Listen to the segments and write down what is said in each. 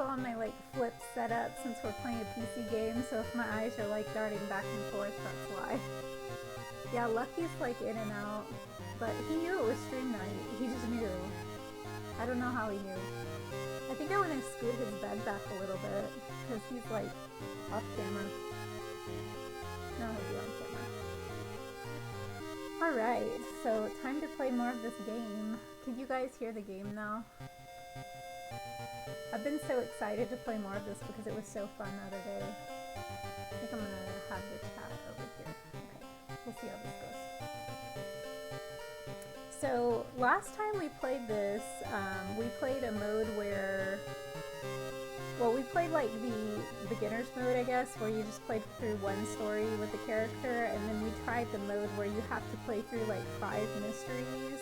still on my like flip setup since we're playing a PC game, so if my eyes are like darting back and forth, that's why. Yeah, Lucky's like in and out, but he knew it was stream night. He just knew. I don't know how he knew. I think I want to scoot his bed back a little bit because he's like off camera. No, he'll be on camera. Alright, so time to play more of this game. Can you guys hear the game now? I've been so excited to play more of this because it was so fun the other day. I think I'm gonna have the chat over here. Okay, we'll see how this goes. So last time we played this, we played a mode where, well, we played like the beginner's mode, I guess, where you just played through one story with the character, and then we tried the mode where you have to play through like 5 mysteries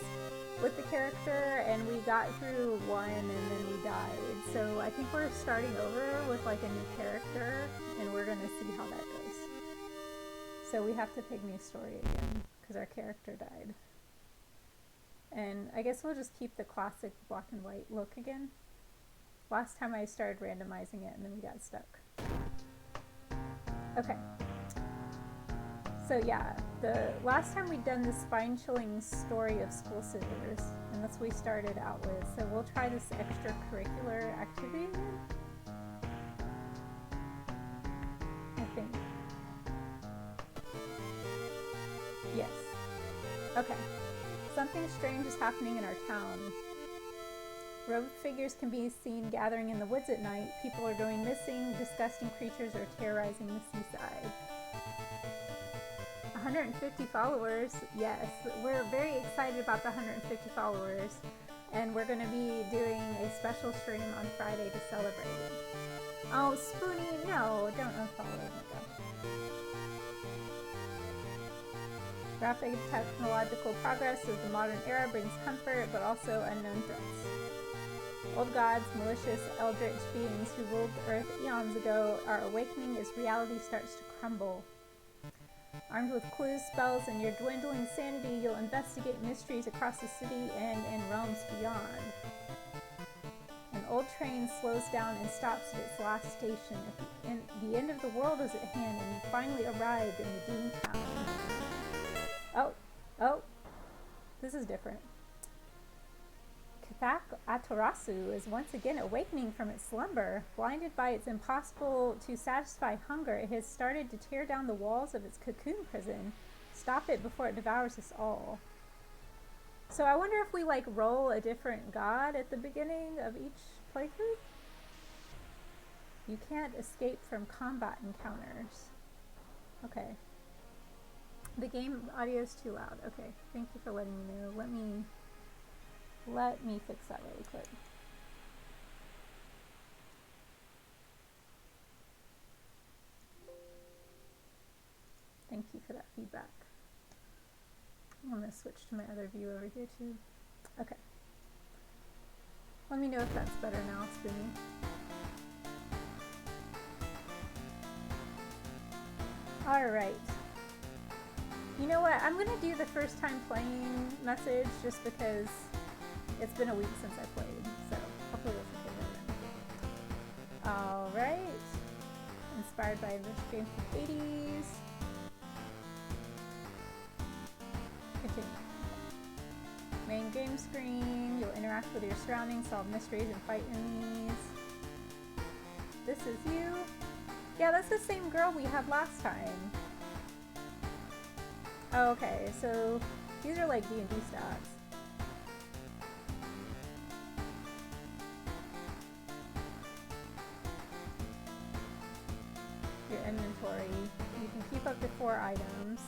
with the character, and we got through one and then we died. So I think we're starting over with like a new character, and we're gonna see how that goes. So we have to pick new story again because our character died. And I guess we'll just keep the classic black and white look again. Last time I started randomizing it and then we got stuck. Okay. So yeah, the last time we'd done the spine-chilling story of School Scissors, and that's what we started out with. So we'll try this extracurricular activity again, I think. Yes. Okay. Something strange is happening in our town. Robed figures can be seen gathering in the woods at night. People are going missing. Disgusting creatures are terrorizing the seaside. 150 followers. Yes, we're very excited about the 150 followers, and we're going to be doing a special stream on Friday to celebrate. Oh, Spoonie, no, don't unfollow me. Rapid technological progress of the modern era brings comfort, but also unknown threats. Old gods, malicious, eldritch beings who ruled the earth eons ago are awakening as reality starts to crumble. Armed with clues, spells, and your dwindling sanity, you'll investigate mysteries across the city and in realms beyond. An old train slows down and stops at its last station. The end of the world is at hand, and you finally arrived in the doomed town. Oh, this is different. Kathak Atarasu is once again awakening from its slumber. Blinded by its impossible to satisfy hunger, it has started to tear down the walls of its cocoon prison. Stop it before it devours us all. So I wonder if we like roll a different god at the beginning of each playthrough? You can't escape from combat encounters. Okay. The game audio is too loud. Okay, thank you for letting me know. Let me fix that really quick. Thank you for that feedback. I'm going to switch to my other view over here too. Okay. Let me know if that's better now, Spoonie. Alright. You know what? I'm going to do the first time playing message just because it's been a week since I played, so hopefully this will get better. Alright. Inspired by adventure games from the 80s. Continue. Main game screen. You'll interact with your surroundings, solve mysteries, and fight enemies. This is you. Yeah, that's the same girl we had last time. Oh, okay, so these are like D&D stats. Your inventory. You can keep up to 4 items.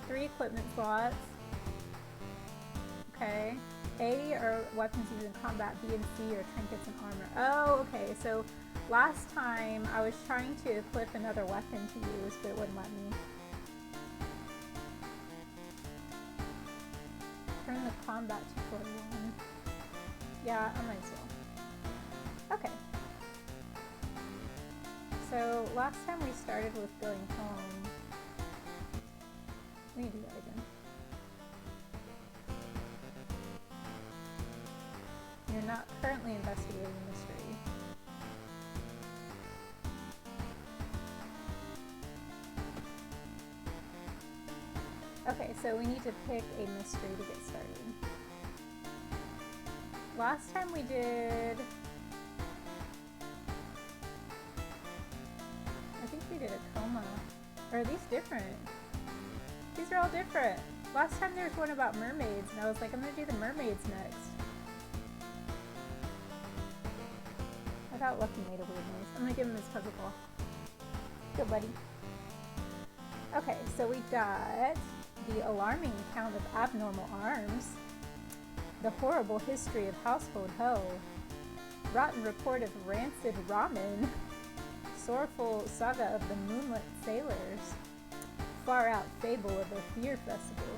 3 equipment slots. Okay. A are weapons used in combat. B and C are trinkets and armor. Oh, okay, so last time I was trying to equip another weapon to use, but it wouldn't let me. Turn the combat tutorial on. Yeah, I might as well. Okay. So last time we started with going home. We need to do that again. You're not currently investigating the mystery. So we need to pick a mystery to get started. Last time we did... I think we did a coma. Or are these different? These are all different. Last time there was one about mermaids, and I was like, I'm gonna do the mermaids next. I thought Lucky made a weird noise. I'm gonna give him his puzzle ball. Go, buddy. Okay, so we got the alarming account of abnormal arms, the horrible history of household hell, rotten report of rancid ramen, sorrowful saga of the moonlit sailors, far out fable of a beer festival.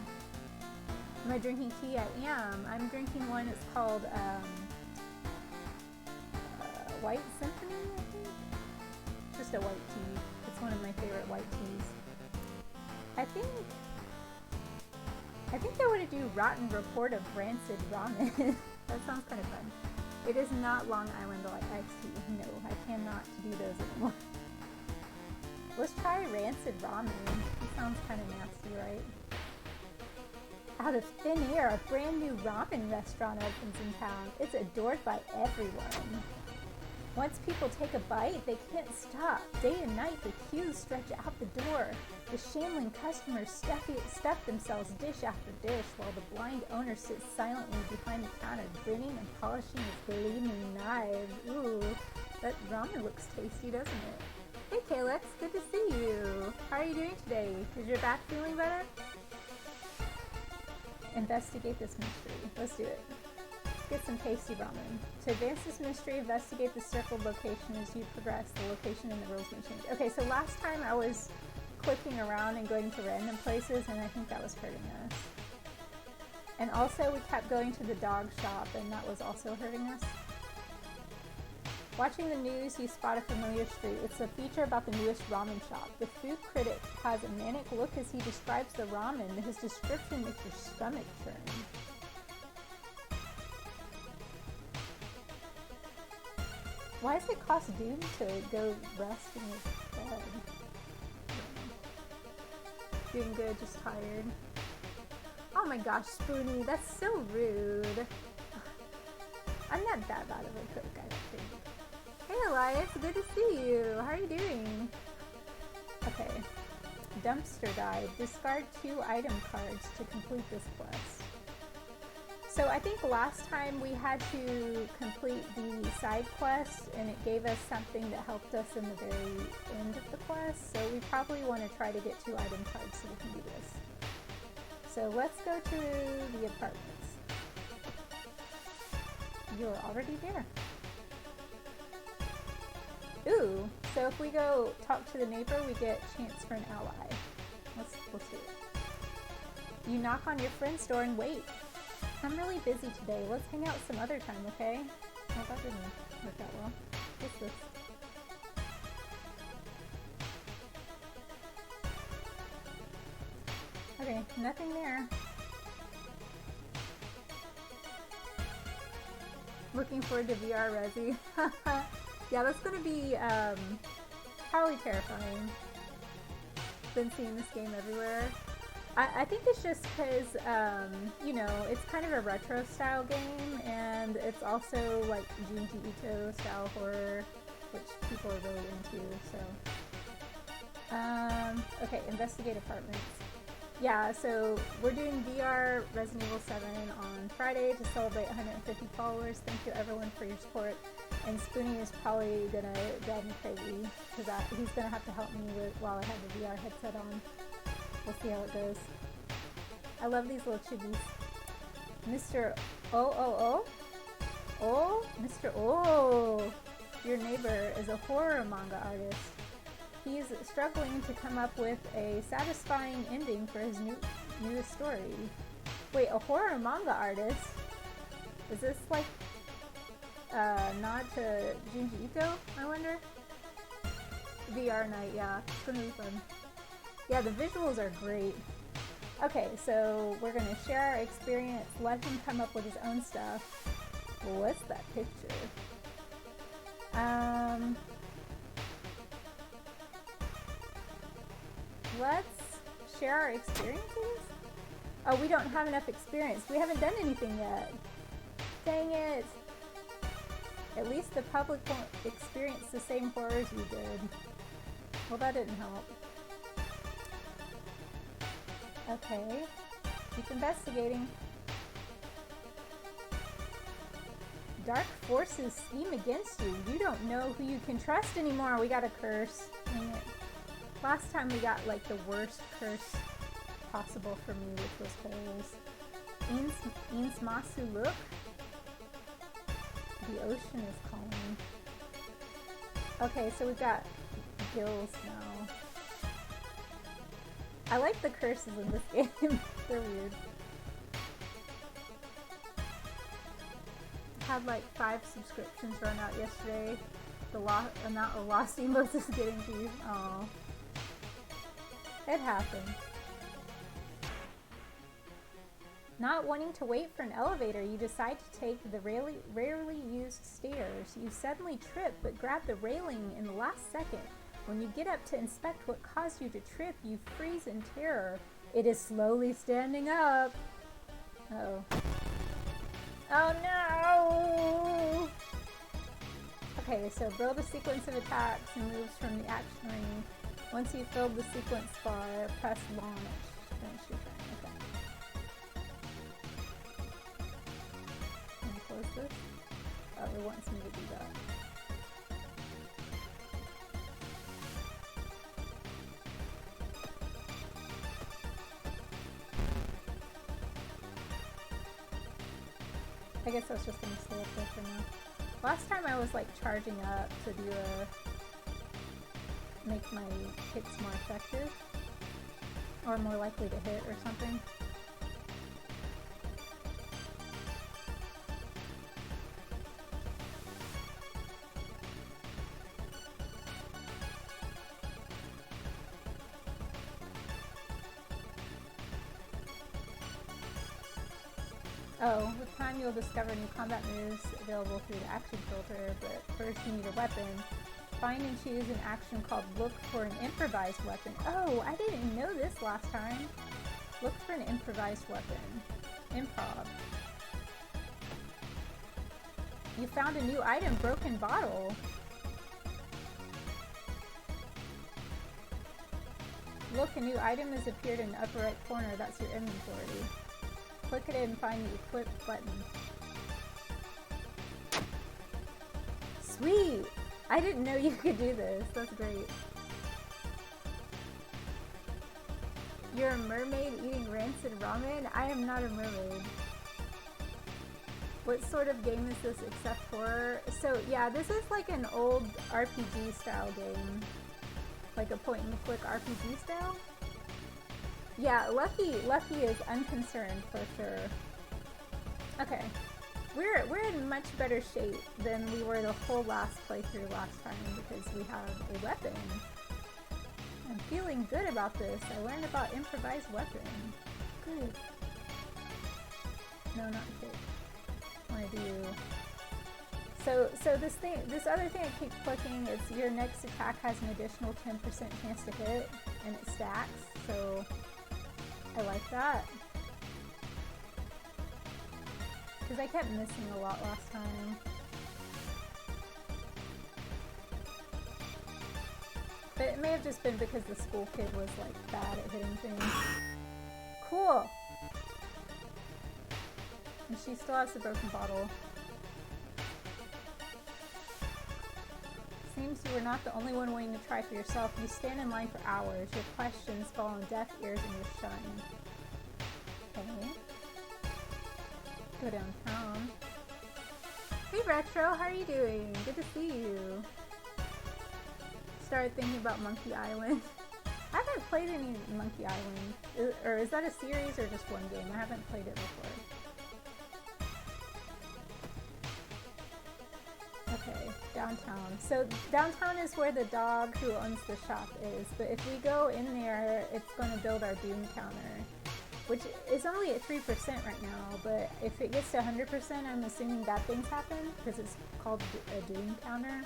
Am I drinking tea? I am. I'm drinking one. It's called White Symphony, I think. Just a white tea. It's one of my favorite white teas. I think I want to do Rotten Report of Rancid Ramen. That sounds kind of fun. It is not Long Island iced tea. No, I cannot do those anymore. Let's try Rancid Ramen. It sounds kind of nasty, right? Out of thin air, a brand new ramen restaurant opens in town. It's adored by everyone. Once people take a bite, they can't stop. Day and night, the queues stretch out the door. The shambling customers stuff themselves dish after dish, while the blind owner sits silently behind the counter, grinning and polishing his gleaming knives. Ooh, that ramen looks tasty, doesn't it? Hey Kalex, good to see you. How are you doing today? Is your back feeling better? Investigate this mystery. Let's do it. Get some tasty ramen. To advance this mystery, investigate the circled location as you progress. The location and the rules may change. Okay, so last time I was clicking around and going to random places, and I think that was hurting us. And also we kept going to the dog shop, and that was also hurting us. Watching the news, you spot a familiar street. It's a feature about the newest ramen shop. The food critic has a manic look as he describes the ramen. His description makes your stomach turn. Why does it cost Doom to go rest in his bed? Doing good, just tired. Oh my gosh, Spoony, that's so rude. I'm not that bad of a cook, I don't think. Hey Elias, good to see you. How are you doing? Okay. Dumpster dive. Discard 2 item cards to complete this quest. So I think last time we had to complete the side quest, and it gave us something that helped us in the very end of the quest. So we probably want to try to get 2 item cards so we can do this. So let's go to the apartments. You're already there. Ooh, so if we go talk to the neighbor, we get chance for an ally. Let's do it. You knock on your friend's door and wait. I'm really busy today. Let's hang out some other time, okay? Oh, that didn't work out well. What's this? Okay, nothing there. Looking forward to VR Resi. Yeah, that's gonna be probably terrifying. Been seeing this game everywhere. I think it's just because, you know, it's kind of a retro style game, and it's also like Junji Ito style horror, which people are really into, so. Okay, investigate apartments. Yeah, so we're doing VR Resident Evil 7 on Friday to celebrate 150 followers. Thank you everyone for your support. And Spoonie is probably gonna drive me crazy because he's gonna have to help me while I have the VR headset on. We'll see how it goes. I love these little chibis. Mr. Oh, Mr. Oh, your neighbor is a horror manga artist. He's struggling to come up with a satisfying ending for his newest story. Wait, a horror manga artist? Is this like a nod to Junji Ito, I wonder? VR night, yeah. It's gonna be fun. Yeah, the visuals are great. Okay, so we're gonna share our experience, let him come up with his own stuff. What's that picture? Let's share our experiences? Oh, we don't have enough experience. We haven't done anything yet. Dang it. At least the public won't experience the same horrors we did. Well, that didn't help. Okay. Keep investigating. Dark forces scheme against you. You don't know who you can trust anymore. We got a curse. Dang it. Last time we got like the worst curse possible for me, which was holes. Eans Masu, look. The ocean is calling. Okay, so we've got gills now. I like the curses in this game. They're weird. Had like 5 subscriptions run out yesterday. The amount of lost emotes is getting to you. Oh, it happens. Not wanting to wait for an elevator, you decide to take the rarely used stairs. You suddenly trip, but grab the railing in the last second. When you get up to inspect what caused you to trip, you freeze in terror. It is slowly standing up. Uh-oh. Oh no! Okay, so build a sequence of attacks and moves from the action ring. Once you've filled the sequence bar, press launch. Finish your turn. Okay. Can I close this? Oh, it wants me to do that. I guess I was just gonna stay up there for now. Last time I was like charging up to do make my hits more effective. Or more likely to hit or something. Oh, with time you'll discover new combat moves available through the action filter, but first you need a weapon. Find and choose an action called Look for an improvised weapon. Oh, I didn't know this last time. Look for an improvised weapon. Improv. You found a new item, broken bottle. Look, a new item has appeared in the upper right corner. That's your inventory. Click it and find the equip button. Sweet! I didn't know you could do this. That's great. You're a mermaid eating rancid ramen? I am not a mermaid. What sort of game is this except for? So yeah, this is like an old RPG style game. Like a point and click RPG style. Yeah, Lucky is unconcerned for sure. Okay. We're in much better shape than we were the whole last playthrough last time because we have a weapon. I'm feeling good about this. I learned about improvised weapon. Good. No, not kick. I want to do. So this other thing I keep clicking is your next attack has an additional 10% chance to hit, and it stacks. So I like that. Because I kept missing a lot last time. But it may have just been because the school kid was like bad at hitting things. Cool! And she still has the broken bottle. Seems you were not the only one wanting to try for yourself. You stand in line for hours. Your questions fall on deaf ears and you're shunned. Okay. Go downtown. Hey Retro, how are you doing? Good to see you. Started thinking about Monkey Island. I haven't played any Monkey Island. Or is that a series or just one game? I haven't played it before. Okay, downtown. So downtown is where the dog who owns the shop is, but if we go in there, it's going to build our doom counter, which is only at 3% right now, but if it gets to 100%, I'm assuming bad things happen, because it's called a doom counter.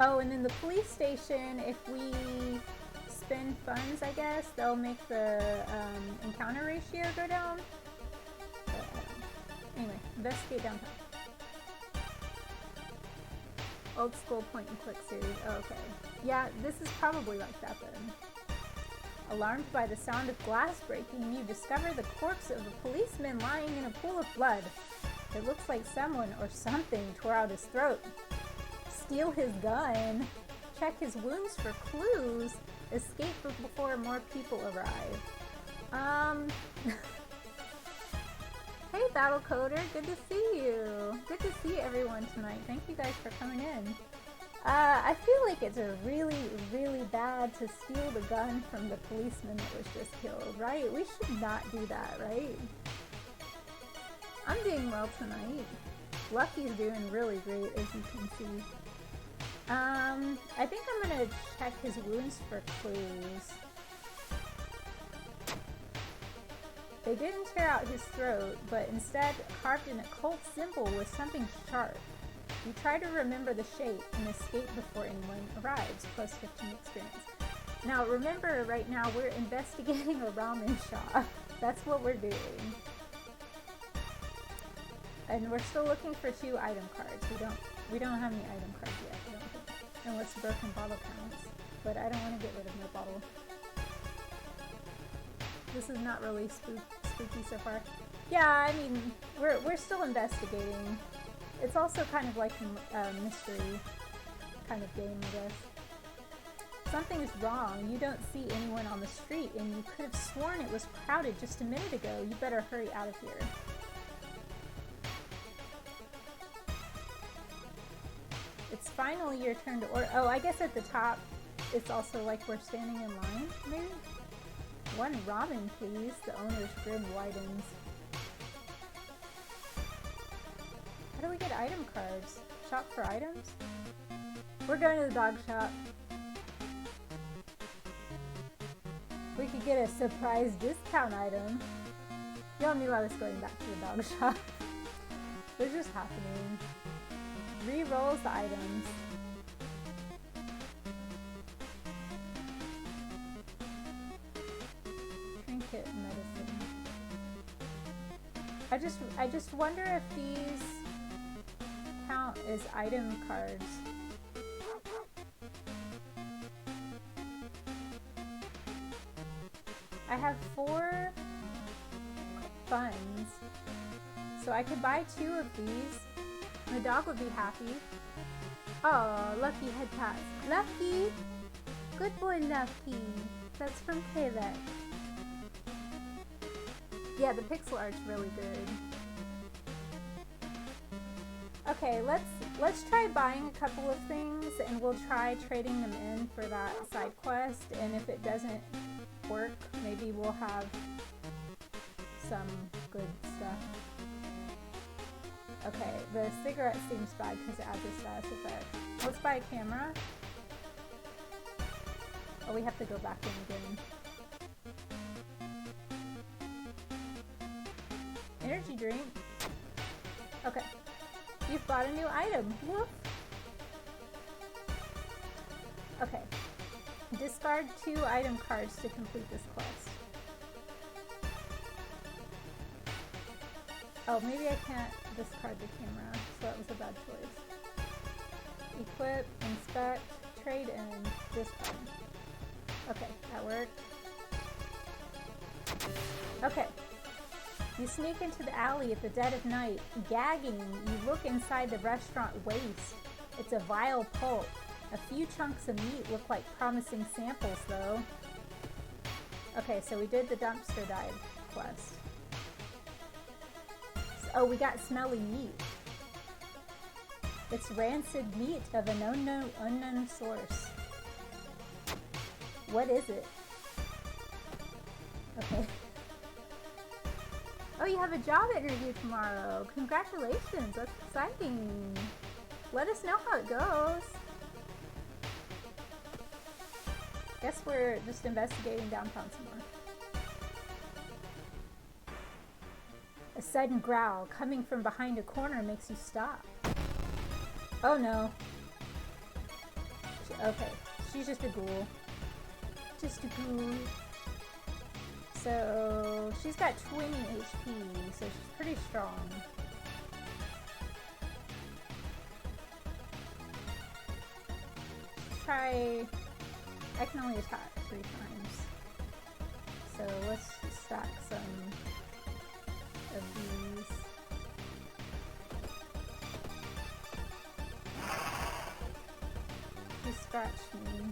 Oh, and then the police station, if we spend funds, I guess, they'll make the encounter ratio go down. But, anyway, investigate downtown. Old school point and click series. Oh, okay. Yeah, this is probably like that then. Alarmed by the sound of glass breaking, you discover the corpse of a policeman lying in a pool of blood. It looks like someone or something tore out his throat. Steal his gun. Check his wounds for clues. Escape before more people arrive. Hey, Battle Coder, good to see you. Good to see everyone tonight. Thank you guys for coming in. I feel like it's a really, really bad to steal the gun from the policeman that was just killed, right? We should not do that, right? I'm doing well tonight. Lucky's doing really great, as you can see. I think I'm gonna check his wounds for clues. They didn't tear out his throat, but instead carved an occult symbol with something sharp. You try to remember the shape and escape before anyone arrives, plus 15 experience. Now remember, right now we're investigating a ramen shop. That's what we're doing. And we're still looking for 2 item cards. We don't have any item cards yet, I don't think. Unless broken bottle counts. But I don't want to get rid of no bottle. This is not really spooky so far. Yeah, I mean, we're still investigating. It's also kind of like a mystery kind of game, I guess. Something is wrong. You don't see anyone on the street, and you could have sworn it was crowded just a minute ago. You better hurry out of here. It's finally your turn to order. Oh, I guess at the top, it's also like we're standing in line, maybe? 1 ramen, please. The owner's grin widens. How do we get item cards? Shop for items? We're going to the dog shop. We could get a surprise discount item. Y'all knew I was going back to the dog shop. It's just happening. Re-rolls the items. Trinket medicine. I just wonder if these count as item cards. I have 4 funds, so I could buy 2 of these. The dog would be happy. Oh, Lucky head pass. Lucky! Good boy, Lucky. That's from Payback. Yeah, the pixel art's really good. Okay, let's try buying a couple of things, and we'll try trading them in for that side quest, and if it doesn't work, maybe we'll have some good stuff. Okay, the cigarette seems bad because it adds a status effect. Let's buy a camera. Oh, we have to go back in again. Energy drink. Okay. You've bought a new item. Woof. Okay. Discard 2 item cards to complete this quest. Oh, maybe I can't discard the camera, so that was a bad choice. Equip, inspect, trade in, discard. Okay, that worked. Okay. You sneak into the alley at the dead of night. Gagging, you look inside the restaurant waste. It's a vile pulp. A few chunks of meat look like promising samples, though. Okay, so we did the dumpster dive quest. Oh, we got smelly meat. It's rancid meat of an unknown source. What is it? Okay. Oh, you have a job interview tomorrow. Congratulations, that's exciting. Let us know how it goes. Guess we're just investigating downtown some more. A sudden growl coming from behind a corner makes you stop. Oh no. Okay, she's just a ghoul. Just a ghoul. So she's got 20 HP, so she's pretty strong. Try. I can only attack 3 times. So let's stack some of these. She scratched me.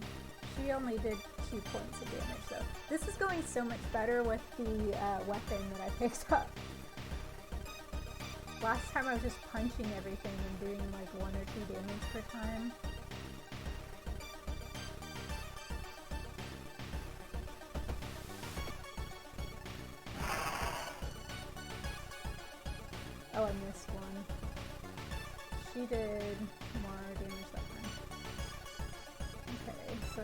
She only did 2 points of damage though. This is going so much better with the weapon that I picked up. Last time I was just punching everything and doing like 1 or 2 damage per time. Oh, I missed one. She did more damage that time. Okay, so...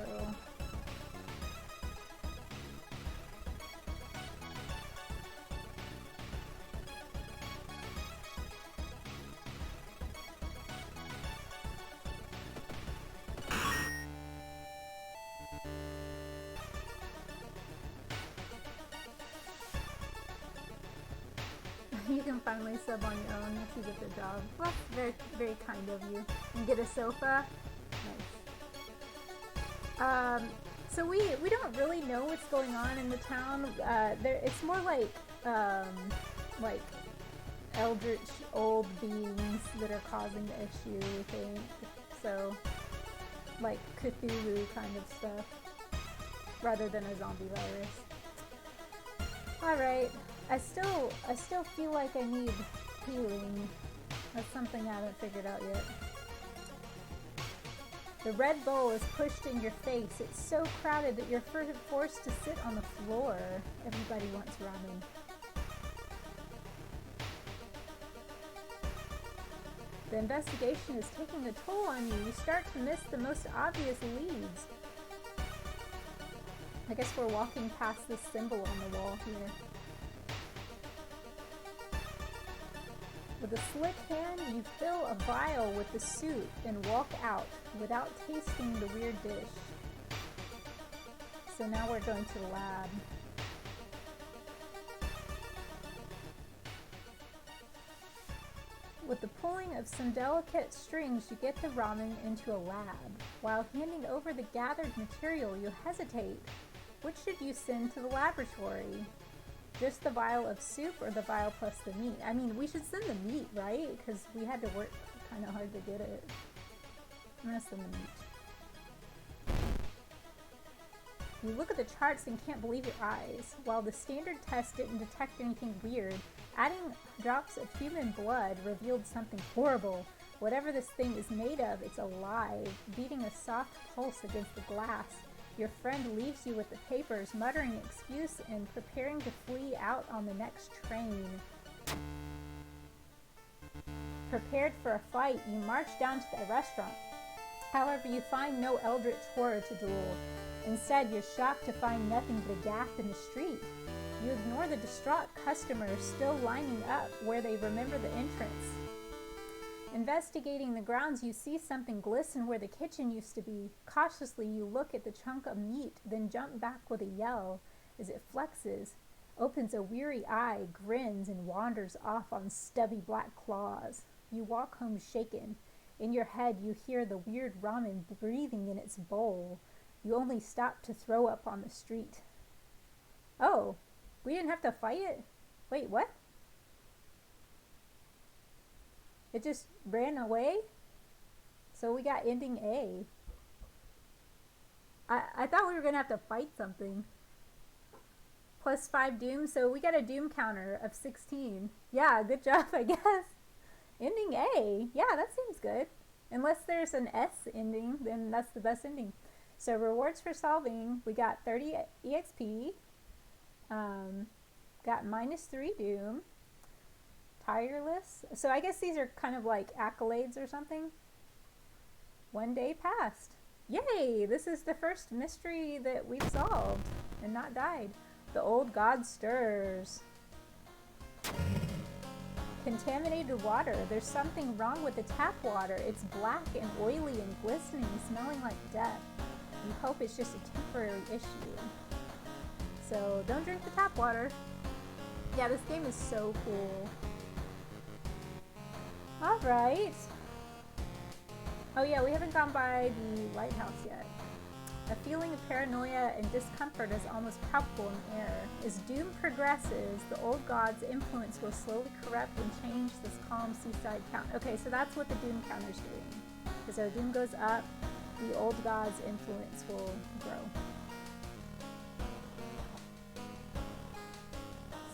You can finally sub on your own if you get the job. Well, very, very kind of you. And get a sofa. Nice. So we don't really know what's going on in the town. It's more like eldritch old beings that are causing the issue, we think. So, like Cthulhu kind of stuff, rather than a zombie virus. Alright. I still feel like I need healing. That's something I haven't figured out yet. The red bowl is pushed in your face. It's so crowded that you're forced to sit on the floor. Everybody wants ramen. The investigation is taking a toll on you. You start to miss the most obvious leads. I guess we're walking past this symbol on the wall here. With a slick hand, you fill a vial with the soup and walk out without tasting the weird dish. So now we're going to the lab. With the pulling of some delicate strings, you get the ramen into a lab. While handing over the gathered material, you hesitate. Which should you send to the laboratory? Just the vial of soup or the vial plus the meat? I mean, we should send the meat, right? Because we had to work kind of hard to get it. I'm gonna send the meat. You look at the charts and can't believe your eyes. While the standard test didn't detect anything weird, adding drops of human blood revealed something horrible. Whatever this thing is made of, it's alive, beating a soft pulse against the glass. Your friend leaves you with the papers, muttering an excuse and preparing to flee out on the next train. Prepared for a fight, you march down to the restaurant. However, you find no eldritch horror to duel. Instead, you're shocked to find nothing but a gap in the street. You ignore the distraught customers still lining up where they remember the entrance. Investigating the grounds, you see something glisten where the kitchen used to be. Cautiously, you look at the chunk of meat, then jump back with a yell as it flexes, opens a weary eye, grins, and wanders off on stubby black claws. You walk home shaken. In your head, you hear the weird ramen breathing in its bowl. You only stop to throw up on the street. Oh, we didn't have to fight it? Wait, what? It just ran away? So we got ending A. I thought we were going to have to fight something. Plus 5 doom, so we got a doom counter of 16. Yeah, good job, I guess. Ending A. Yeah, that seems good. Unless there's an S ending, then that's the best ending. So rewards for solving, we got 30 EXP. Got -3 doom. Tireless. So I guess these are kind of like accolades or something. 1 day passed. Yay! This is the first mystery that we've solved and not died. The old god stirs. Contaminated water. There's something wrong with the tap water. It's black and oily and glistening, smelling like death. We hope it's just a temporary issue. So don't drink the tap water. Yeah, this game is so cool. Alright. Oh yeah, we haven't gone by the lighthouse yet. A feeling of paranoia and discomfort is almost palpable in the air. As doom progresses, the old god's influence will slowly corrupt and change this calm seaside count. Okay, so that's what the doom counter's doing. As our doom goes up, the old god's influence will grow.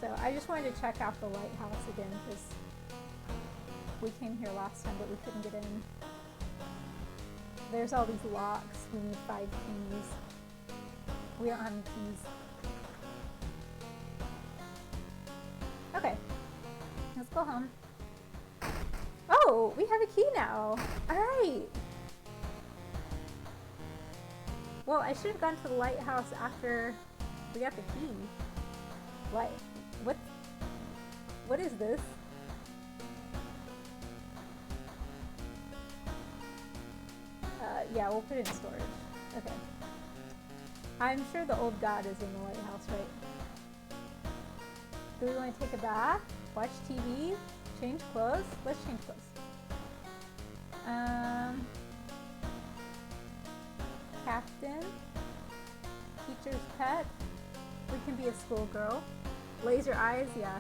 So I just wanted to check out the lighthouse again because we came here last time but we couldn't get in. There's all these locks. We need 5 keys. We don't have any keys. Okay. Let's go home. Oh, we have a key now. Alright. Well, I should have gone to the lighthouse after we got the key. What is this? Yeah, we'll put it in storage. Okay. I'm sure the old god is in the lighthouse, right? Do we want to take a bath? Watch TV? Change clothes? Let's change clothes. Captain? Teacher's pet? We can be a schoolgirl. Laser eyes? Yeah.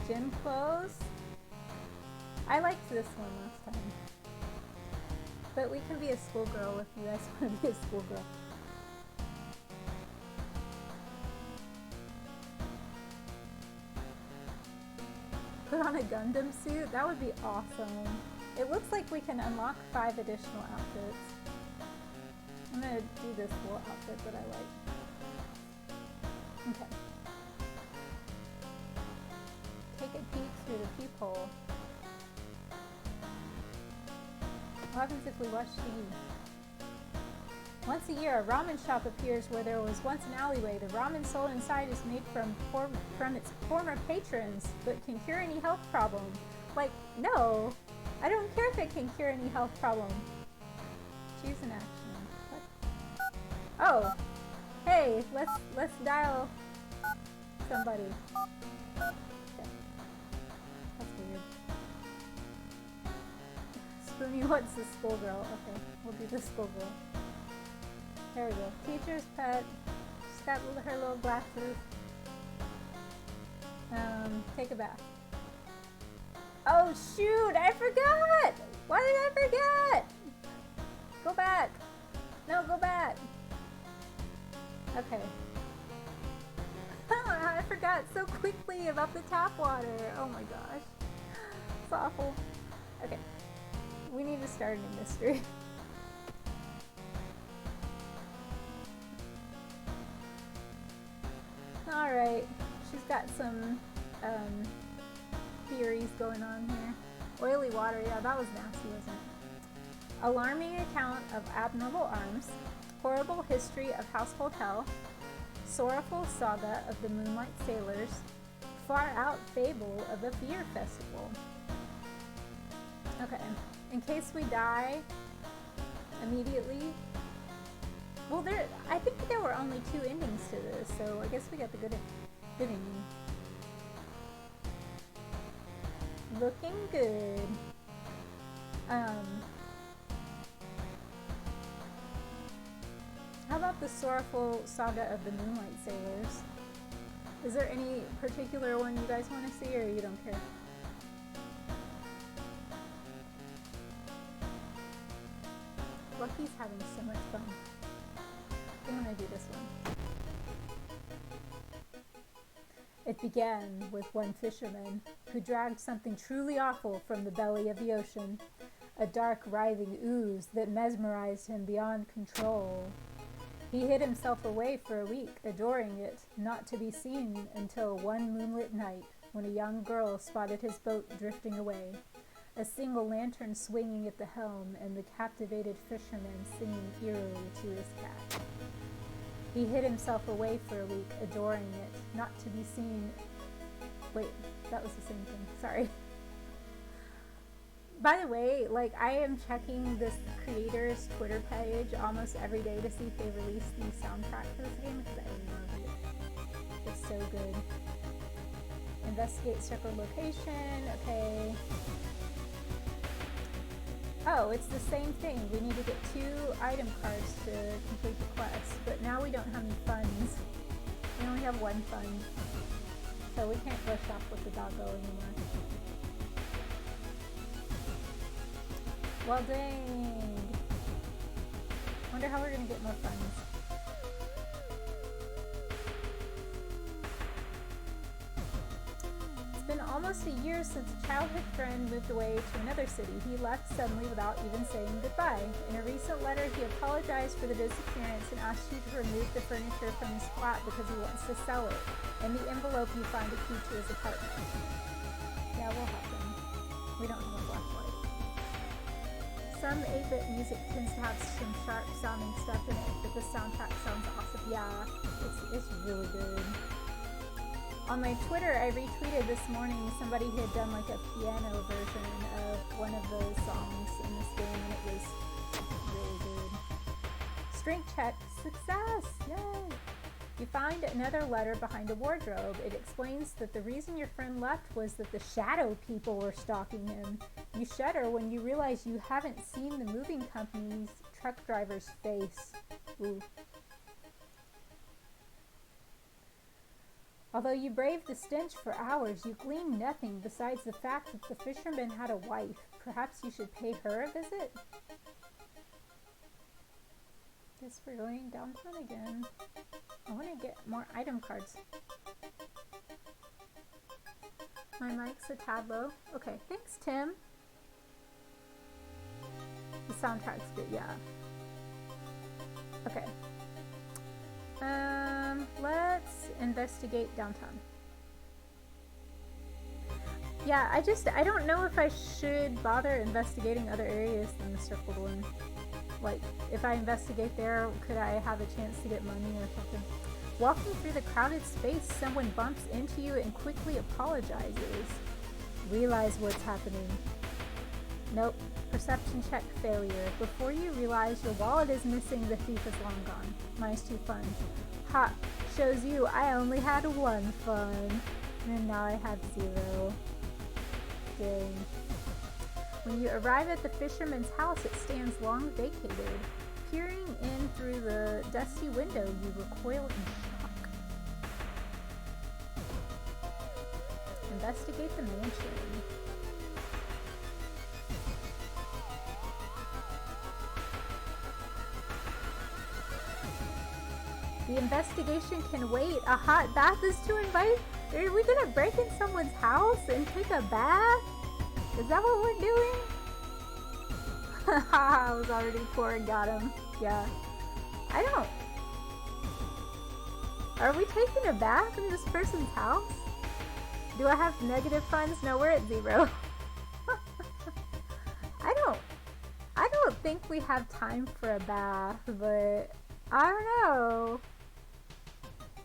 Gym clothes? I liked this one last time. But we can be a schoolgirl if you guys want to be a schoolgirl. Put on a Gundam suit? That would be awesome. It looks like we can unlock 5 additional outfits. I'm gonna do this little outfit that I like. Okay. Take a peek through the peephole. What happens if we watch TV? Once a year, a ramen shop appears where there was once an alleyway. The ramen sold inside is made from its former patrons, but can cure any health problem. Like, no, I don't care if it can cure any health problem. Choose an action. What? Oh, hey, let's dial somebody. Okay. That's weird. Spoonie wants the schoolgirl. Okay, we'll do the schoolgirl. There we go. Teacher's pet. She's got her little glasses. Take a bath. Oh shoot! I forgot! Why did I forget? Go back. No, go back. Okay. I forgot so quickly about the tap water. Oh my gosh. It's awful. Okay. We need to start a new mystery. Alright. She's got some theories going on here. Oily water, yeah, that was nasty, wasn't it? Alarming account of abnormal arms. Horrible history of household hell. Sorrowful saga of the Moonlight Sailors. Far out fable of a beer festival. Okay, in case we die immediately. Well, I think there were only 2 endings to this, so I guess we got the good ending. Looking good. How about the sorrowful saga of the Moonlight Sailors? Is there any particular one you guys want to see, or you don't care? Lucky's having so much fun. I'm gonna do this one. It began with one fisherman who dragged something truly awful from the belly of the ocean, a dark, writhing ooze that mesmerized him beyond control. He hid himself away for a week, adoring it, not to be seen until one moonlit night when a young girl spotted his boat drifting away, a single lantern swinging at the helm and the captivated fisherman singing eerily to his cat. He hid himself away for a week, adoring it, not to be seen Wait, that was the same thing. Sorry. By the way, like, I am checking this creator's Twitter page almost every day to see if they release the soundtrack for this game because I love it. It's so good. Investigate circle location. Okay. Oh, it's the same thing. We need to get 2 item cards to complete the quest, but now we don't have any funds. We only have 1 fund, so we can't go shop with the doggo anymore. Well, dang. Wonder how we're gonna get more funds. It's been almost a year since a childhood friend moved away to another city. He left suddenly without even saying goodbye. In a recent letter, he apologized for the disappearance and asked you to remove the furniture from his flat because he wants to sell it. In the envelope, you find a key to his apartment. Yeah, we'll help him. We don't have a flashlight. Some 8-bit music tends to have some sharp sounding stuff in it, but the soundtrack sounds awesome. Yeah, it's really good. On my Twitter, I retweeted this morning somebody had done like a piano version of one of those songs in this game, and it was really good. Strength check, success! Yay! You find another letter behind a wardrobe. It explains that the reason your friend left was that the shadow people were stalking him. You shudder when you realize you haven't seen the moving company's truck driver's face. Ooh. Although you braved the stench for hours, you gleaned nothing besides the fact that the fisherman had a wife. Perhaps you should pay her a visit? Guess we're going downtown again. I want to get more item cards. My mic's a tad low. Okay, thanks, Tim. The soundtrack's good, yeah. Okay. Let's investigate downtown. Yeah, I don't know if I should bother investigating other areas than the circled one. Like, if I investigate there, could I have a chance to get money or something? Walking through the crowded space, someone bumps into you and quickly apologizes. Realize what's happening. Nope. Perception check failure. Before you realize your wallet is missing, the thief is long gone. -2 funds. Ha! Shows you I only had 1 fund. And now I have 0. Dang. When you arrive at the fisherman's house, it stands long vacated. Peering in through the dusty window, you recoil in shock. Investigate the mansion. The investigation can wait. A hot bath is to invite? Are we gonna break in someone's house and take a bath? Is that what we're doing? I was already poor and got him. Yeah. I don't... Are we taking a bath in this person's house? Do I have negative funds? No, we're at 0. I don't think we have time for a bath, but I don't know.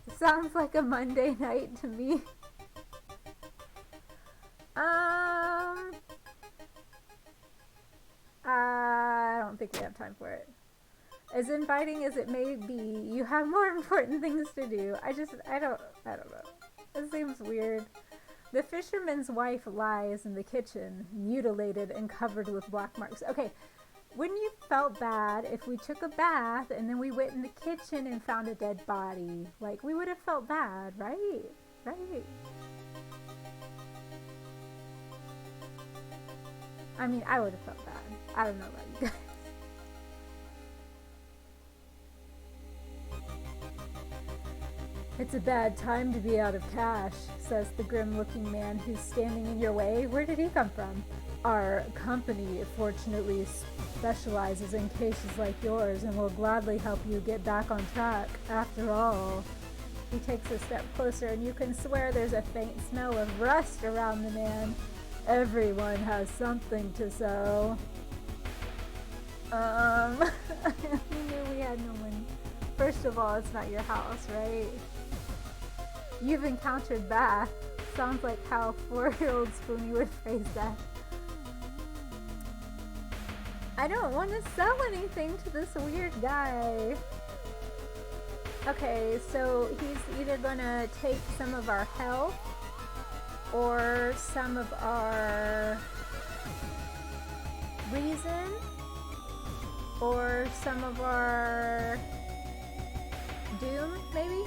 It sounds like a Monday night to me. I don't think we have time for it. As inviting as it may be, you have more important things to do. I don't know. It seems weird. The fisherman's wife lies in the kitchen, mutilated and covered with black marks. Okay, wouldn't you felt bad if we took a bath and then we went in the kitchen and found a dead body? Like, we would have felt bad, right? Right? I mean, I would have felt bad. I don't know about you guys. It's a bad time to be out of cash, says the grim-looking man who's standing in your way. Where did he come from? Our company, fortunately, specializes in cases like yours and will gladly help you get back on track. After all, he takes a step closer and you can swear there's a faint smell of rust around the man. Everyone has something to sell. We knew we had no money. First of all, it's not your house, right? You've encountered baths Sounds like how 4-year-old Spoonie would phrase that. I don't want to sell anything to this weird guy. Okay, so he's either gonna take some of our health or some of our reason or some of our doom, maybe?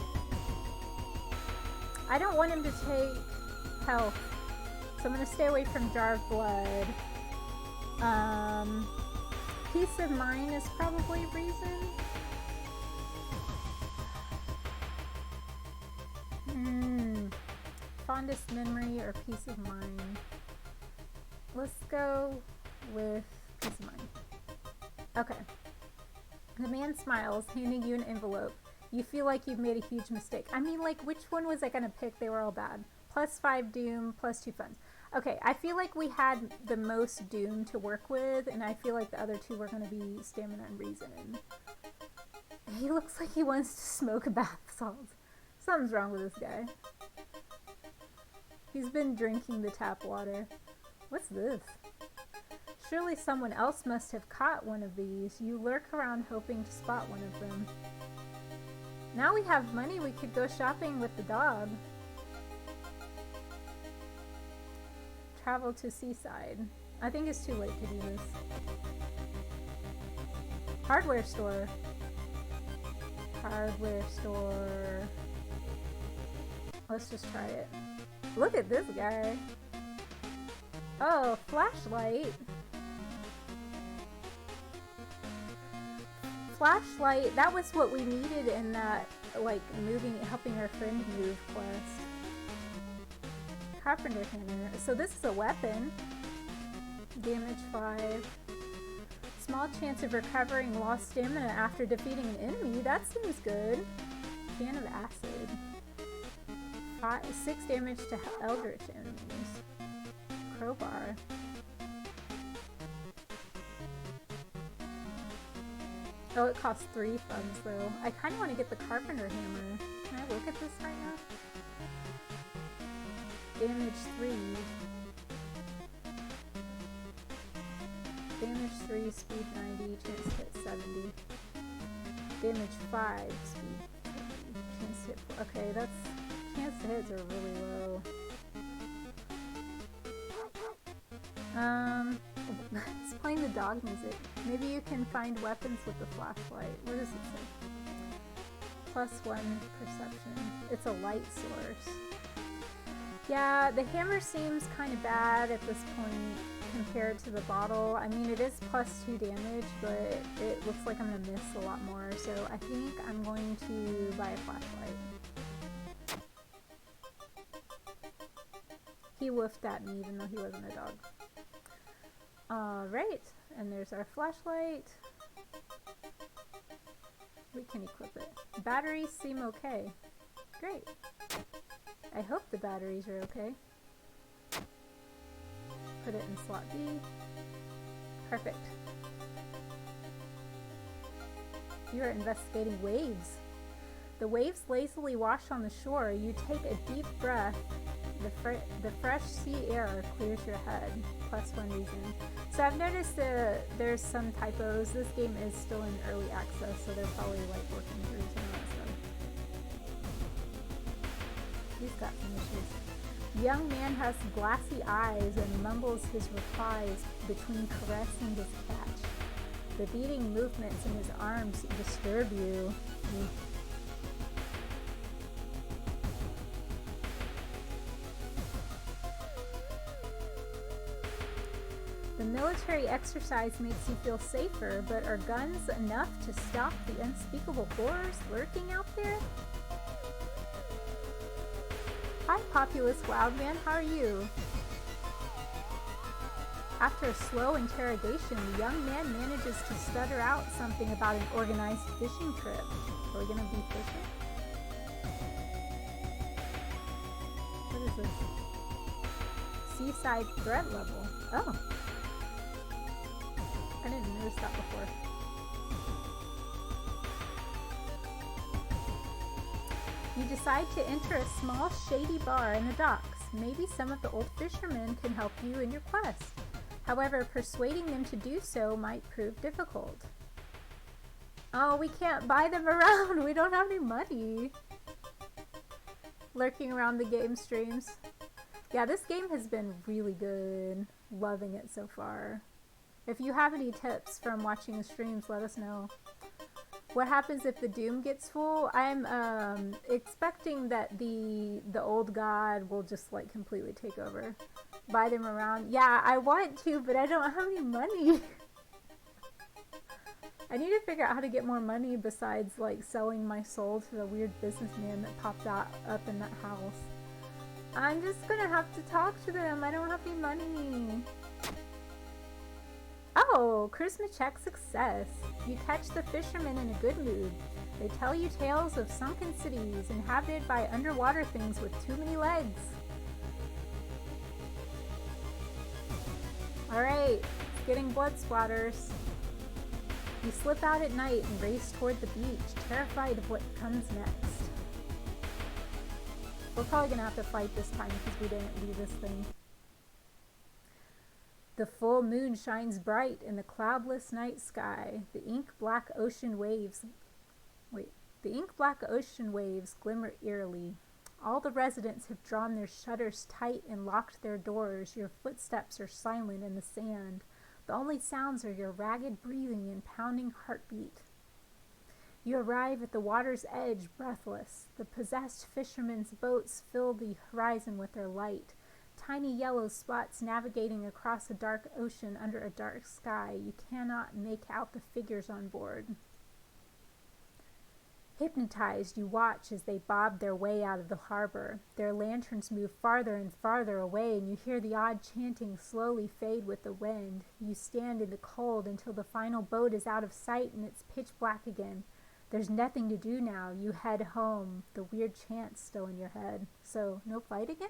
I don't want him to take health, so I'm gonna stay away from Jar of Blood. Peace of Mind is probably reason. Fondest memory or peace of mind? Let's go with peace of mind. Okay. The man smiles, handing you an envelope. You feel like you've made a huge mistake. I mean, like, which one was I gonna pick? They were all bad. +5 Doom, +2 Funds. Okay, I feel like we had the most Doom to work with, and I feel like the other two were gonna be Stamina and Reason. He looks like he wants to smoke bath salts. Something's wrong with this guy. He's been drinking the tap water. What's this? Surely someone else must have caught one of these. You lurk around hoping to spot one of them. Now we have money, we could go shopping with the dog. Travel to seaside. I think it's too late to do this. Hardware store. Hardware store. Let's just try it. Look at this guy. Oh, flashlight. Flashlight, that was what we needed in that, like, helping our friend move quest. Carpenter hammer. So this is a weapon. Damage 5. Small chance of recovering lost stamina after defeating an enemy. That seems good. Can of acid. 6 damage to eldritch enemies. Crowbar. Oh, it costs 3 funds though. I kind of want to get the carpenter hammer. Can I look at this right now? Damage 3. Damage 3, speed 90, chance to hit 70. Damage 5, speed 50, chance to hit 4. Okay, that's... chance to hits are really low. It's playing the dog music. Maybe you can find weapons with the flashlight. What does it say? +1 perception. It's a light source. Yeah, the hammer seems kind of bad at this point compared to the bottle. I mean, it is +2 damage, but it looks like I'm gonna miss a lot more. So I think I'm going to buy a flashlight. He woofed at me even though he wasn't a dog. Alright, and there's our flashlight. We can equip it. Batteries seem okay. Great. I hope the batteries are okay. Put it in slot B. Perfect. You are investigating waves. The waves lazily wash on the shore. You take a deep breath. The fresh sea air clears your head. +1 reason. So I've noticed there's some typos. This game is still in early access, so they're probably like working through some of that stuff. He's got some issues. Young man has glassy eyes and mumbles his replies between caress and dispatch. The beating movements in his arms disturb you. The military exercise makes you feel safer, but are guns enough to stop the unspeakable horrors lurking out there? Hi, populous wildman, how are you? After a slow interrogation, the young man manages to stutter out something about an organized fishing trip. Are we gonna be fishing? What is this? Seaside threat level. Oh. I didn't notice that before. You decide to enter a small shady bar in the docks. Maybe some of the old fishermen can help you in your quest. However, persuading them to do so might prove difficult. Oh, we can't buy them around. We don't have any money. Lurking around the game streams. Yeah, this game has been really good. Loving it so far. If you have any tips from watching the streams, let us know. What happens if the doom gets full? I'm expecting that the old god will just like completely take over. Buy them around. Yeah, I want to, but I don't have any money. I need to figure out how to get more money besides like selling my soul to the weird businessman that popped up in that house. I'm just gonna have to talk to them. I don't have any money. Oh, charisma check success. You catch the fishermen in a good mood. They tell you tales of sunken cities inhabited by underwater things with too many legs. Alright, getting blood splatters. You slip out at night and race toward the beach, terrified of what comes next. We're probably gonna have to fight this time because we didn't do this thing. The full moon shines bright in the cloudless night sky. The ink-black ocean waves glimmer eerily. All the residents have drawn their shutters tight and locked their doors. Your footsteps are silent in the sand. The only sounds are your ragged breathing and pounding heartbeat. You arrive at the water's edge, breathless. The possessed fishermen's boats fill the horizon with their light. Tiny yellow spots navigating across a dark ocean under a dark sky. You cannot make out the figures on board. Hypnotized, you watch as they bob their way out of the harbor. Their lanterns move farther and farther away, and you hear the odd chanting slowly fade with the wind. You stand in the cold until the final boat is out of sight and it's pitch black again. There's nothing to do now. You head home, the weird chant still in your head. So, no fight again?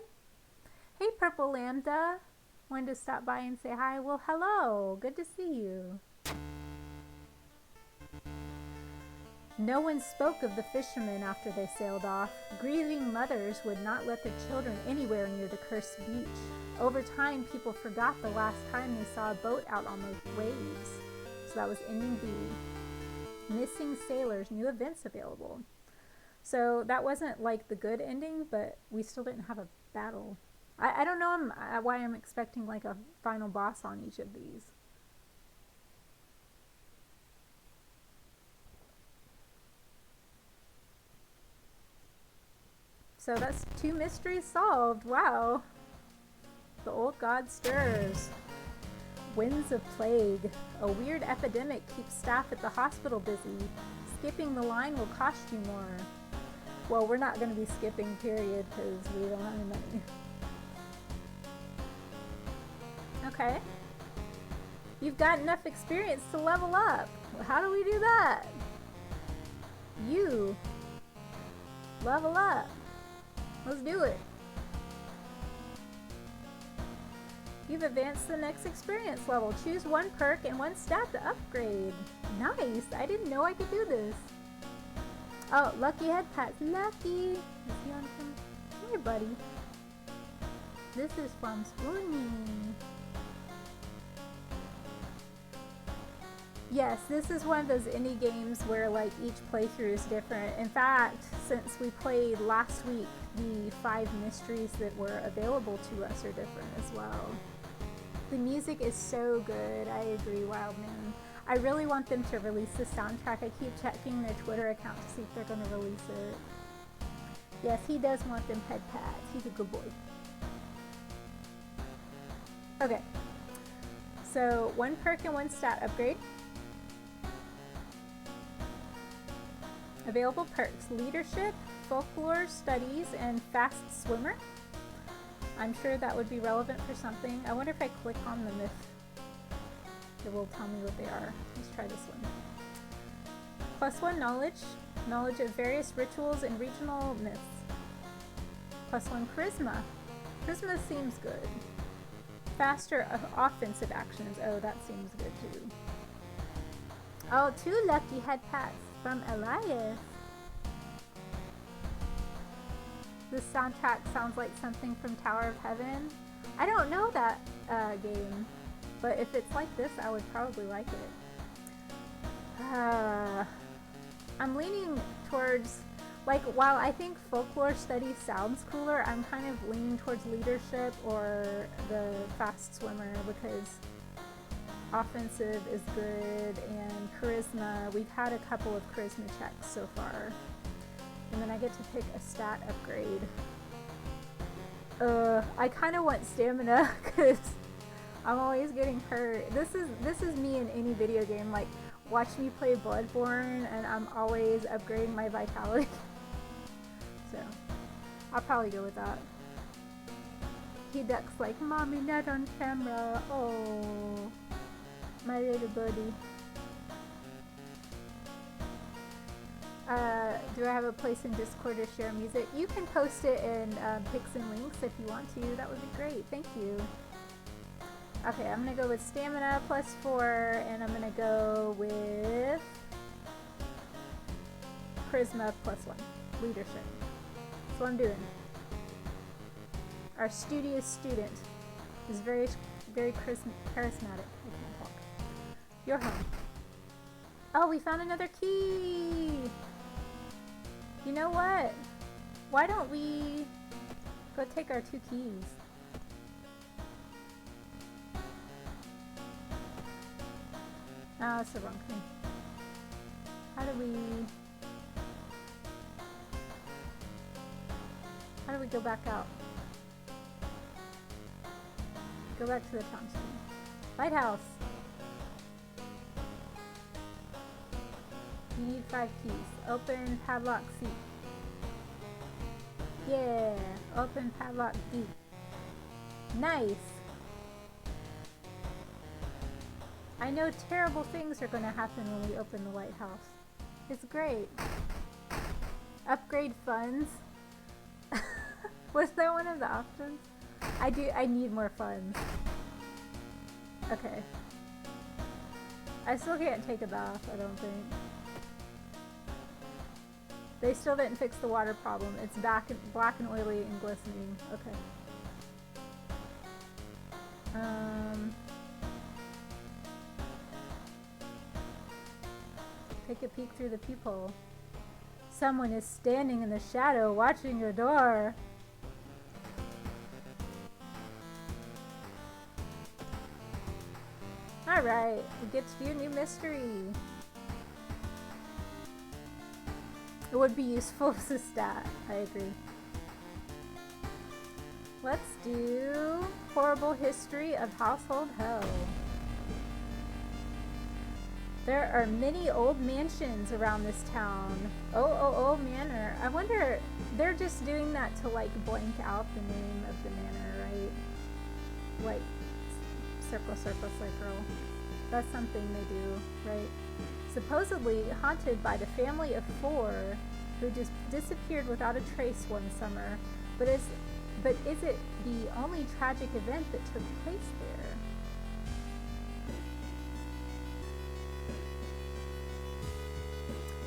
Hey, Purple Lambda. Wanted to stop by and say hi. Well, hello. Good to see you. No one spoke of the fishermen after they sailed off. Grieving mothers would not let their children anywhere near the cursed beach. Over time, people forgot the last time they saw a boat out on the waves. So that was ending B. Missing sailors, new events available. So that wasn't like the good ending, but we still didn't have a battle. I don't know why I'm expecting like a final boss on each of these. So that's 2 mysteries solved. Wow. The old god stirs. Winds of plague. A weird epidemic keeps staff at the hospital busy. Skipping the line will cost you more. Well, we're not going to be skipping, period, because we don't have any money. Okay. You've got enough experience to level up. How do we do that? You. Level up. Let's do it. You've advanced to the next experience level. Choose 1 perk and 1 stat to upgrade. Nice. I didn't know I could do this. Oh, Lucky Head Pats. Lucky. Is he on camera? Hey, buddy. This is from Spoony. Yes, this is one of those indie games where like each playthrough is different. In fact, since we played last week, the 5 mysteries that were available to us are different as well. The music is so good. I agree, Wildman. I really want them to release the soundtrack. I keep checking their Twitter account to see if they're going to release it. Yes, he does want them head pads. He's a good boy. Okay. So 1 perk and 1 stat upgrade. Available perks: Leadership, Folklore Studies, and Fast Swimmer. I'm sure that would be relevant for something. I wonder if I click on them if it will tell me what they are. Let's try this one. +1 knowledge. Knowledge of various rituals and regional myths. +1 charisma. Charisma seems good. Faster offensive actions. Oh, that seems good too. Oh, 2 lucky head pats from Elias. The soundtrack sounds like something from Tower of Heaven. I don't know that game, but if it's like this, I would probably like it. I'm leaning towards, like, while I think folklore study sounds cooler, I'm kind of leaning towards leadership or the fast swimmer, because offensive is good, and charisma, we've had a couple of charisma checks so far. And then I get to pick a stat upgrade. I kind of want stamina because I'm always getting hurt. This is me in any video game. Like, watch me play Bloodborne and I'm always upgrading my vitality. So, I'll probably go with that. He ducks like, "Mommy, not on camera." Oh, my little buddy. Do I have a place in Discord to share music? You can post it in pics and links if you want to. That would be great. Thank you. Okay, I'm going to go with stamina +4, and I'm going to go with charisma +1. Leadership. That's what I'm doing. Our studious student is very, very charismatic. I can't talk. You're home. Oh, we found another key! You know what? Why don't we go take our 2 keys? Oh, that's the wrong thing. How do we go back out? Go back to the town screen. Lighthouse! You need 5 keys. Open padlock C. Yeah! Open padlock D. Nice! I know terrible things are going to happen when we open the lighthouse. It's great. Upgrade funds. Was that one of the options? I need more funds. Okay. I still can't take a bath, I don't think. They still didn't fix the water problem. It's black and oily and glistening. Okay. Take a peek through the peephole. Someone is standing in the shadow watching your door. Alright, we get to do a new mystery. It would be useful as a stat, I agree. Let's do horrible history of household hell. There are many old mansions around this town. Oh, manor. I wonder, they're just doing that to like blank out the name of the manor, right? Like, circle, circle, circle. That's something they do, right? Supposedly haunted by the family of 4 who just disappeared without a trace one summer. But is it the only tragic event that took place there?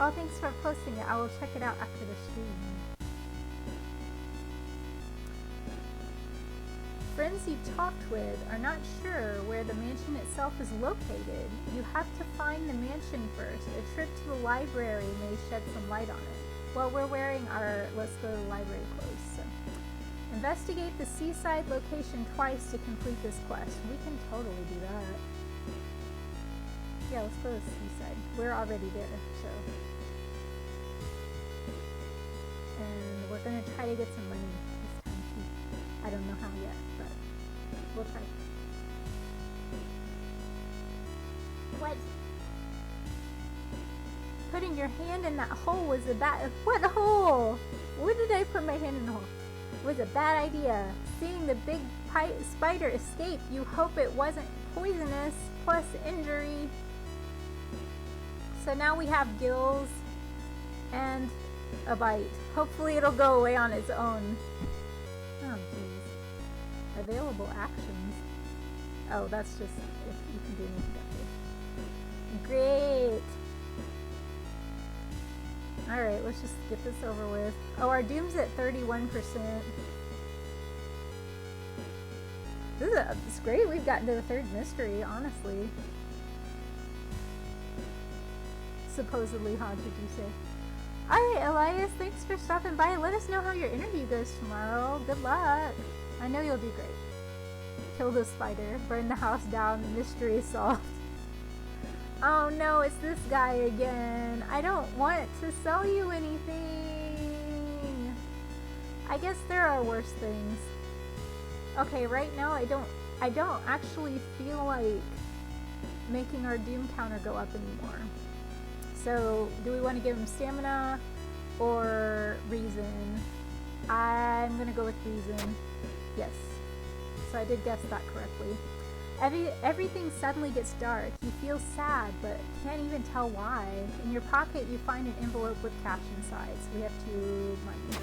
Oh, thanks for posting it. I will check it out after the stream. Friends you talked with are not sure where the mansion itself is located. You have to find the mansion first. A trip to the library may shed some light on it. Well, we're wearing our let's go to the library clothes. So. Investigate the seaside location twice to complete this quest. We can totally do that. Yeah, let's go to the seaside. We're already there, so. And we're gonna try to get some money this time too. I don't know how yet, but we'll try. What? Putting your hand in that hole was a bad... What hole? When did I put my hand in the hole? It was a bad idea. Seeing the big spider escape, you hope it wasn't poisonous, plus injury. So now we have gills and a bite. Hopefully it'll go away on its own. Oh jeez. Available actions. Oh, that's just if you can do anything. Great. Alright, let's just get this over with. Oh, our doom's at 31%. It's great we've gotten to the third mystery, honestly. Supposedly haunted, you say. Alright, Elias, thanks for stopping by. Let us know how your interview goes tomorrow. Good luck. I know you'll do great. Kill the spider, burn the house down, mystery solved. Oh no, it's this guy again. I don't want to sell you anything. I guess there are worse things. Okay, right now I don't actually feel like making our doom counter go up anymore. So, do we want to give him stamina or reason? I'm gonna go with reason. Yes. So I did guess that correctly. Everything suddenly gets dark. You feel sad, but can't even tell why. In your pocket, you find an envelope with cash inside. So we have 2 money.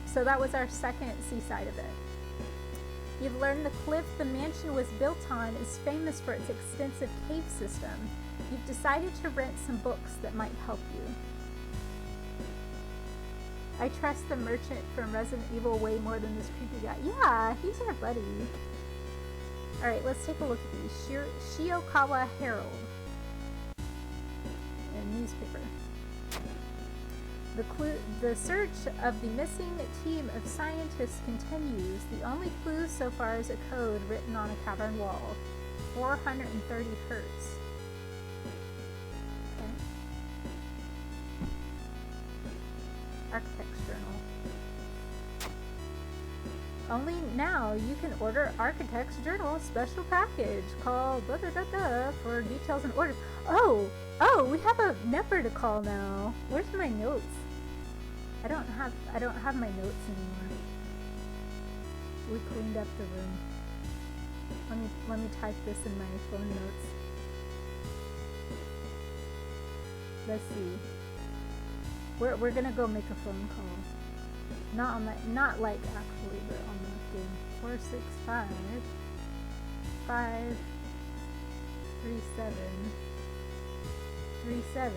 So that was our second seaside event. You've learned the cliff the mansion was built on is famous for its extensive cave system. You've decided to rent some books that might help you. I trust the merchant from Resident Evil way more than this creepy guy. Yeah, he's our buddy. Alright, let's take a look at these. Shiokawa Herald. A newspaper. The search of the missing team of scientists continues. The only clue so far is a code written on a cavern wall. 430 hertz. Okay. Architect's Journal. Only now you can order Architect's Journal special package. Call blah, blah, blah, blah for details and orders. Oh, we have a number to call now. Where's my notes? I don't have my notes anymore. We cleaned up the room. Let me type this in my phone notes. Let's see. We're gonna go make a phone call. Not like actually, but on the game. 465 537 37.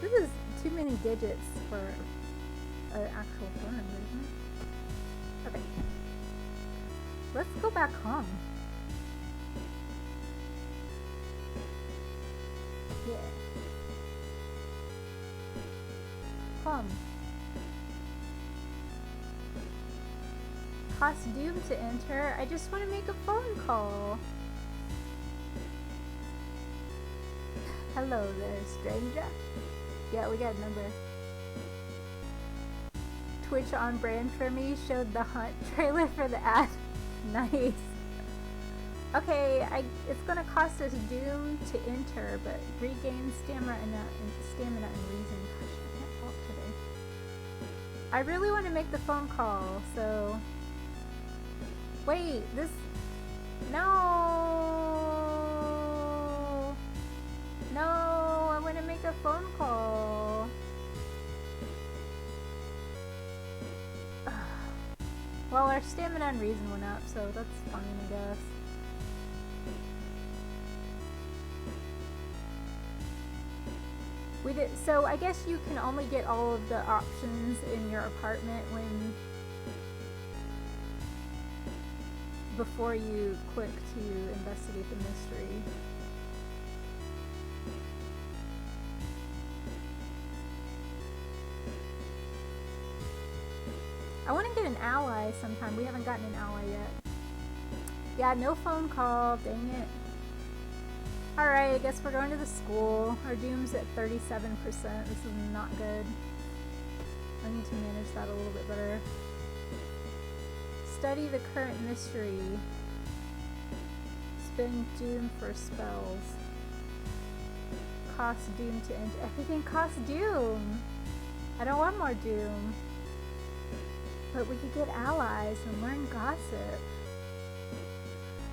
This is too many digits for an actual phone number, isn't it? Okay. Let's go back home. Yeah. Home. Costume to enter. I just want to make a phone call. Hello there, stranger. Yeah, we got a number. Twitch on brand for me showed the hunt trailer for the ad. Nice. Okay, it's gonna cost us doom to enter, but regain stamina and reason. Gosh, I can't talk today. I really want to make the phone call, so wait, No, I want to make a phone call. Well, our stamina and reason went up, so that's fine, I guess. So I guess you can only get all of the options in your apartment before you click to investigate the mystery. I want to get an ally sometime. We haven't gotten an ally yet. Yeah, no phone call. Dang it. Alright, I guess we're going to the school. Our doom's at 37%. This is not good. I need to manage that a little bit better. Study the current mystery. Spend doom for spells. Cost doom to enter. Everything costs doom! I don't want more doom. But we could get allies and learn gossip.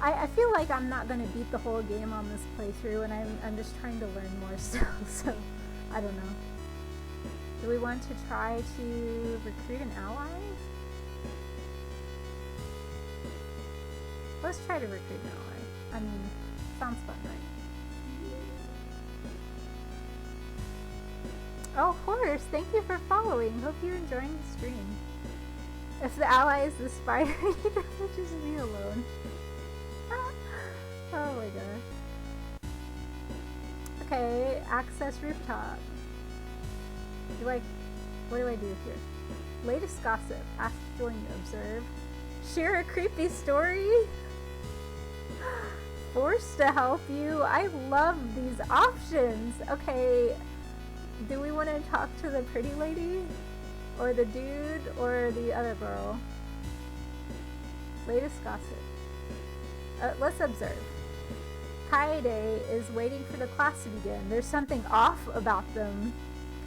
I feel like I'm not going to beat the whole game on this playthrough, and I'm just trying to learn more still, so I don't know. Do we want to try to recruit an ally? Let's try to recruit an ally. I mean, sounds fun, right? Oh, Horse, thank you for following. Hope you're enjoying the stream. If the ally is the spider, you can just be alone. Oh my gosh. Okay, access rooftop. What do I do here? Latest gossip. Ask to join, observe. Share a creepy story. Forced to help you. I love these options. Okay, do we want to talk to the pretty lady? Or the dude? Or the other girl? Latest gossip. Let's observe. Kaede is waiting for the class to begin. There's something off about them.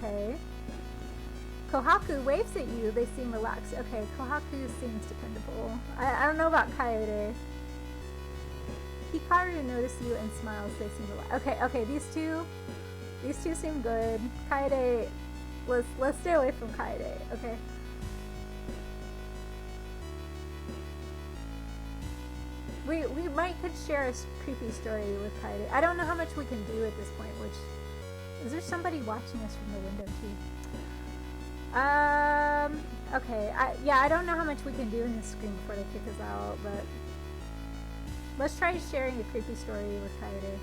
Okay. Kohaku waves at you. They seem relaxed. Okay, Kohaku seems dependable. I don't know about Kaede. Hikaru notices you and smiles. They seem relaxed. Okay, these two seem good. Kaede, let's stay away from Kaede. Okay. We might could share a creepy story with Kaede. I don't know how much we can do at this point. Is there somebody watching us from the window too? Okay. I don't know how much we can do in this screen before they kick us out, but let's try sharing a creepy story with Kaede.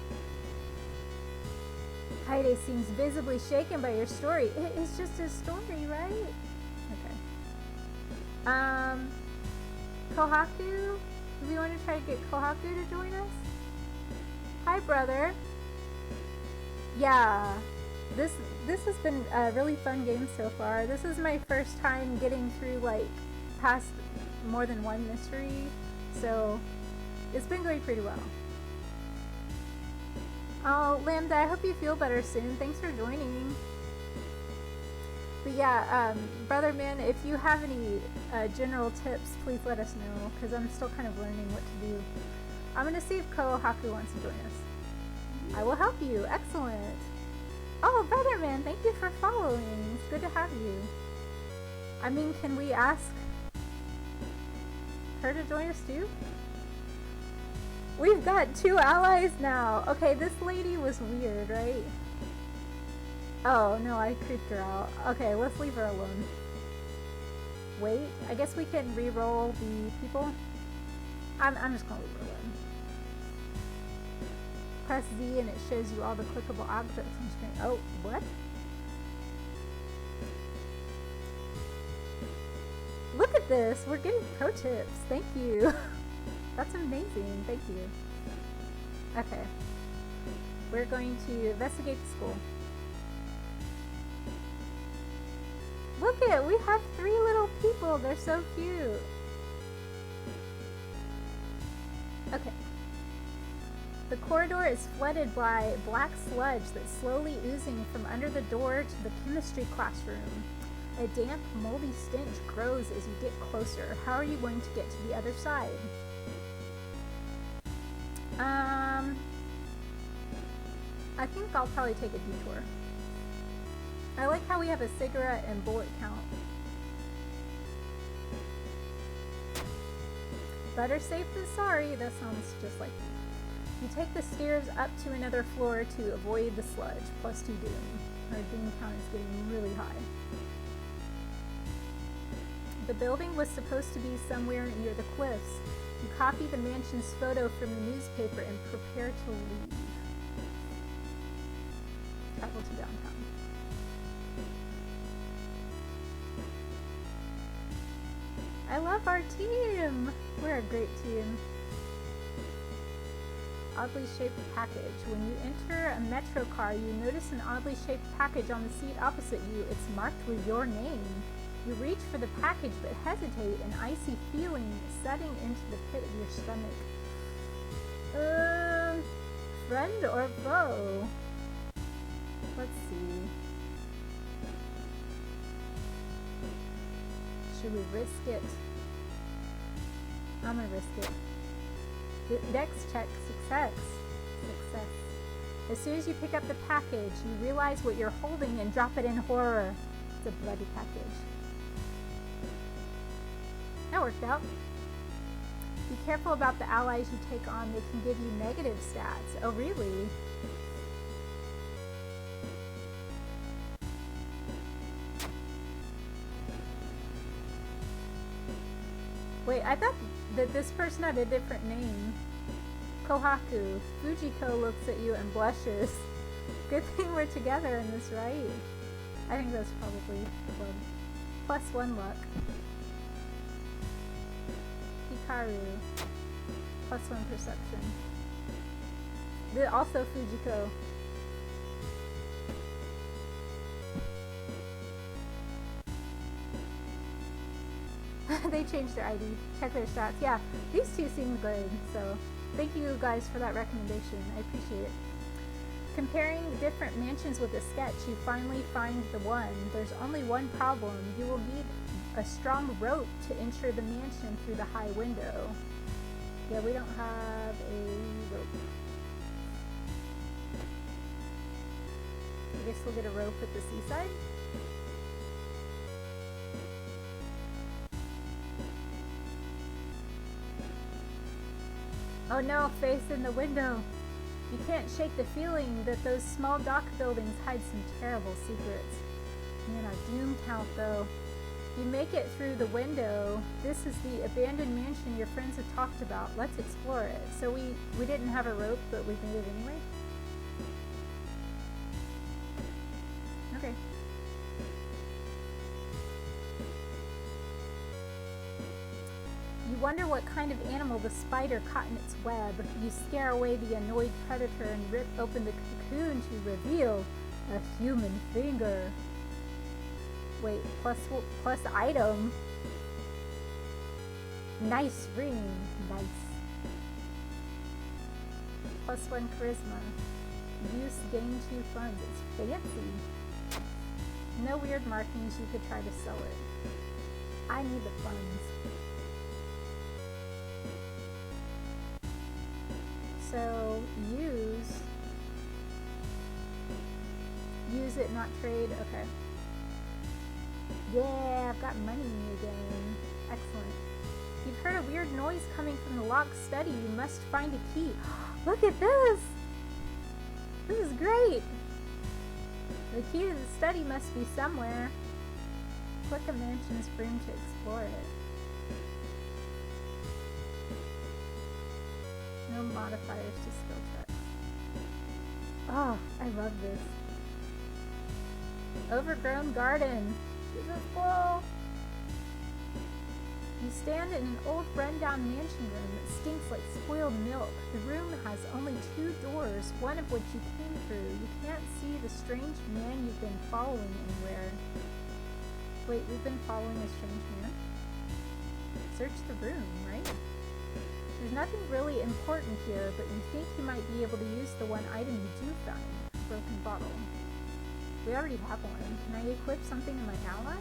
Kaede seems visibly shaken by your story. It's just a story, right? Okay. Kohaku? Do we want to try to get Kohaku to join us? Hi, brother. Yeah. This has been a really fun game so far. This is my first time getting through, like, past more than one mystery. So, it's been going pretty well. Oh, Lambda, I hope you feel better soon. Thanks for joining. But yeah, Brother Man, if you have any general tips, please let us know, because I'm still kind of learning what to do. I'm going to see if Kohaku wants to join us. I will help you. Excellent. Oh, Brother Man, thank you for following. It's good to have you. I mean, can we ask her to join us too? We've got 2 allies now. Okay, this lady was weird, right? Oh, no, I creeped her out. Okay, let's leave her alone. Wait, I guess we can re-roll the people. I'm just gonna leave her alone. Press Z and it shows you all the clickable objects on screen. Oh, what? Look at this! We're getting pro tips. Thank you. That's amazing. Thank you. Okay. We're going to investigate the school. Look at, we have 3 little people. They're so cute. Okay. The corridor is flooded by black sludge that's slowly oozing from under the door to the chemistry classroom. A damp, moldy stench grows as you get closer. How are you going to get to the other side? I think I'll probably take a detour. I like how we have a cigarette and bullet count. Better safe than sorry. That sounds just like me. You take the stairs up to another floor to avoid the sludge. +2 doom. Our doom count is getting really high. The building was supposed to be somewhere near the cliffs. You copy the mansion's photo from the newspaper and prepare to leave. Travel to downtown. I love our team! We're a great team. Oddly shaped package. When you enter a metro car, you notice an oddly shaped package on the seat opposite you. It's marked with your name. You reach for the package but hesitate, an icy feeling setting into the pit of your stomach. Friend or foe? Let's see. Should we risk it? I'm gonna risk it. Dex check, success. Success. As soon as you pick up the package, you realize what you're holding and drop it in horror. It's a bloody package. That worked out. Be careful about the allies you take on. They can give you negative stats. Oh, really? Wait, I thought that this person had a different name. Kohaku. Fujiko looks at you and blushes. Good thing we're together in this, right? I think that's probably the one. +1 luck. Hikaru. +1 perception. Also Fujiko. They changed their ID. Check their stats. Yeah, these two seem good, so thank you guys for that recommendation. I appreciate it. Comparing different mansions with a sketch, you finally find the one. There's only one problem. You will need a strong rope to enter the mansion through the high window. Yeah, we don't have a rope. I guess we'll get a rope at the seaside. Oh no, face in the window. You can't shake the feeling that those small dock buildings hide some terrible secrets. Man, our doom count though. You make it through the window. This is the abandoned mansion your friends have talked about. Let's explore it. So we didn't have a rope, but we made it anyway? Okay. You wonder what kind of animal the spider caught in its web. You scare away the annoyed predator and rip open the cocoon to reveal a human finger. Wait, plus item. Nice ring. Nice. +1 charisma. Use gain 2 funds. It's fancy. No weird markings. You could try to sell it. I need the funds. So use it, not trade. Okay. Yeah, I've got money again. Excellent. You've heard a weird noise coming from the locked study. You must find a key. Look at this! This is great! The key to the study must be somewhere. Click a mansion's room to explore it. No modifiers to skill checks. Oh, I love this. Overgrown garden. This is cool. You stand in an old rundown mansion room that stinks like spoiled milk. The room has only 2 doors, one of which you came through. You can't see the strange man you've been following anywhere. Wait, we've been following a strange man? Search the room, right? There's nothing really important here, but you think you might be able to use the one item you do find. A broken bottle. We already have one. Can I equip something to my ally?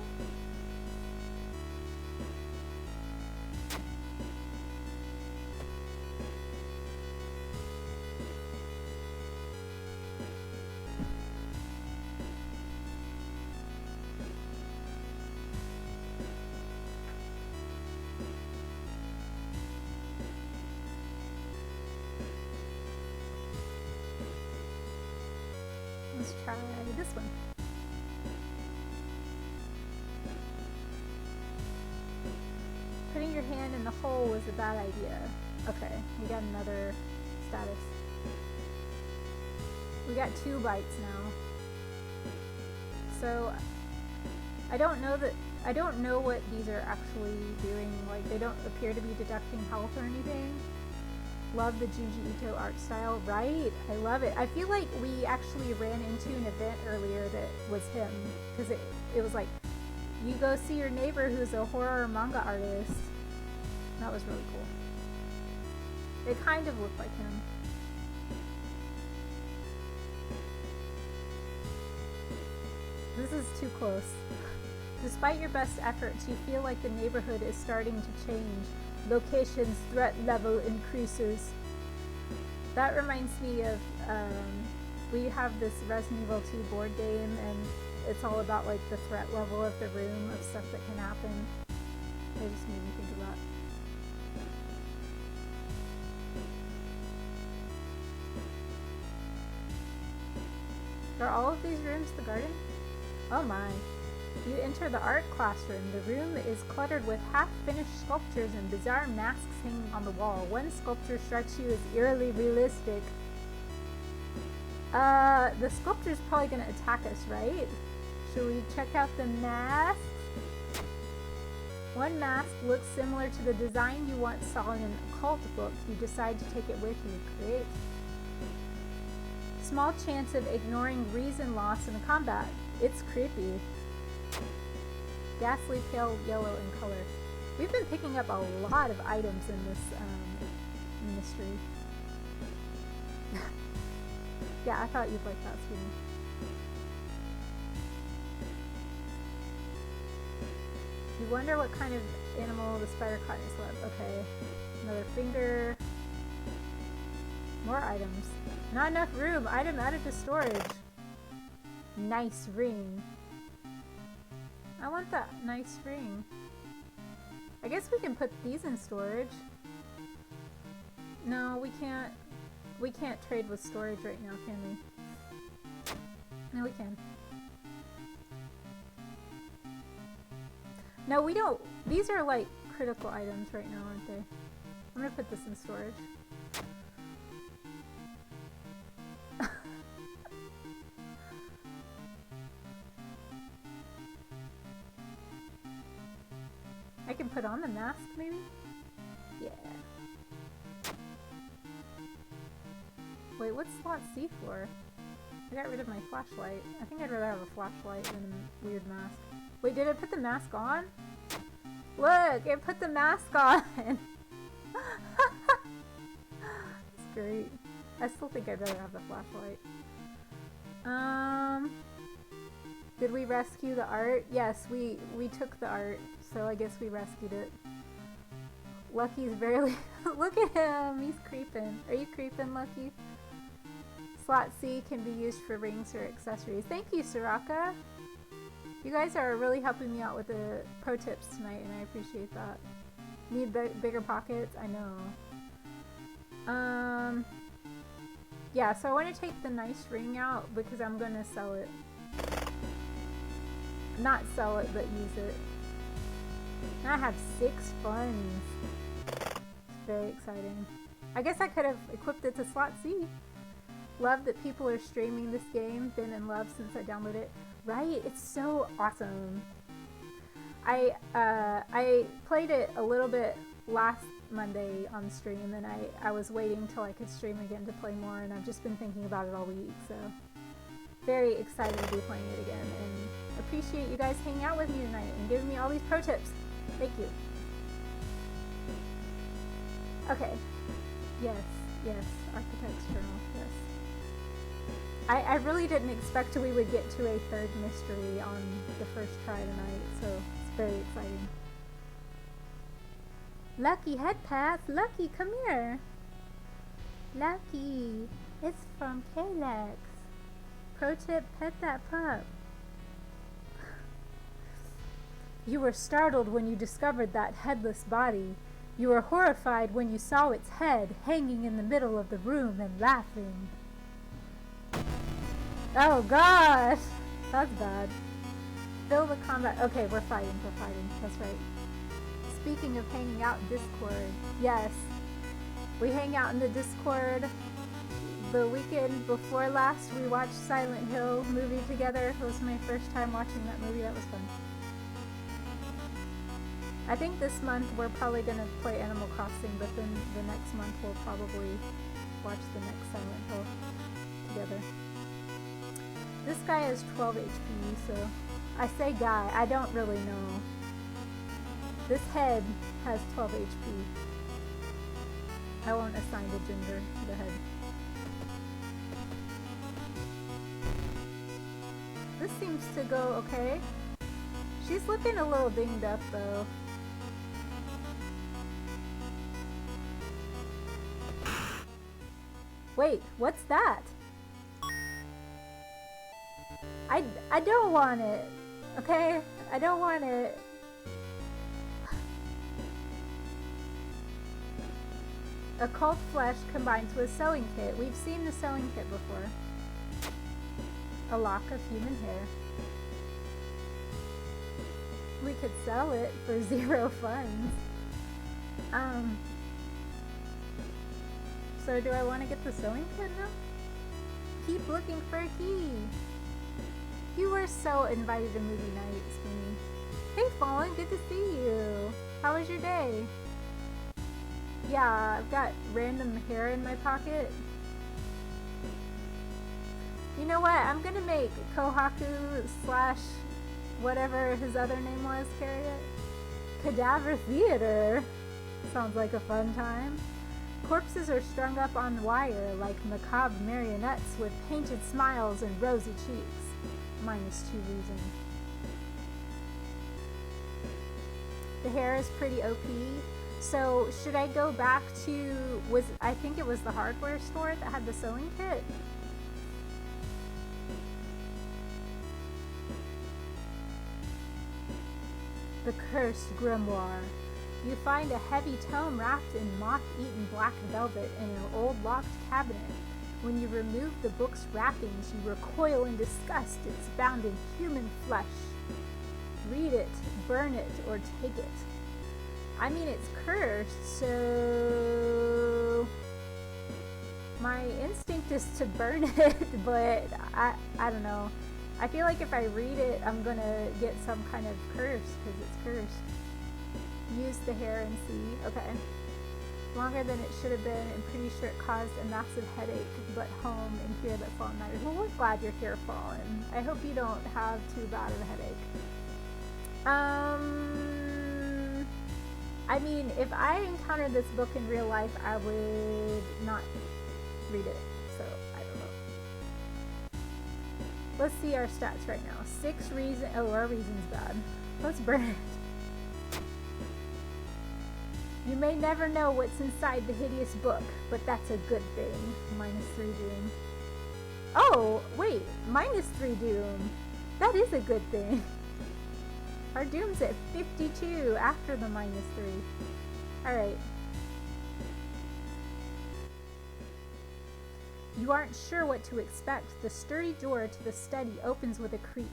Let's try this one. Putting your hand in the hole was a bad idea. Okay, we got another status. We got 2 bites now. So I don't know what these are actually doing. Like, they don't appear to be deducting health or anything. Love the Junji Ito art style, right? I love it. I feel like we actually ran into an event earlier that was him, because it was like, you go see your neighbor who's a horror manga artist. That was really cool. It kind of looked like him. This is too close. Despite your best efforts, you feel like the neighborhood is starting to change. Location's threat level increases. That reminds me of, we have this Resident Evil 2 board game, and it's all about like the threat level of the room, of stuff that can happen. It just made me think of that. Are all of these rooms the garden? Oh my. You enter the art classroom. The room is cluttered with half-finished sculptures and bizarre masks hanging on the wall. One sculpture strikes you as eerily realistic. The sculpture's probably gonna attack us, right? Should we check out the masks? One mask looks similar to the design you once saw in an occult book. You decide to take it with you. Great. Small chance of ignoring reason loss in combat. It's creepy. Ghastly pale yellow in color. We've been picking up a lot of items in this mystery. Yeah, I thought you'd like that, sweetie. You wonder what kind of animal the spider caught in its web. Okay. Another finger. More items. Not enough room. Item added to storage. Nice ring. I want that nice ring. I guess we can put these in storage. No, we can't. We can't trade with storage right now, can we? No, we can. No, we don't. These are like critical items right now, aren't they? I'm gonna put this in storage. I can put on the mask, maybe? Yeah. Wait, what's slot C for? I got rid of my flashlight. I think I'd rather have a flashlight than a weird mask. Wait, did it put the mask on? Look, it put the mask on! That's great. I still think I'd rather have the flashlight. Did we rescue the art? Yes, we took the art, so I guess we rescued it. Lucky's barely... Look at him! He's creeping. Are you creeping, Lucky? Slot C can be used for rings or accessories. Thank you, Soraka! You guys are really helping me out with the pro tips tonight, and I appreciate that. Need bigger pockets? I know. Yeah, so I want to take the nice ring out because I'm gonna sell it. Not sell it, but use it. And I have 6 funds. It's very exciting. I guess I could have equipped it to slot C. Love that people are streaming this game. Been in love since I downloaded it. Right? It's so awesome. I played it a little bit last Monday on stream, and I was waiting till I could stream again to play more, and I've just been thinking about it all week, so very excited to be playing it again, and appreciate you guys hanging out with me tonight and giving me all these pro tips. Thank you. Okay. Yes, Architect's Journal, yes. I really didn't expect we would get to a 3rd mystery on the first try tonight, so it's very exciting. Lucky head pass. Lucky, come here. Lucky, it's from Kalex. Pro tip, pet that pup. You were startled when you discovered that headless body. You were horrified when you saw its head hanging in the middle of the room and laughing. Oh gosh! That's bad. Fill the combat. Okay, we're fighting. That's right. Speaking of hanging out in Discord, yes. We hang out in the Discord. The weekend before last, we watched Silent Hill movie together. It was my first time watching that movie. That was fun. I think this month we're probably going to play Animal Crossing, but then the next month we'll probably watch the next Silent Hill together. This guy has 12 HP, so I say guy, I don't really know. This head has 12 HP. I won't assign a gender to the head. This seems to go okay. She's looking a little dinged up though. Wait, what's that? I don't want it, okay? I don't want it. Occult flesh combines with sewing kit. We've seen the sewing kit before. A lock of human hair. we could sell it for 0 funds. So do I want to get the sewing kit now? Keep looking for a key. You were so invited to movie night, Sweeney. Hey, Fallen, good to see you. How was your day? Yeah, I've got random hair in my pocket. You know what? I'm gonna make Kohaku / whatever his other name was, carry it. Cadaver Theater. Sounds like a fun time. Corpses are strung up on wire like macabre marionettes with painted smiles and rosy cheeks. -2 reason. The hair is pretty OP. So should I go back to, I think it was the hardware store that had the sewing kit? The Cursed Grimoire. You find a heavy tome wrapped in moth-eaten black velvet in an old locked cabinet. When you remove the book's wrappings, you recoil in disgust. It's bound in human flesh. Read it, burn it, or take it. I mean, it's cursed, so my instinct is to burn it, but I don't know. I feel like if I read it, I'm gonna get some kind of curse because it's cursed. Use the hair and see. Okay. Longer than it should have been, and pretty sure it caused a massive headache, but home and here that Fallen matters. Well, we're glad you're here, Fallen. I hope you don't have too bad of a headache. I mean, if I encountered this book in real life, I would not read it, so I don't know. Let's see our stats right now. 6 reasons. Oh, our reason's bad. Let's burn it. You may never know what's inside the hideous book, but that's a good thing. -3 doom. Oh, wait. -3 doom. That is a good thing. Our doom's at 52 after the -3. Alright. You aren't sure what to expect. The sturdy door to the study opens with a creak.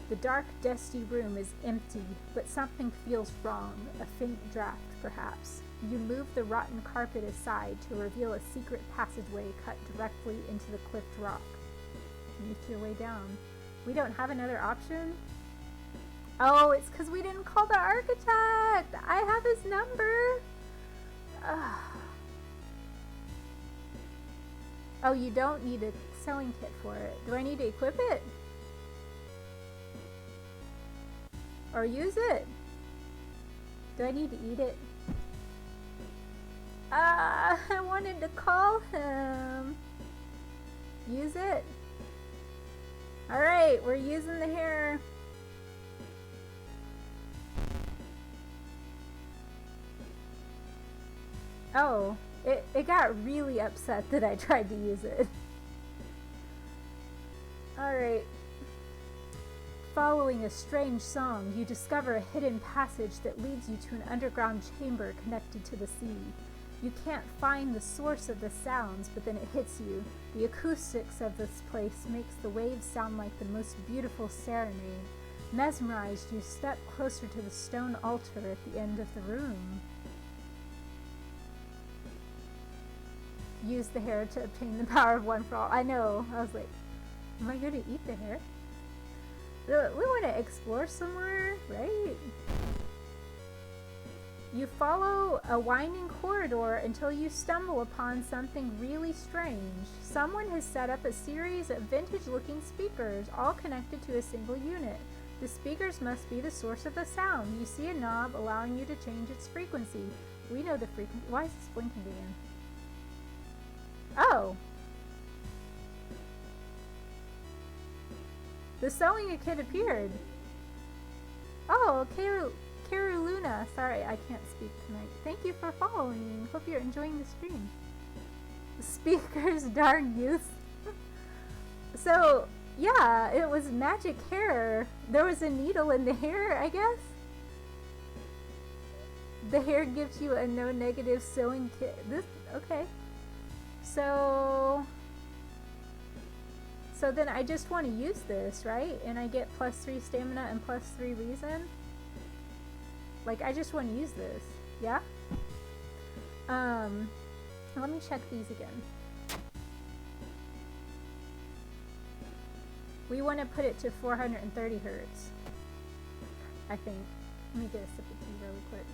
The dark, dusty room is empty, but something feels wrong. A faint draft, perhaps. You move the rotten carpet aside to reveal a secret passageway cut directly into the cliffed rock. Make your way down. We don't have another option? Oh, it's because we didn't call the architect! I have his number! Ugh. Oh, you don't need a sewing kit for it. Do I need to equip it? Or use it? Do I need to eat it? I wanted to call him. Use it? Alright, we're using the hair. Oh, it got really upset that I tried to use it. Alright. Following a strange song, you discover a hidden passage that leads you to an underground chamber connected to the sea. You can't find the source of the sounds, but then it hits you. The acoustics of this place makes the waves sound like the most beautiful serenade. Mesmerized, you step closer to the stone altar at the end of the room. Use the hair to obtain the power of one for all. I know. I was like, am I going to eat the hair? We want to explore somewhere, right? You follow a winding corridor until you stumble upon something really strange. Someone has set up a series of vintage-looking speakers, all connected to a single unit. The speakers must be the source of the sound. You see a knob allowing you to change its frequency. We know the frequency. Why is this blinking again? Oh! The sewing kit appeared. Oh, Karu Luna. Sorry, I can't speak tonight. Thank you for following. Hope you're enjoying the stream. Speakers, darn youth. So, yeah, it was magic hair. There was a needle in the hair, I guess. The hair gives you a no negative sewing kit. Okay. So then I just want to use this, right? And I get +3 stamina and +3 reason. Like, I just want to use this. Yeah? Let me check these again. We want to put it to 430 hertz. I think. Let me get a sip of tea really quick.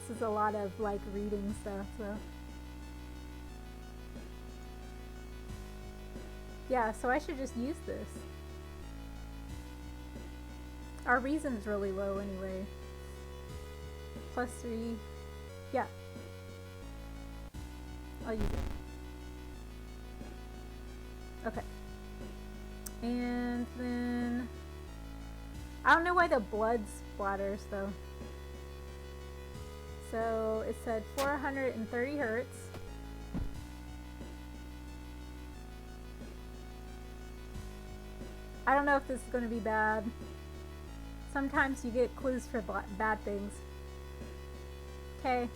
This is a lot of like reading stuff, so. Yeah, so I should just use this. Our reason's really low anyway. +3. Yeah. I'll use it. Okay. And then I don't know why the blood splatters though. So it said 430 hertz. I don't know if this is going to be bad. Sometimes you get clues for bad things. Okay.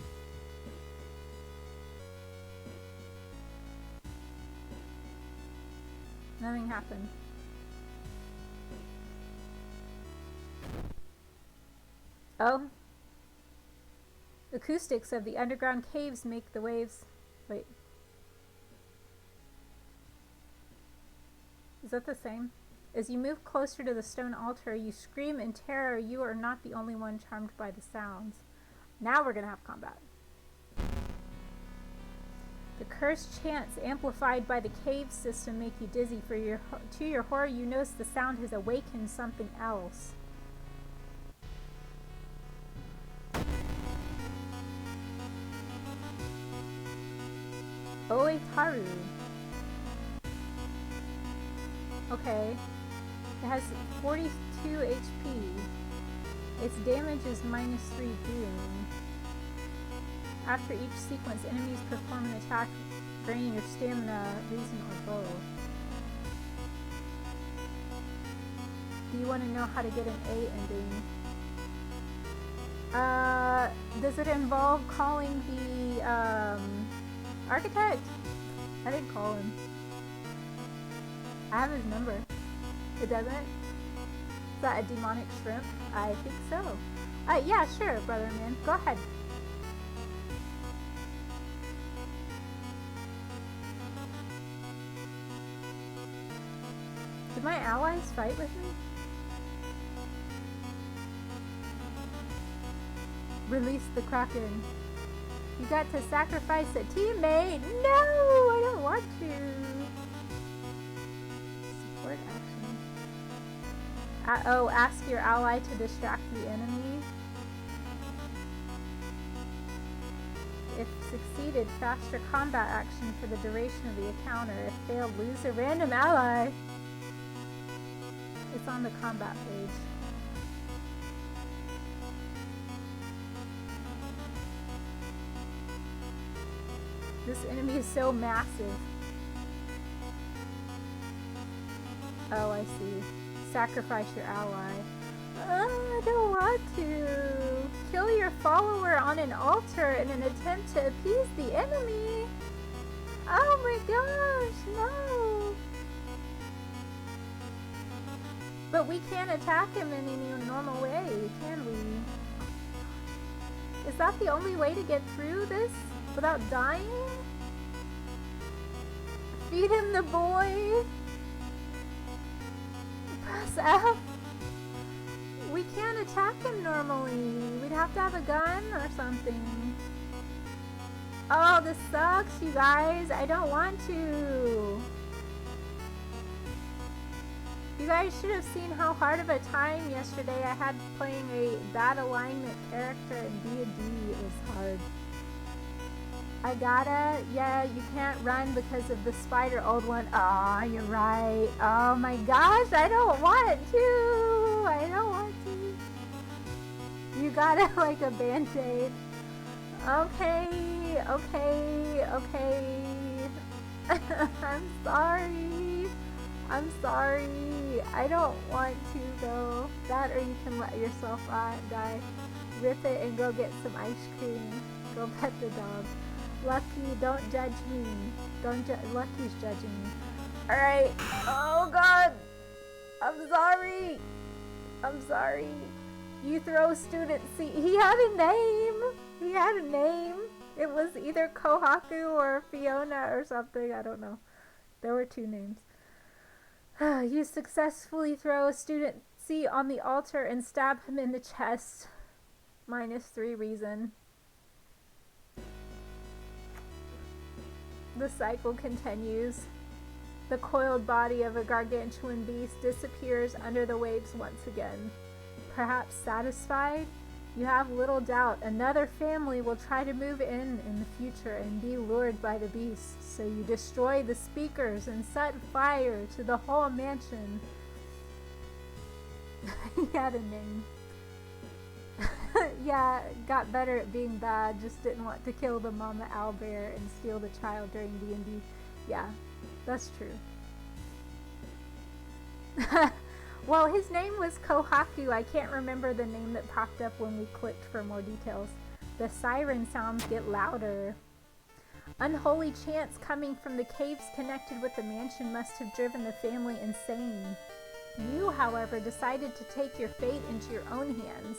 Nothing happened. Oh. Acoustics of the underground caves make the waves. Wait. Is that the same? As you move closer to the stone altar, you scream in terror. You are not the only one charmed by the sounds. Now we're gonna have combat. The cursed chants amplified by the cave system make you dizzy. To your horror, you notice the sound has awakened something else. Oetaru. Okay. It has 42 HP. Its damage is -3 doom. After each sequence, enemies perform an attack, draining your stamina, reason, or both. Do you want to know how to get an A ending? Does it involve calling the architect? I didn't call him. I have his number. It doesn't? Is that a demonic shrimp? I think so. Yeah, sure, brother man. Go ahead. Did my allies fight with me? Release the Kraken. You got to sacrifice a teammate. No, I don't want to. Support action. Oh, ask your ally to distract the enemy. If succeeded, faster combat action for the duration of the encounter. If failed, lose a random ally. It's on the combat page. This enemy is so massive. Oh, I see. Sacrifice your ally. I don't want to. Kill your follower on an altar in an attempt to appease the enemy. Oh my gosh, no. But we can't attack him in any normal way, can we? Is that the only way to get through this without dying? Feed him the boy. Press F. We can't attack him normally. We'd have to have a gun or something. Oh, this sucks, you guys. I don't want to. You guys should have seen how hard of a time yesterday I had playing a bad alignment character in D&D. It was hard. Yeah, you can't run because of the spider, old one. Aw, you're right. Oh my gosh, I don't want to. I don't want to. You got it like a band-aid. Okay. I'm sorry. I don't want to though. That or you can let yourself die. Rip it and go get some ice cream. Go pet the dog. Lucky, don't judge me. Lucky's judging me. Alright. Oh god. I'm sorry. I'm sorry. You throw student C. He had a name. He had a name. It was either Kohaku or Fiona or something. I don't know. There were two names. You successfully throw student C on the altar and stab him in the chest. -3 reason. The cycle continues. The coiled body of a gargantuan beast disappears under the waves once again. Perhaps satisfied? You have little doubt another family will try to move in the future and be lured by the beast, so you destroy the speakers and set fire to the whole mansion. He had a name. Yeah, got better at being bad, just didn't want to kill the mama owlbear and steal the child during D&D. Yeah, that's true. Well, his name was Kohaku. I can't remember the name that popped up when we clicked for more details. The siren sounds get louder. Unholy chants coming from the caves connected with the mansion must have driven the family insane. You, however, decided to take your fate into your own hands.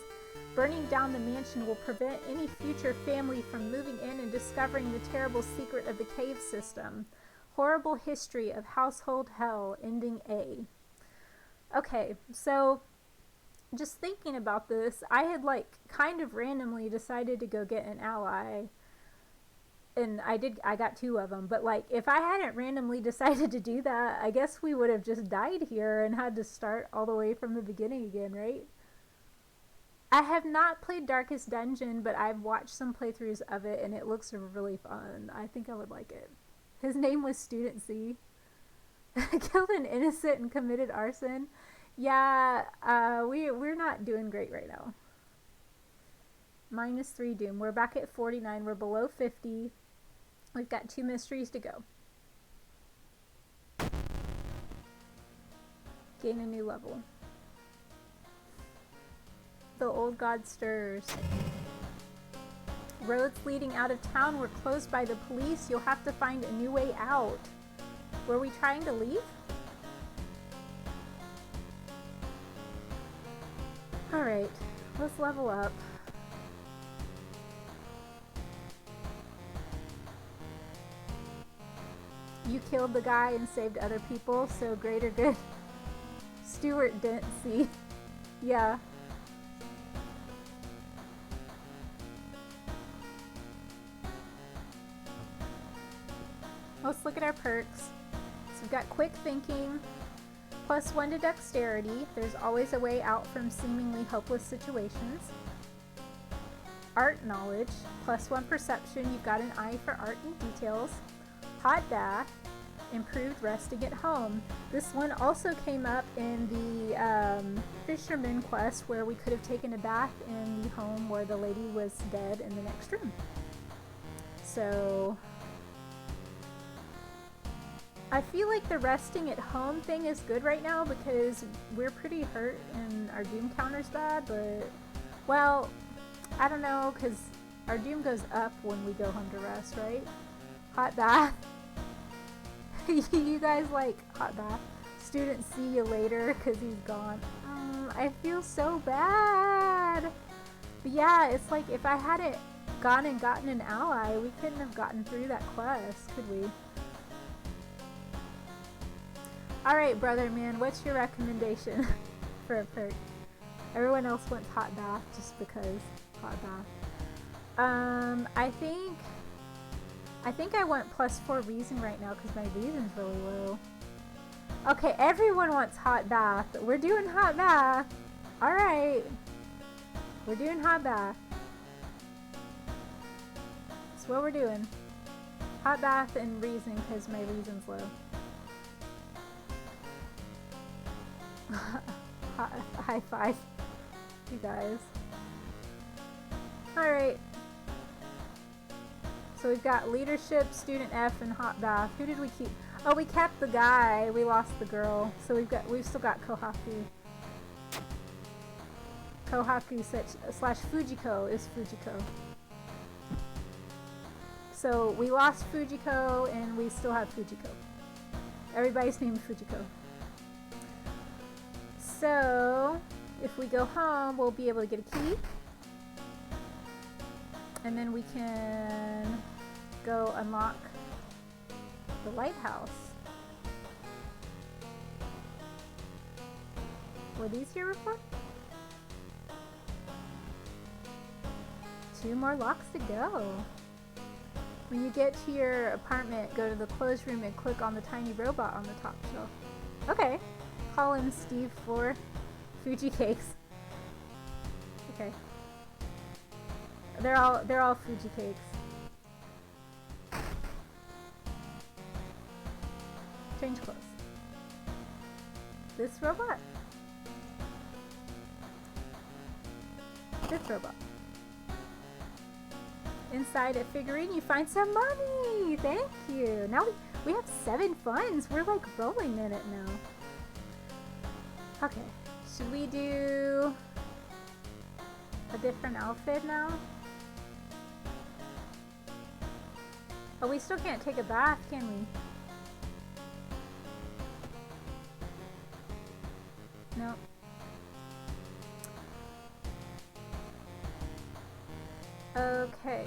Burning down the mansion will prevent any future family from moving in and discovering the terrible secret of the cave system. Horrible history of household hell, ending A. Okay, so just thinking about this, I had kind of randomly decided to go get an ally. And I got 2 of them, but if I hadn't randomly decided to do that, I guess we would have just died here and had to start all the way from the beginning again, right? I have not played Darkest Dungeon, but I've watched some playthroughs of it and it looks really fun. I think I would like it. His name was Student C. Killed an innocent and committed arson. Yeah, we're not doing great right now. -3 doom. We're back at 49. We're below 50. We've got 2 mysteries to go. Gain a new level. The old god stirs. Roads leading out of town were closed by the police. You'll have to find a new way out. Were we trying to leave? Alright, let's level up. You killed the guy and saved other people, so greater good. Stuart didn't see. Yeah. Let's look at our perks. So we've got quick thinking, +1 to dexterity. There's always a way out from seemingly hopeless situations. Art knowledge, +1 perception. You've got an eye for art and details. Hot bath, improved resting at home. This one also came up in the fisherman quest where we could have taken a bath in the home where the lady was dead in the next room. So I feel like the resting at home thing is good right now because we're pretty hurt and our doom counter's bad, but, well, I don't know, because our doom goes up when we go home to rest, right? Hot bath. You guys like hot bath. Student see you later because he's gone. I feel so bad. But yeah, it's like if I hadn't gone and gotten an ally, we couldn't have gotten through that quest, could we? Alright, brother man, what's your recommendation for a perk? Everyone else wants hot bath just because hot bath. I think I want +4 reason right now because my reason's really low. Okay, everyone wants hot bath. We're doing hot bath. Alright. We're doing hot bath. That's what we're doing. Hot bath and reason because my reason's low. High five, you guys. Alright. So we've got leadership, student F, and hot bath. Who did we keep? Oh, we kept the guy. We lost the girl. So we've still got Kohaku. Kohaku slash Fujiko is Fujiko. So we lost Fujiko and we still have Fujiko. Everybody's named Fujiko. So, if we go home, we'll be able to get a key. And then we can go unlock the lighthouse. Were these here before? 2 more locks to go. When you get to your apartment, go to the clothes room and click on the tiny robot on the top shelf. Okay. Call him Steve for Fuji cakes. Okay. They're all Fuji cakes. Change clothes. This robot. This robot. Inside a figurine, you find some money. Thank you. Now we have 7 funds. We're like rolling in it now. Okay. Should we do a different outfit now? Oh, we still can't take a bath, can we? No. Okay.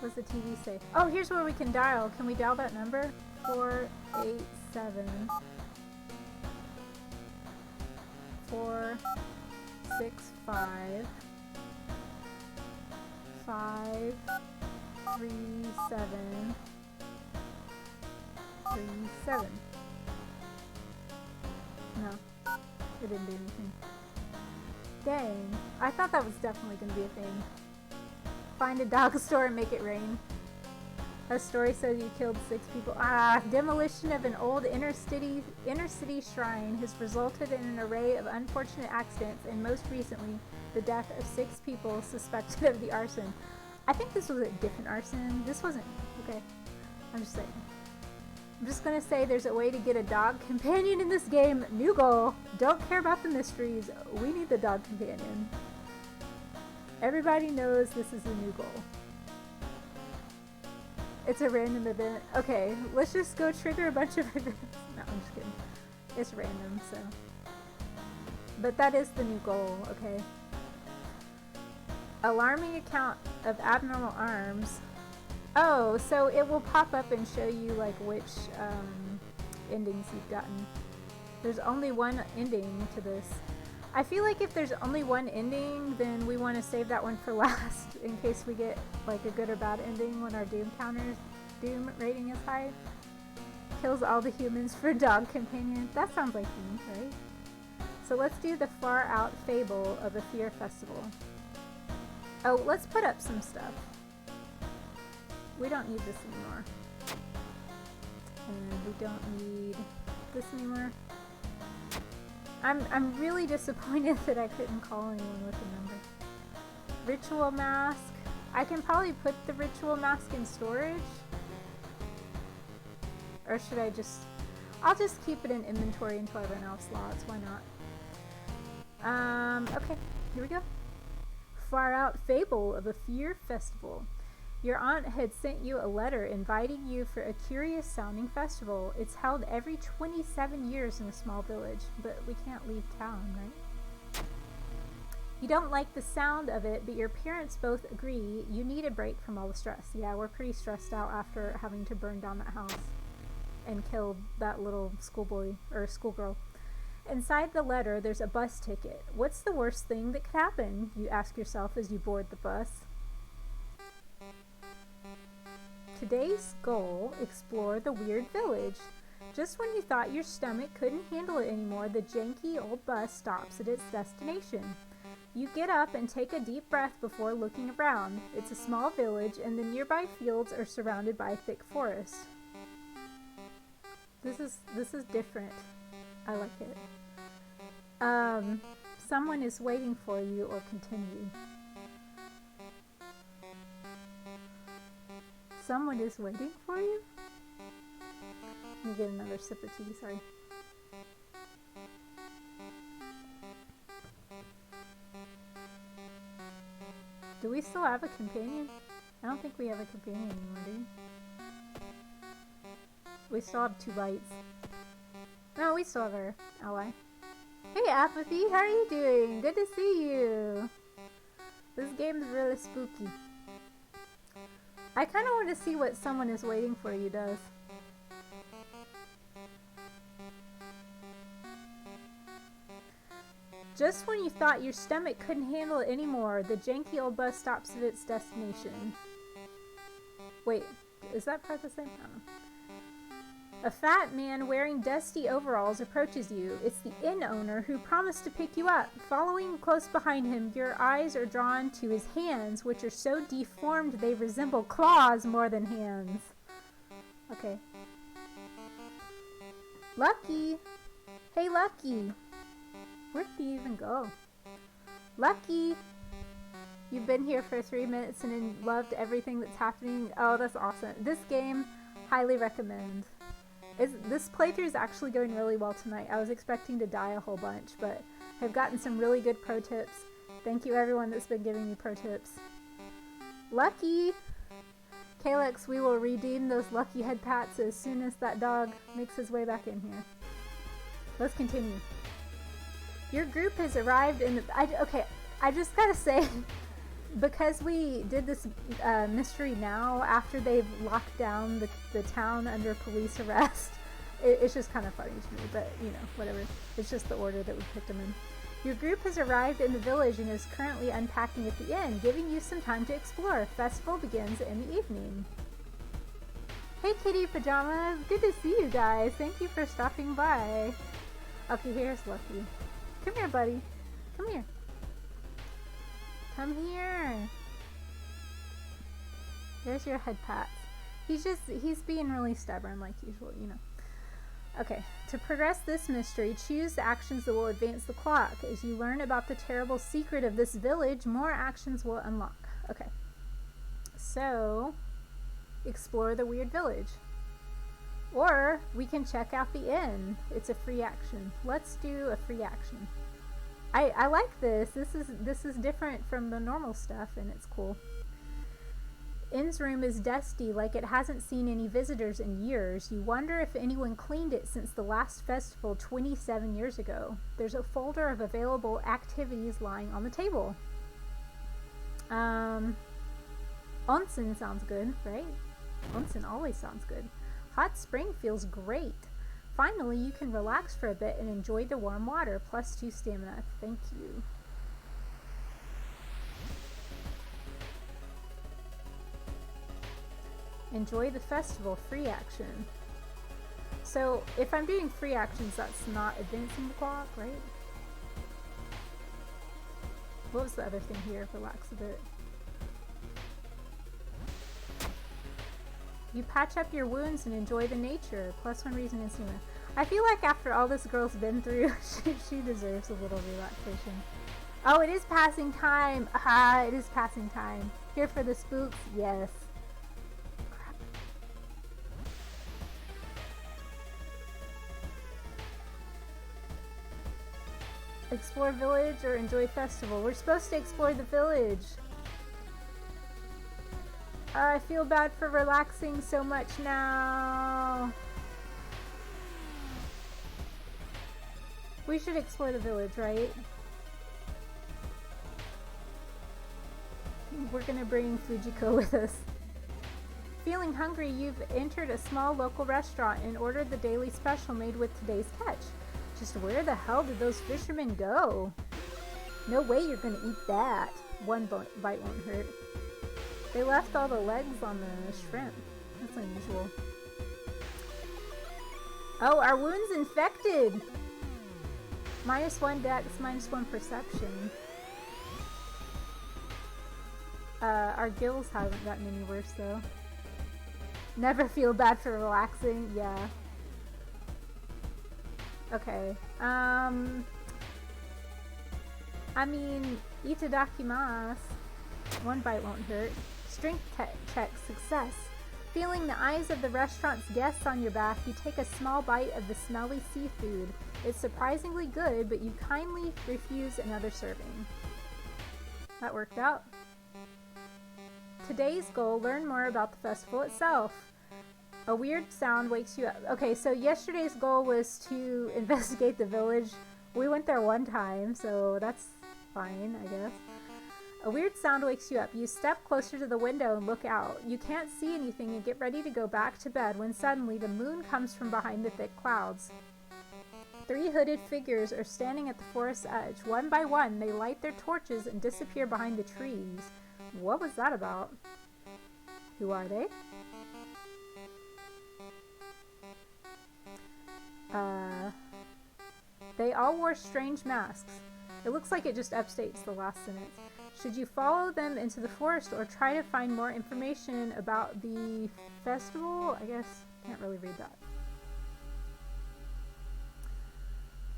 What's the TV say? Oh, here's where we can dial. Can we dial that number? 487 465 537 37. No, it didn't do anything. Dang, I thought that was definitely going to be a thing. Find a dog store and make it rain. A story says you killed 6 people. Ah, demolition of an old inner city shrine has resulted in an array of unfortunate accidents, and most recently, the death of 6 people suspected of the arson. I think this was a different arson. This wasn't. Okay, I'm just saying. I'm just gonna say there's a way to get a dog companion in this game. New goal. Don't care about the mysteries. We need the dog companion. Everybody knows this is a new goal. It's a random event. Okay, let's just go trigger a bunch of events. No, I'm just kidding. It's random, so. But that is the new goal, okay? Alarming account of abnormal arms. Oh, so it will pop up and show you like which endings you've gotten. There's only one ending to this. I feel like if there's only one ending, then we want to save that one for last in case we get like a good or bad ending when our Doom rating is high. Kills all the humans for dog companion. That sounds like me, right? So let's do the Far Out Fable of a Fear Festival. Oh, let's put up some stuff. We don't need this anymore. And we don't need this anymore. I'm really disappointed that I couldn't call anyone with a number. Ritual mask. I can probably put the ritual mask in storage. Or should I just... I'll just keep it in inventory until I run out of slots. Why not? Okay, here we go. Far Out Fable of a Fear Festival. Your aunt had sent you a letter inviting you for a curious sounding festival. It's held every 27 years in a small village, but we can't leave town, right? You don't like the sound of it, but your parents both agree you need a break from all the stress. Yeah, we're pretty stressed out after having to burn down that house and kill that little schoolboy or schoolgirl. Inside the letter, there's a bus ticket. What's the worst thing that could happen? You ask yourself as you board the bus. Today's goal, explore the weird village. Just when you thought your stomach couldn't handle it anymore, the janky old bus stops at its destination. You get up and take a deep breath before looking around. It's a small village and the nearby fields are surrounded by a thick forest. This is different. I like it. Someone is waiting for you, or continue. Someone is waiting for you? Let me get another sip of tea, sorry. Do we still have a companion? I don't think we have a companion anymore, do we? We still have 2 lights. No, we still have our ally. Hey Apathy, how are you doing? Good to see you. This game is really spooky. I kind of want to see what someone is waiting for you does. Just when you thought your stomach couldn't handle it anymore, the janky old bus stops at its destination. Wait, is that part the same? I don't know. A fat man wearing dusty overalls approaches you. It's the inn owner who promised to pick you up. Following close behind him, your eyes are drawn to his hands, which are so deformed they resemble claws more than hands. Okay. Lucky! Hey, Lucky! Where'd he even go? Lucky! You've been here for 3 minutes and loved everything that's happening. Oh, that's awesome. This game, highly recommend. This playthrough is actually going really well tonight. I was expecting to die a whole bunch, but I've gotten some really good pro tips. Thank you everyone that's been giving me pro tips. Lucky! Calyx, we will redeem those lucky head pats as soon as that dog makes his way back in here. Let's continue. Your group has arrived in the... Okay, I just gotta say, because we did this mystery now after they've locked down the town under police arrest, it's just kind of funny to me, but you know, whatever. It's just the order that we picked them in. Your group has arrived in the village and is currently unpacking at the inn, giving you some time to explore. Festival begins in the evening. Hey Kitty Pajamas, good to see you guys. Thank you for stopping by. Okay, here's Lucky. Come here, buddy. Come here. Come here. There's your head pats. He's being really stubborn like usual, you know. Okay, to progress this mystery, choose the actions that will advance the clock. As you learn about the terrible secret of this village, more actions will unlock. Okay, so explore the weird village. Or we can check out the inn. It's a free action. Let's do a free action. I like this. This is different from the normal stuff, and it's cool. Inn's room is dusty, like it hasn't seen any visitors in years. You wonder if anyone cleaned it since the last festival 27 years ago. There's a folder of available activities lying on the table. Onsen sounds good, right? Onsen always sounds good. Hot spring feels great. Finally, you can relax for a bit and enjoy the warm water, plus 2 stamina. Thank you. Enjoy the festival, free action. So, if I'm doing free actions, that's not advancing the clock, right? What was the other thing here? Relax a bit. You patch up your wounds and enjoy the nature. Plus 1 reason in stamina. I feel like after all this girl's been through, she deserves a little relaxation. Oh, it is passing time. Ah, it is passing time. Here for the spooks? Yes. Crap. Explore village or enjoy festival? We're supposed to explore the village. I feel bad for relaxing so much now. We should explore the village, right? We're gonna bring Fujiko with us. Feeling hungry, you've entered a small local restaurant and ordered the daily special made with today's catch. Just where the hell did those fishermen go? No way you're gonna eat that. 1 bite won't hurt. They left all the legs on the shrimp. That's unusual. Oh, our wound's infected! -1 dex, -1 perception. Our gills haven't gotten any worse though. Never feel bad for relaxing, yeah. Okay, I mean, itadakimasu. 1 bite won't hurt. Strength check, success. Feeling the eyes of the restaurant's guests on your back, you take a small bite of the smelly seafood. It's surprisingly good, but you kindly refuse another serving. That worked out. Today's goal, learn more about the festival itself. A weird sound wakes you up. Okay, so yesterday's goal was to investigate the village. We went there one time, so that's fine, I guess. A weird sound wakes you up. You step closer to the window and look out. You can't see anything and get ready to go back to bed when suddenly the moon comes from behind the thick clouds. 3 hooded figures are standing at the forest's edge. One by one, they light their torches and disappear behind the trees. What was that about? Who are they? They all wore strange masks. It looks like it just upstates the last sentence. Should you follow them into the forest or try to find more information about the festival? I guess can't really read that.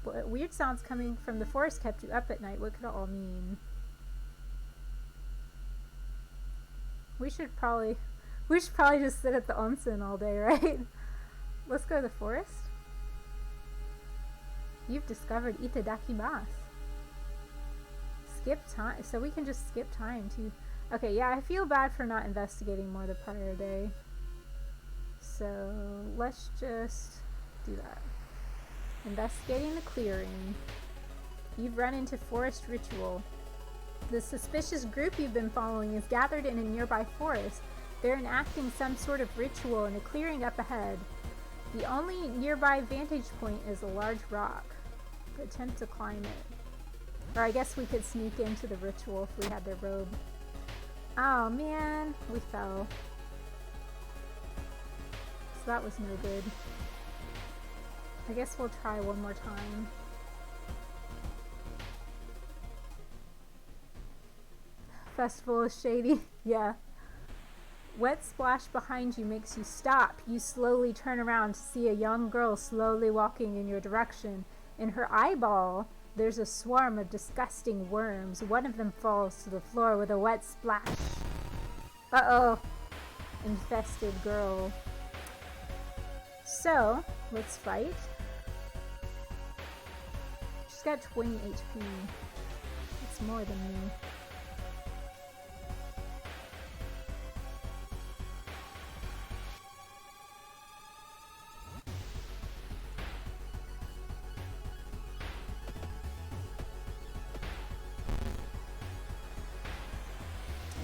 But weird sounds coming from the forest kept you up at night. What could it all mean? We should probably just sit at the onsen all day, right? Let's go to the forest. You've discovered itadakimasu. Skip time, so we can just skip time too. Okay, yeah, I feel bad for not investigating more the prior day. So let's just do that. Investigating the clearing. You've run into forest ritual. The suspicious group you've been following is gathered in a nearby forest. They're enacting some sort of ritual in a clearing up ahead. The only nearby vantage point is a large rock. Attempt to climb it. Or I guess we could sneak into the ritual if we had their robe. Oh man, we fell. So that was no good. I guess we'll try one more time. Festival is shady. Yeah. Wet splash behind you makes you stop. You slowly turn around to see a young girl slowly walking in your direction. In her eyeball, there's a swarm of disgusting worms. One of them falls to the floor with a wet splash. Uh-oh. Infested girl. So, let's fight. She's got 20 HP. That's more than me.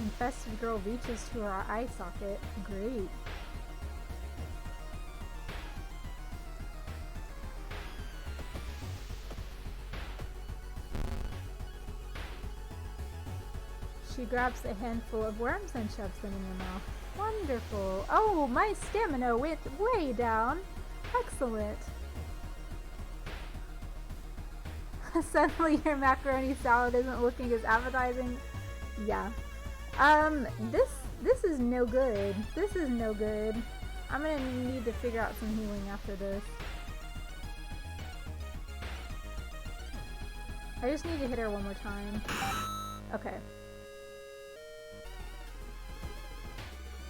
Infested girl reaches to her eye socket. Great. She grabs a handful of worms and shoves them in your mouth. Wonderful. Oh, my stamina went way down. Excellent. Suddenly your macaroni salad isn't looking as appetizing. Yeah. This is no good. This is no good. I'm gonna need to figure out some healing after this. I just need to hit her one more time. Okay.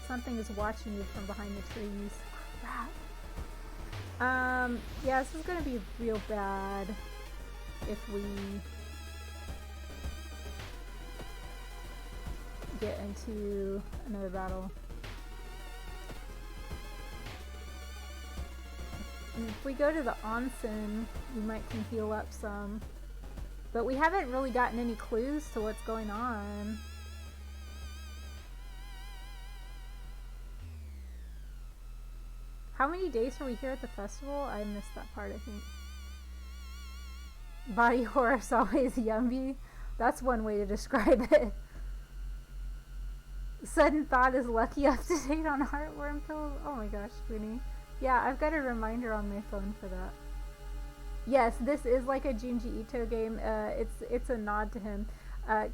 Something is watching you from behind the trees. Crap. Yeah, this is gonna be real bad if we get into another battle. And if we go to the onsen, we might can heal up some. But we haven't really gotten any clues to what's going on. How many days are we here at the festival? I missed that part, I think. Body horse, always yummy. That's one way to describe it. Sudden thought is lucky up to date on heartworm pills. Oh my gosh, Queenie. Yeah, I've got a reminder on my phone for that. Yes, this is like a Junji Ito game. It's a nod to him.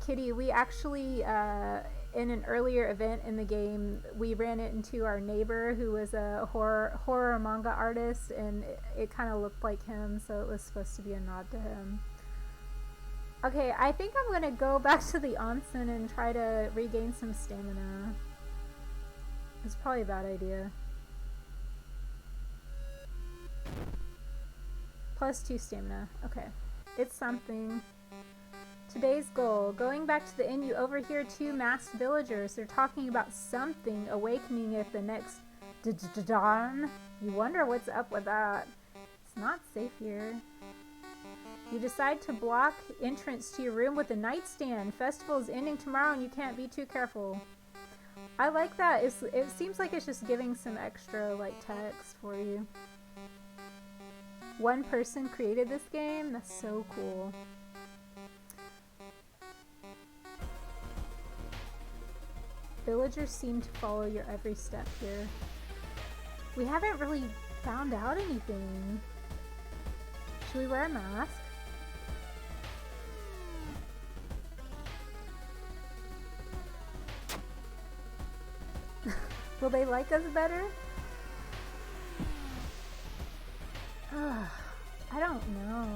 Kitty, we actually, in an earlier event in the game, we ran into our neighbor who was a horror manga artist, and it kind of looked like him, so it was supposed to be a nod to him. Okay, I think I'm gonna go back to the onsen and try to regain some stamina. It's probably a bad idea. +2 stamina. Okay. It's something. Today's goal. Going back to the inn, you overhear 2 masked villagers. They're talking about something awakening at the next dawn. You wonder what's up with that. It's not safe here. You decide to block entrance to your room with a nightstand. Festival is ending tomorrow and you can't be too careful. I like that. It seems like it's just giving some extra like text for you. One person created this game. That's so cool. Villagers seem to follow your every step here. We haven't really found out anything. Should we wear a mask? Will they like us better? I don't know.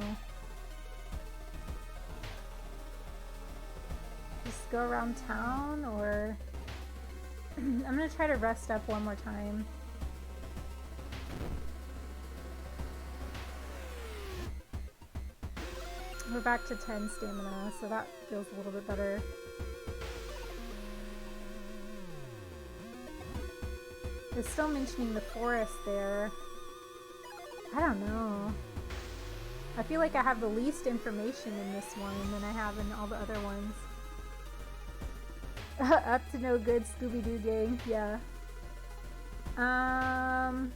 Just go around town, or I'm gonna try to rest up one more time. We're back to 10 stamina, so that feels a little bit better. It's still mentioning the forest there. I don't know. I feel like I have the least information in this one than I have in all the other ones. Up to no good, Scooby-Doo gang. Yeah. I'm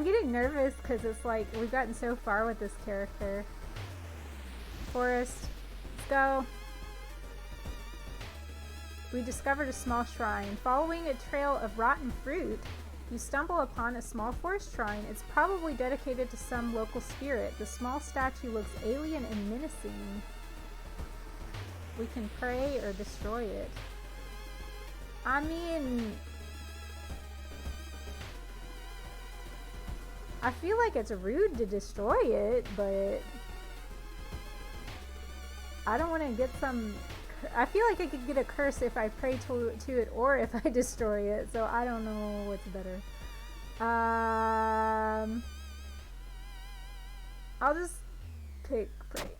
getting nervous because it's like we've gotten so far with this character. Forest. Let's go. We discovered a small shrine. Following a trail of rotten fruit, you stumble upon a small forest shrine. It's probably dedicated to some local spirit. The small statue looks alien and menacing. We can pray or destroy it. I mean, I feel like it's rude to destroy it, but I don't want to get some... I feel like I could get a curse if I pray to it or if I destroy it, so I don't know what's better. I'll just pick pray.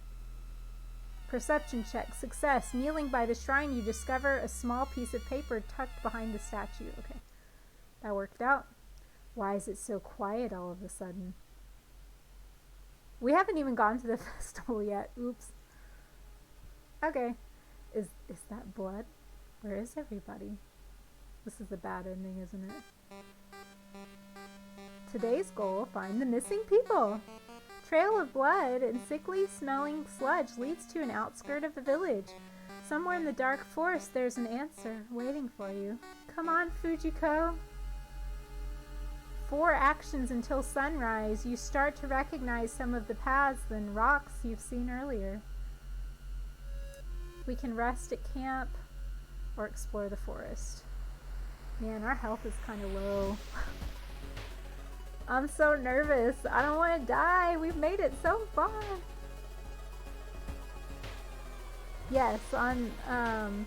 Perception check. Success. Kneeling by the shrine, you discover a small piece of paper tucked behind the statue. Okay, that worked out. Why is it so quiet all of a sudden? We haven't even gone to the festival yet. Oops. Okay. Is that blood? Where is everybody? This is a bad ending, isn't it? Today's goal, find the missing people. Trail of blood and sickly smelling sludge leads to an outskirt of the village. Somewhere in the dark forest there's an answer waiting for you. Come on, Fujiko. 4 actions until sunrise. You start to recognize some of the paths and rocks you've seen earlier. We can rest at camp or explore the forest. Man, our health is kind of low. I'm so nervous. I don't want to die. We've made it so far. Yes, on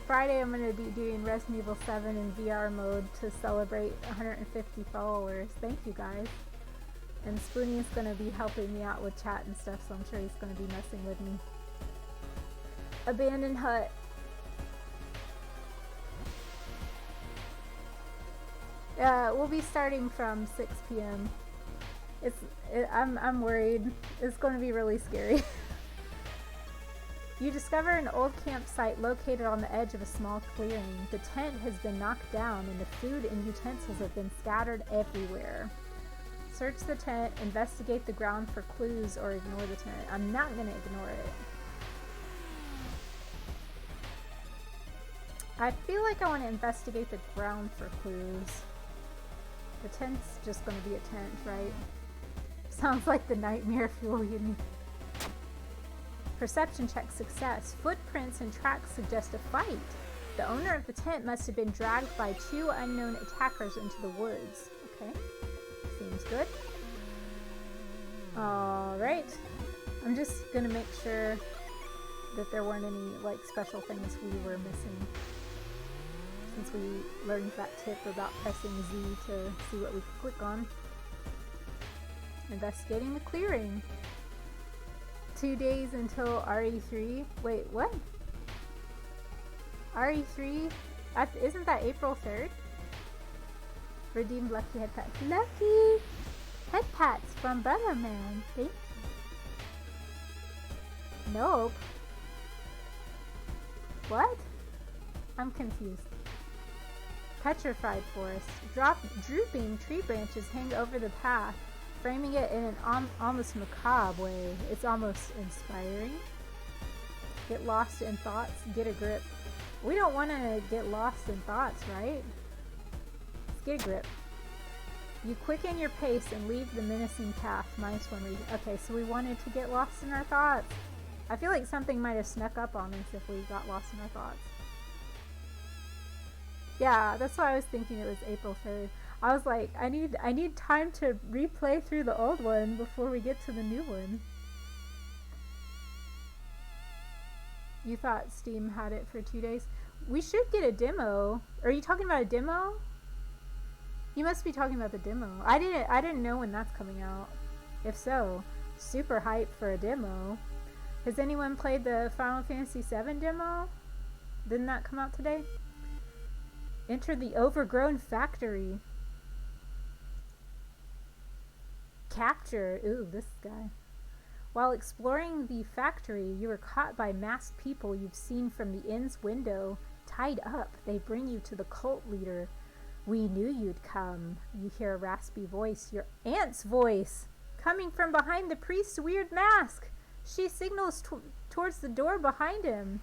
Friday I'm going to be doing Resident Evil 7 in VR mode to celebrate 150 followers. Thank you guys. And Spoonie is going to be helping me out with chat and stuff, so I'm sure he's going to be messing with me. Abandoned hut. We'll be starting from 6 p.m. I'm worried. It's going to be really scary. You discover an old campsite located on the edge of a small clearing. The tent has been knocked down and the food and utensils have been scattered everywhere. Search the tent, investigate the ground for clues, or ignore the tent. I'm not going to ignore it. I feel like I want to investigate the ground for clues. The tent's just going to be a tent, right? Sounds like the nightmare fuel you need. Perception check success. Footprints and tracks suggest a fight. The owner of the tent must have been dragged by 2 unknown attackers into the woods. Okay, seems good. Alright. I'm just going to make sure that there weren't any like special things we were missing. Since we learned that tip about pressing Z to see what we could click on. Investigating the clearing. 2 days until RE3. Wait, what? RE3? Isn't that April 3rd? Redeemed Lucky Head Pack. Lucky! Head pats from Brother Man. Thank you. Nope. What? I'm confused. Petrified forest. Drooping tree branches hang over the path, framing it in an almost macabre way. It's almost inspiring. Get lost in thoughts, get a grip. We don't want to get lost in thoughts, right? Let's get a grip. You quicken your pace and leave the menacing path. -1 read. Okay, so we wanted to get lost in our thoughts. I feel like something might have snuck up on us if we got lost in our thoughts. Yeah, that's why I was thinking it was April 3rd. I was like, I need time to replay through the old one before we get to the new one. You thought Steam had it for 2 days? We should get a demo. Are you talking about a demo? You must be talking about the demo. I didn't know when that's coming out. If so, super hype for a demo. Has anyone played the Final Fantasy VII demo? Didn't that come out today? Enter the overgrown factory. Capture. Ooh, this guy. While exploring the factory, you are caught by masked people you've seen from the inn's window. Tied up, they bring you to the cult leader. We knew you'd come. You hear a raspy voice, your aunt's voice, coming from behind the priest's weird mask. She signals towards the door behind him.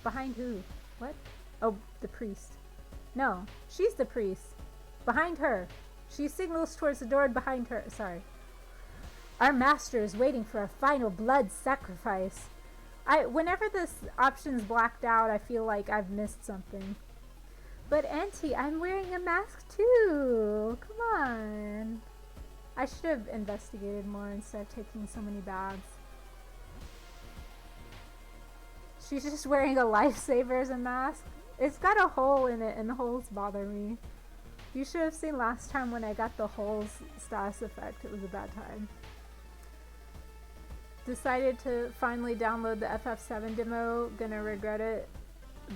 Behind who? What? Oh, the priest. No, she's the priest. Behind her. She signals towards the door behind her. Sorry. Our master is waiting for a final blood sacrifice. Whenever this option's blacked out, I feel like I've missed something. But Auntie, I'm wearing a mask too. Come on. I should have investigated more instead of taking so many baths. She's just wearing a lifesaver as a mask. It's got a hole in it and holes bother me. You should have seen last time when I got the holes status effect. It was a bad time. Decided to finally download the FF7 demo. Gonna regret it,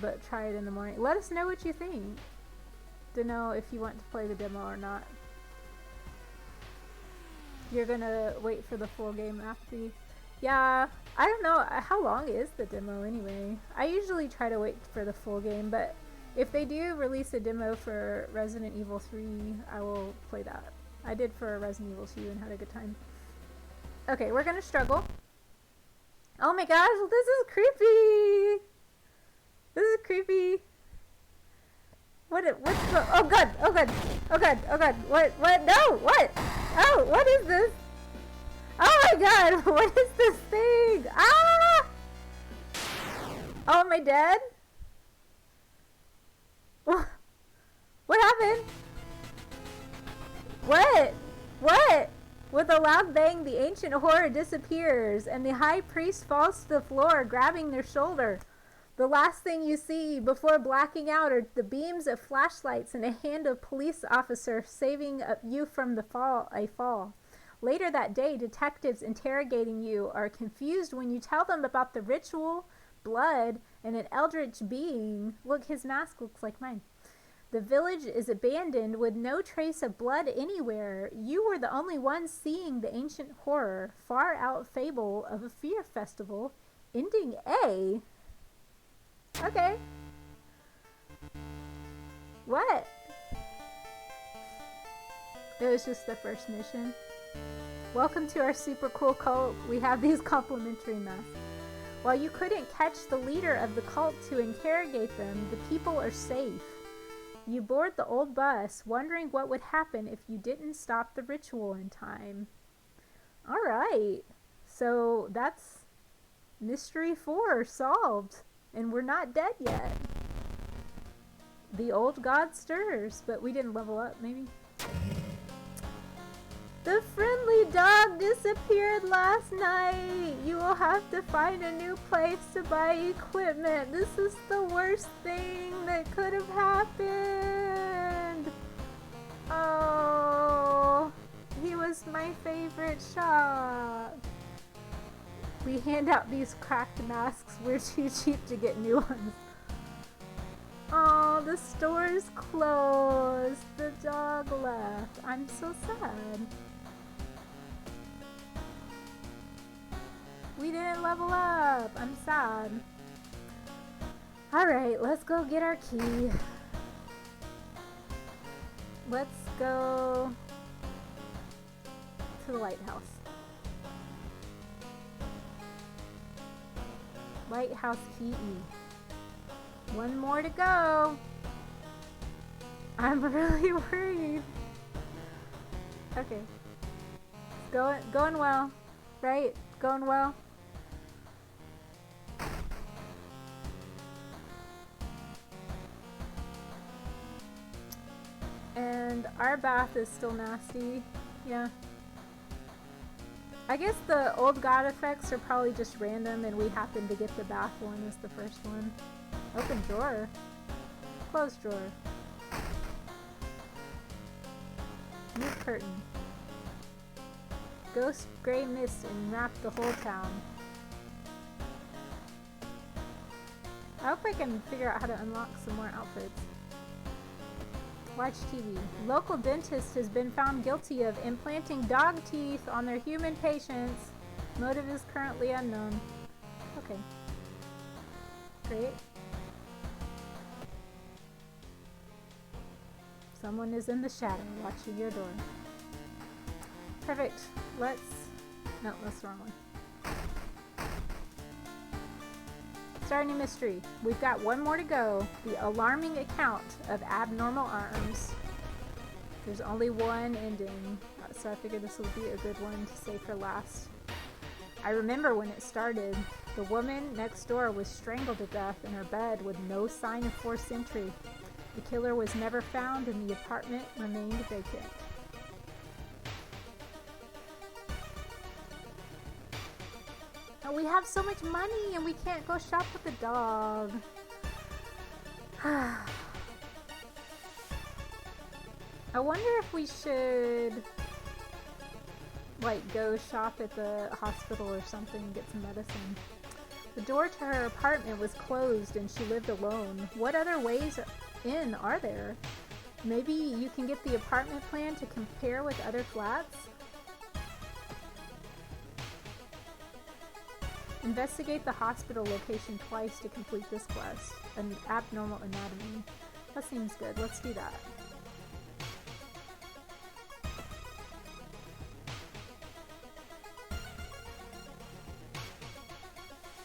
but try it in the morning. Let us know what you think. To know if you want to play the demo or not. You're gonna wait for the full game after the... Yeah, I don't know. How long is the demo anyway? I usually try to wait for the full game, but if they do release a demo for Resident Evil 3, I will play that. I did for Resident Evil 2 and had a good time. Okay, we're gonna struggle. Oh my gosh, this is creepy! This is creepy. What's the... Oh god, oh god, oh god, oh god. What, no, what? Oh, what is this? Oh my god, what is this thing? Ah! Oh, am I dead? What happened? What? What? With a loud bang, the ancient horror disappears, and the high priest falls to the floor, grabbing their shoulder. The last thing you see before blacking out are the beams of flashlights and a hand of police officer saving you from a fall. Later that day, detectives interrogating you are confused when you tell them about the ritual, blood, and an eldritch being. Look, his mask looks like mine. The village is abandoned with no trace of blood anywhere. You were the only one seeing the ancient horror, far out fable of a fear festival. Ending A? Okay. What? It was just the first mission. Welcome to our super cool cult. We have these complimentary masks. While you couldn't catch the leader of the cult to interrogate them, the people are safe. You board the old bus, wondering what would happen if you didn't stop the ritual in time. Alright, so that's Mystery 4 solved, and we're not dead yet. The old god stirs, but we didn't level up, maybe? The friendly dog disappeared last night. You will have to find a new place to buy equipment. This is the worst thing that could have happened. Oh, he was my favorite shop. We hand out these cracked masks. We're too cheap to get new ones. Oh, the store is closed. The dog left. I'm so sad. We didn't level up. I'm sad. Alright, let's go get our key. Let's go to the lighthouse. Lighthouse key E. One more to go. I'm really worried. Okay. Going well. Right? Going well. And our bath is still nasty. Yeah. I guess the old god effects are probably just random and we happen to get the bath one as the first one. Open drawer. Closed drawer. New curtain. Ghost gray mist enwrapped the whole town. I hope I can figure out how to unlock some more outfits. Watch TV. Local dentist has been found guilty of implanting dog teeth on their human patients. Motive is currently unknown. Okay. Great. Someone is in the shadow watching your door. Perfect. Let's... No, that's the wrong one. Starting a mystery. We've got one more to go. The alarming account of abnormal arms. There's only one ending, so I figured this would be a good one to save for last. I remember when it started. The woman next door was strangled to death in her bed with no sign of forced entry. The killer was never found and the apartment remained vacant. Oh, we have so much money and we can't go shop with the dog. I wonder if we should like go shop at the hospital or something and get some medicine. The door to her apartment was closed and she lived alone. What other ways in are there? Maybe you can get the apartment plan to compare with other flats? Investigate the hospital location twice to complete this quest. An abnormal anatomy. That seems good. Let's do that.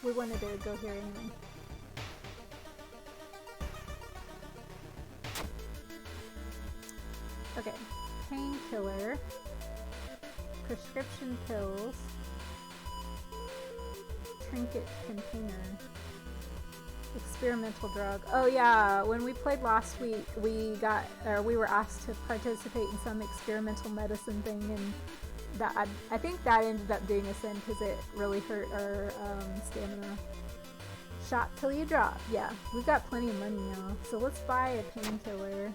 We wanted to go here anyway. Okay. Painkiller. Prescription pills. Trinket container. Experimental drug. Oh yeah, when we played last week, we were asked to participate in some experimental medicine thing, and that I think that ended up doing us in because it really hurt our stamina. Shot till you drop. Yeah, we've got plenty of money now, so let's buy a painkiller.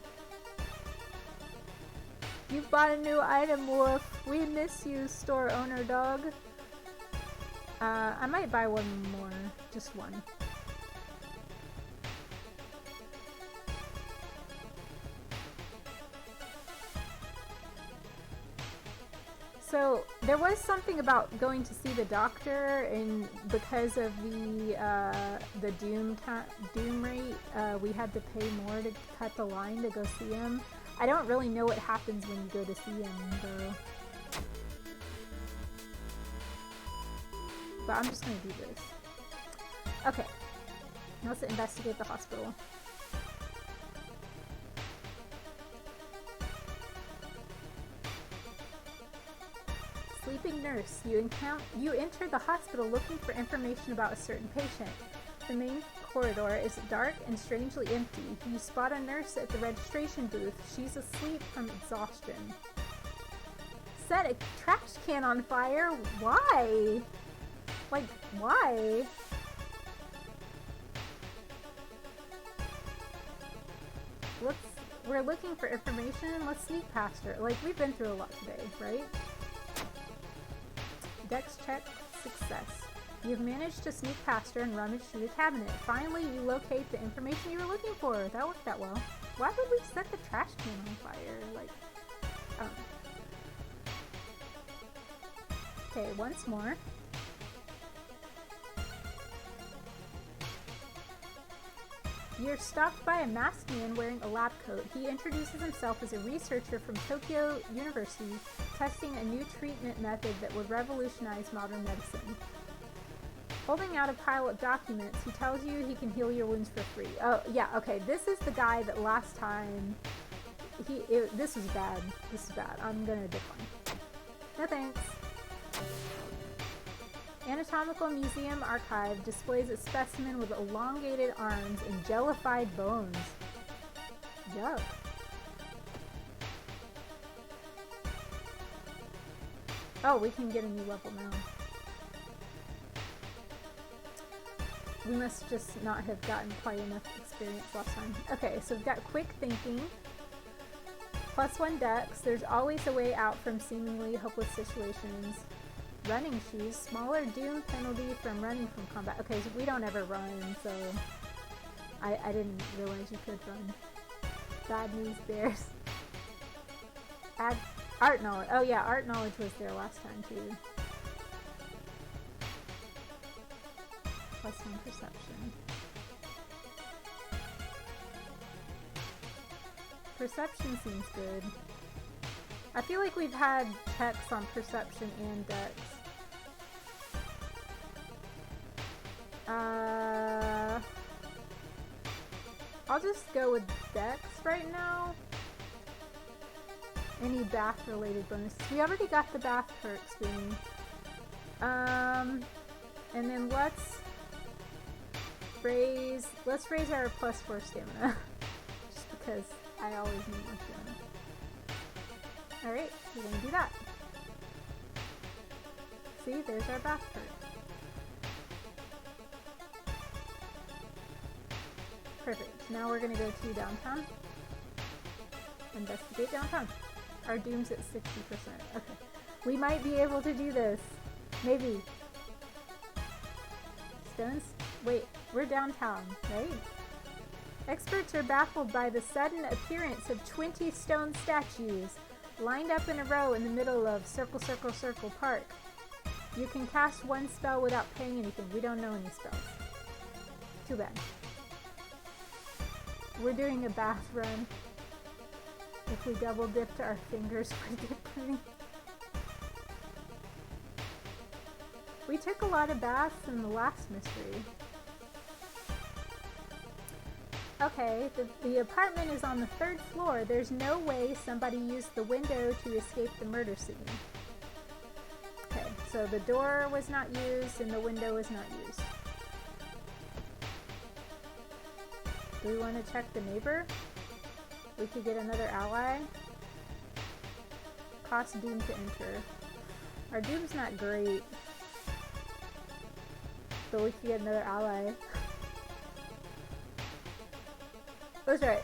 You've bought a new item, Wolf. We miss you, store owner dog. I might buy one more. Just one. So there was something about going to see the doctor, and because of the doom rate, we had to pay more to cut the line to go see him. I don't really know what happens when you go to see him, though. But I'm just gonna do this. Okay. Now let's investigate the hospital. Sleeping nurse. You enter the hospital looking for information about a certain patient. The main corridor is dark and strangely empty. You spot a nurse at the registration booth. She's asleep from exhaustion. Set a trash can on fire? Why? Like, why? We're looking for information. Let's sneak past her. Like, we've been through a lot today, right? Dex check, success. You've managed to sneak past her and rummage through the cabinet. Finally, you locate the information you were looking for. That worked out well. Why would we set the trash can on fire? Like, okay, once more. You're stopped by a masked man wearing a lab coat. He introduces himself as a researcher from Tokyo University, testing a new treatment method that would revolutionize modern medicine. Holding out a pile of documents, he tells you he can heal your wounds for free. Oh, yeah, okay. This is the guy that last time... this was bad. This is bad. I'm gonna decline. No thanks. Anatomical Museum Archive displays a specimen with elongated arms and jellified bones. Yuck. Oh, we can get a new level now. We must just not have gotten quite enough experience last time. Okay, so we've got quick thinking. +1 dex. There's always a way out from seemingly hopeless situations. Running shoes. Smaller doom penalty from running from combat. Okay, so we don't ever run, so I didn't realize you could run. Bad news bears. Add art knowledge. Oh yeah, art knowledge was there last time too. +1 perception. Perception seems good. I feel like we've had checks on perception and dex. I'll just go with dex right now. Any bath related bonuses. We already got the bath perks being. And then let's raise our +4 stamina. Just because I always need more stamina. Alright, we're gonna do that. See, there's our bath perk. Perfect. Now we're gonna go to downtown. Investigate downtown. Our doom's at 60%. Okay. We might be able to do this. Maybe. Stones? Wait, we're downtown, right? Experts are baffled by the sudden appearance of 20 stone statues lined up in a row in the middle of Circle, Circle, Circle Park. You can cast one spell without paying anything. We don't know any spells. Too bad. We're doing a bath run. If we double dipped our fingers for dipping. We took a lot of baths in the last mystery. Okay, the apartment is on the 3rd floor. There's no way somebody used the window to escape the murder scene. Okay, so the door was not used and the window was not used. Do we want to check the neighbor? We could get another ally. Cost doom to enter. Our doom's not great. But we could get another ally. That's right.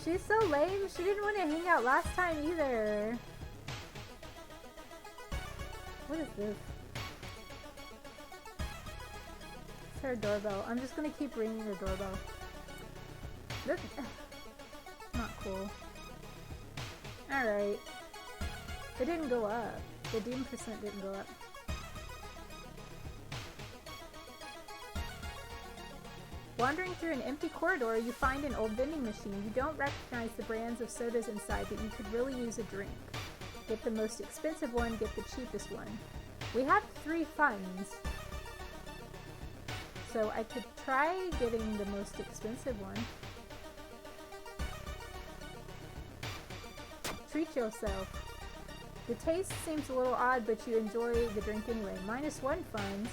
She's so lame. She didn't want to hang out last time either. What is this? It's her doorbell. I'm just gonna keep ringing her doorbell. That's not cool. Alright. It didn't go up. The doom percent didn't go up. Wandering through an empty corridor, you find an old vending machine. You don't recognize the brands of sodas inside, but you could really use a drink. Get the most expensive one, get the cheapest one. We have 3 funds. So I could try getting the most expensive one. Treat yourself. The taste seems a little odd, but you enjoy the drink anyway. -1 funds.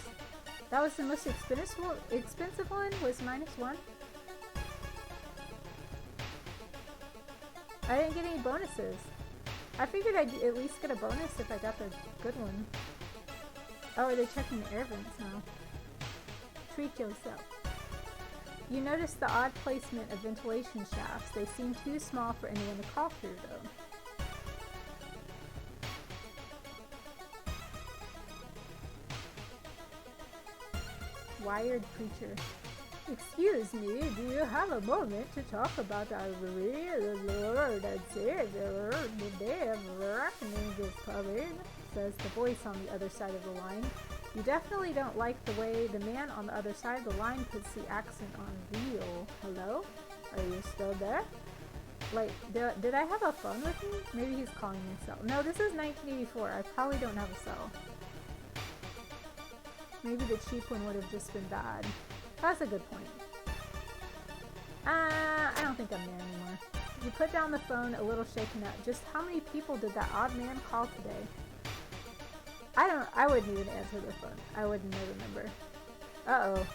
That was the most expensive one? Was -1? I didn't get any bonuses. I figured I'd at least get a bonus if I got the good one. Oh, are they checking the air vents now? Treat yourself. You notice the odd placement of ventilation shafts. They seem too small for anyone to crawl through, though. Wired creature. Excuse me, do you have a moment to talk about our real Lord and Savior? The day of reckoning is coming, says the voice on the other side of the line. You definitely don't like the way the man on the other side of the line puts the accent on real. Hello? Are you still there? Like, did I have a phone with me? Maybe he's calling me a cell. No, this is 1984. I probably don't have a cell. Maybe the cheap one would have just been bad. That's a good point. I don't think I'm there anymore. You put down the phone, a little shaken up. Just how many people did that odd man call today? I wouldn't even answer the phone. I wouldn't know the number. Uh-oh.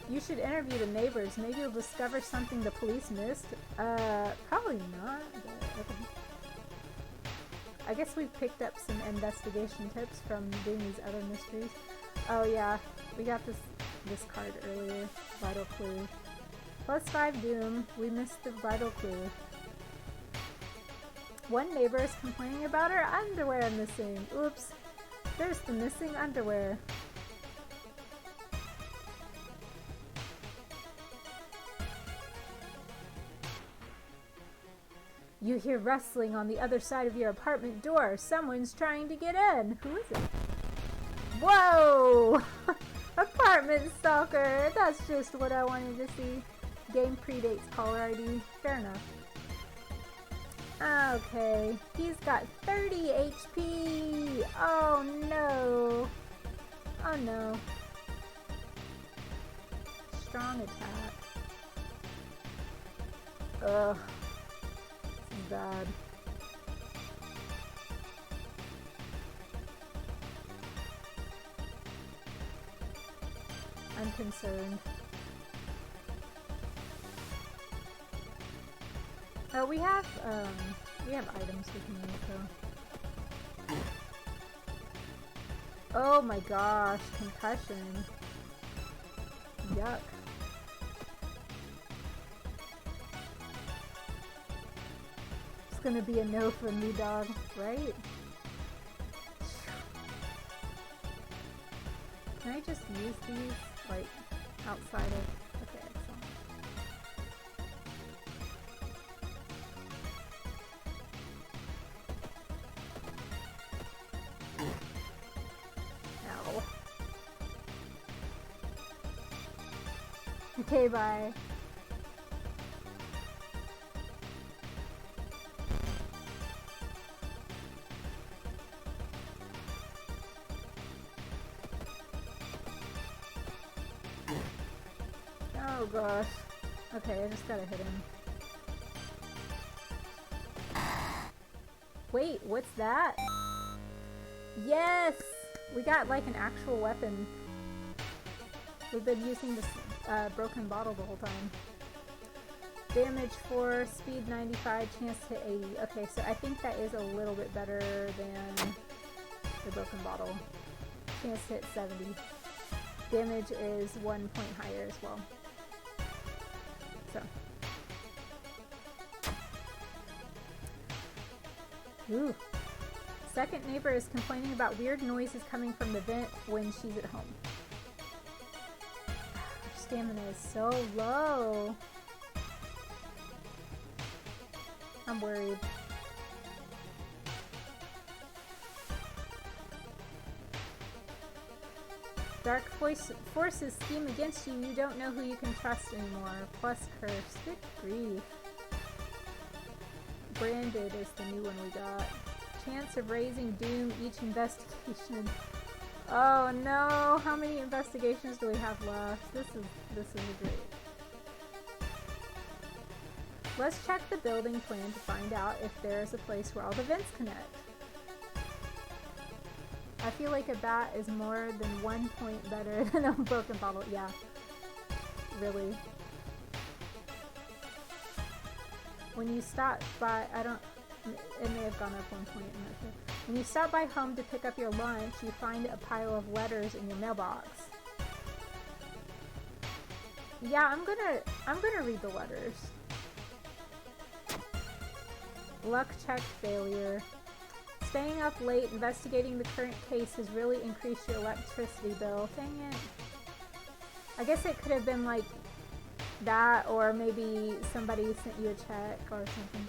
You should interview the neighbors. Maybe you'll discover something the police missed. Probably not, but okay. I guess we've picked up some investigation tips from doing these other mysteries. Oh yeah, we got this card earlier. Vital clue. +5 doom. We missed the vital clue. One neighbor is complaining about her underwear missing. Oops. There's the missing underwear. You hear rustling on the other side of your apartment door. Someone's trying to get in. Who is it? Whoa! Apartment stalker. That's just what I wanted to see. Game predates caller ID. Fair enough. Okay. He's got 30 HP. Oh no. Oh no. Strong attack. Ugh. This is bad. I'm concerned. Oh, we have items we can make though. Oh my gosh, concussion. Yuck. It's gonna be a no for me, dog, right? Can I just use these, like, outside of... Okay, excellent. Ow. Okay, bye. Oh gosh. Okay, I just gotta hit him. Wait, what's that? Yes! We got like an actual weapon. We've been using this broken bottle the whole time. Damage 4, speed 95, chance to hit 80. Okay, so I think that is a little bit better than the broken bottle. Chance to hit 70. Damage is 1 point higher as well. So. Ooh. Second neighbor is complaining about weird noises coming from the vent when she's at home. Her stamina is so low. I'm worried. Dark forces scheme against you. You don't know who you can trust anymore. Plus curse. Good grief. Branded is the new one we got. Chance of raising doom each investigation. Oh no! How many investigations do we have left? This is great. Let's check the building plan to find out if there is a place where all the vents connect. I feel like a bat is more than 1 point better than a broken bottle. Yeah. Really. When you stop by, it may have gone up 1 point, I'm not sure. When you stop by home to pick up your lunch, you find a pile of letters in your mailbox. Yeah, I'm gonna read the letters. Luck check failure. Staying up late investigating the current case has really increased your electricity bill. Dang it. I guess it could have been like that, or maybe somebody sent you a check or something.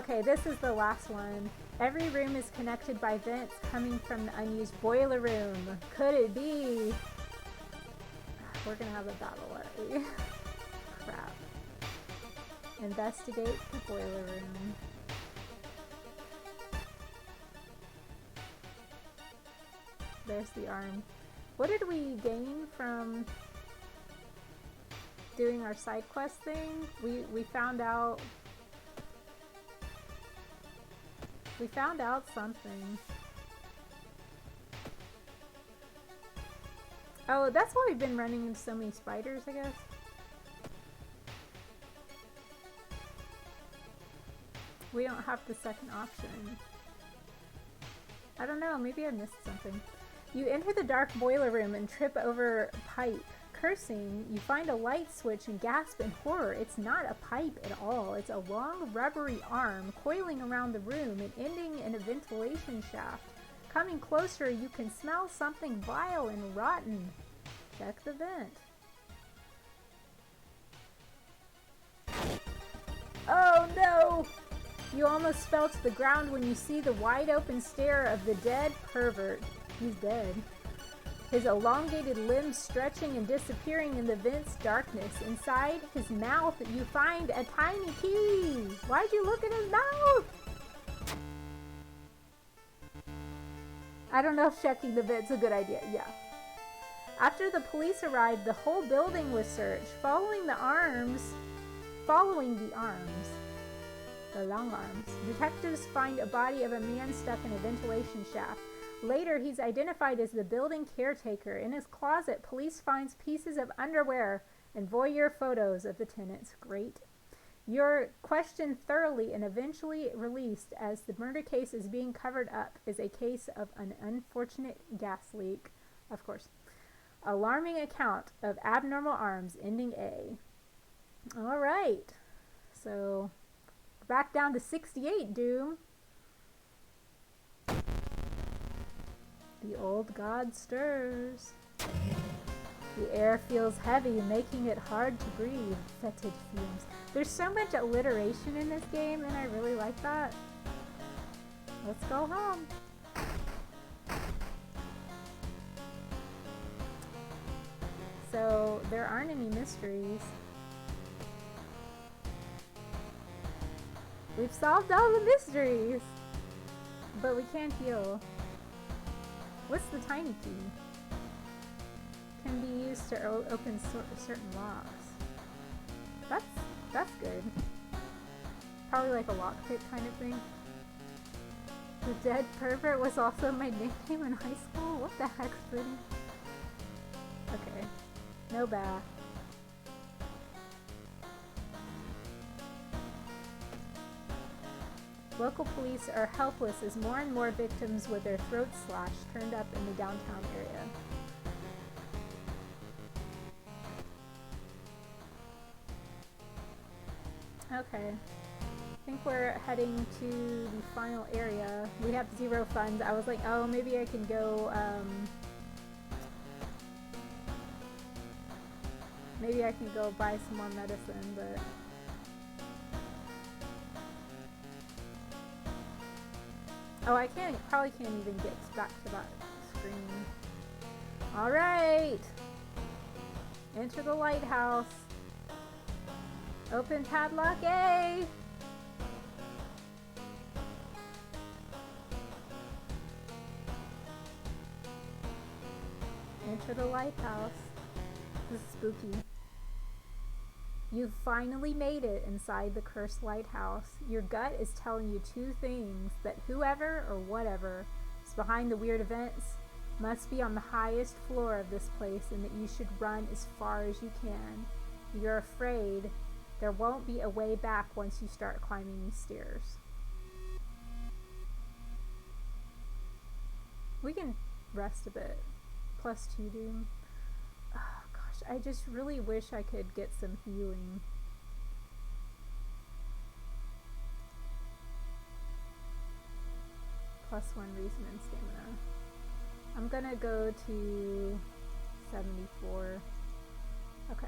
Okay, this is the last one. Every room is connected by vents coming from the unused boiler room. Could it be? We're gonna have a battle already. Crap. Investigate the boiler room. There's the arm. What did we gain from doing our side quest thing? We found out something. Oh, that's why we've been running into so many spiders, I guess. We don't have the second option. I don't know, maybe I missed something. You enter the dark boiler room and trip over a pipe. Cursing, you find a light switch and gasp in horror. It's not a pipe at all. It's a long, rubbery arm coiling around the room and ending in a ventilation shaft. Coming closer, you can smell something vile and rotten. Check the vent. Oh no! You almost fell to the ground when you see the wide open stare of the dead pervert. He's dead. His elongated limbs stretching and disappearing in the vent's darkness. Inside his mouth, you find a tiny key. Why'd you look at his mouth? I don't know if checking the vent's a good idea. Yeah. After the police arrived, the whole building was searched. Following the arms, the long arms, detectives find a body of a man stuck in a ventilation shaft. Later, he's identified as the building caretaker. In his closet, police finds pieces of underwear and voyeur photos of the tenants. Great. You're questioned thoroughly and eventually released as the murder case is being covered up as a case of an unfortunate gas leak. Of course. Alarming account of abnormal arms ending A. All right. So, back down to 68, Doom. The old god stirs. The air feels heavy, making it hard to breathe. Fetid fumes. There's so much alliteration in this game, and I really like that. Let's go home. So, there aren't any mysteries. We've solved all the mysteries! But we can't heal. What's the tiny key? Can be used to open certain locks. That's good. Probably like a lockpick kind of thing. The dead pervert was also my nickname in high school? What the heck's pretty? Okay. No bath. Local police are helpless as more and more victims with their throats slashed turned up in the downtown area. Okay. I think we're heading to the final area. We have 0 funds. I was like, oh, maybe I can go, maybe I can go buy some more medicine, but... Oh, I probably can't even get back to that screen. Alright! Enter the lighthouse. Open padlock A! Enter the lighthouse. This is spooky. You've finally made it inside the cursed lighthouse. Your gut is telling you 2 things: that whoever or whatever is behind the weird events must be on the highest floor of this place, and that you should run as far as you can. You're afraid there won't be a way back once you start climbing these stairs. We can rest a bit. +2 Doom. Oh gosh, I just really wish I could get some healing. +1 reason and stamina. I'm gonna go to 74. Okay.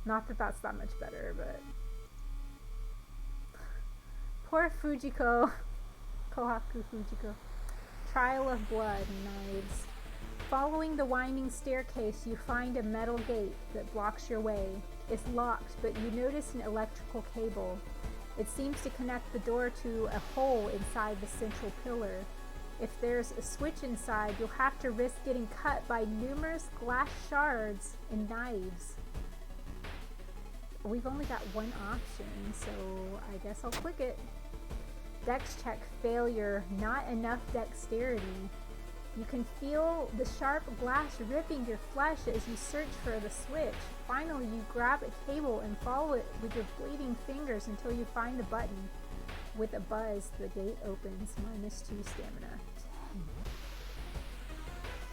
Not that that's that much better, but Poor Fujiko. Kohaku Fujiko. Trial of Blood, Knives. Following the winding staircase, you find a metal gate that blocks your way. It's locked, but you notice an electrical cable. It seems to connect the door to a hole inside the central pillar. If there's a switch inside, you'll have to risk getting cut by numerous glass shards and knives. We've only got one option, so I guess I'll click it. Dex check failure, not enough dexterity. You can feel the sharp glass ripping your flesh as you search for the switch. Finally, you grab a cable and follow it with your bleeding fingers until you find the button. With a buzz, the gate opens, -2 stamina. 10.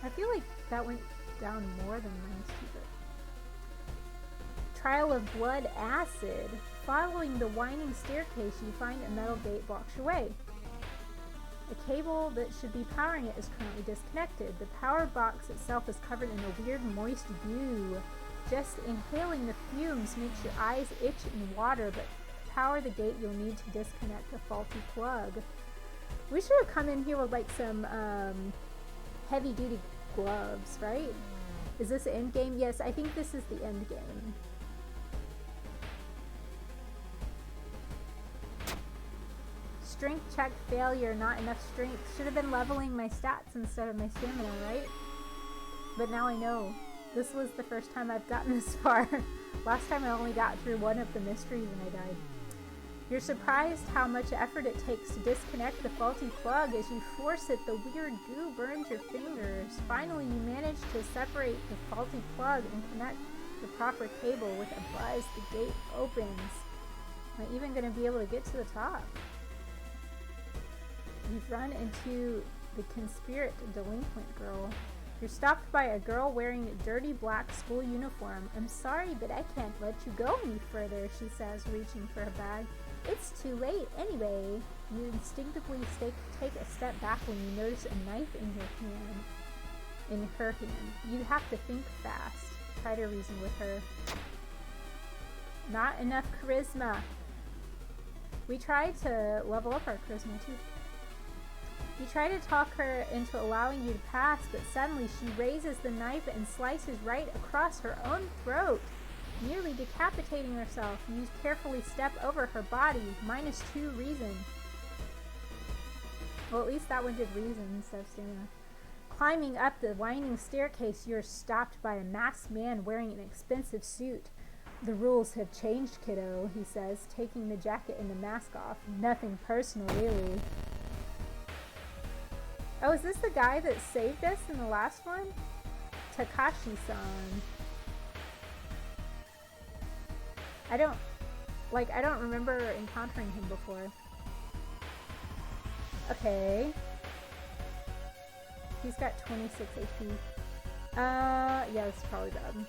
I feel like that went down more than -2, but... Trial of Blood Acid. Following the winding staircase, you find a metal gate blocks your way. The cable that should be powering it is currently disconnected. The power box itself is covered in a weird moist goo. Just inhaling the fumes makes your eyes itch and water, but to power the gate you'll need to disconnect the faulty plug. We should have come in here with like some heavy duty gloves, right? Is this the end game? Yes, I think this is the end game. Strength check failure, not enough strength. Should have been leveling my stats instead of my stamina, right? But now I know. This was the first time I've gotten this far. Last time I only got through one of the mysteries and I died. You're surprised how much effort it takes to disconnect the faulty plug. As you force it, the weird goo burns your fingers. Finally, you manage to separate the faulty plug and connect the proper cable. With a buzz, the gate opens. Am I even going to be able to get to the top? You've run into the conspirate delinquent girl. You're stopped by a girl wearing a dirty black school uniform. I'm sorry, but I can't let you go any further, she says, reaching for her bag. It's too late anyway. You instinctively take a step back when you notice a knife in her hand. You have to think fast. Try to reason with her. Not enough charisma. We tried to level up our charisma too. You try to talk her into allowing you to pass, but suddenly she raises the knife and slices right across her own throat, nearly decapitating herself. You carefully step over her body, -2 reason. Well, at least that one did reason instead of stamina. Climbing up the winding staircase, you're stopped by a masked man wearing an expensive suit. The rules have changed, kiddo, he says, taking the jacket and the mask off. Nothing personal, really. Oh, is this the guy that saved us in the last one? Takashi-san. I don't remember encountering him before. Okay. He's got 26 HP. Yeah, this is probably bad.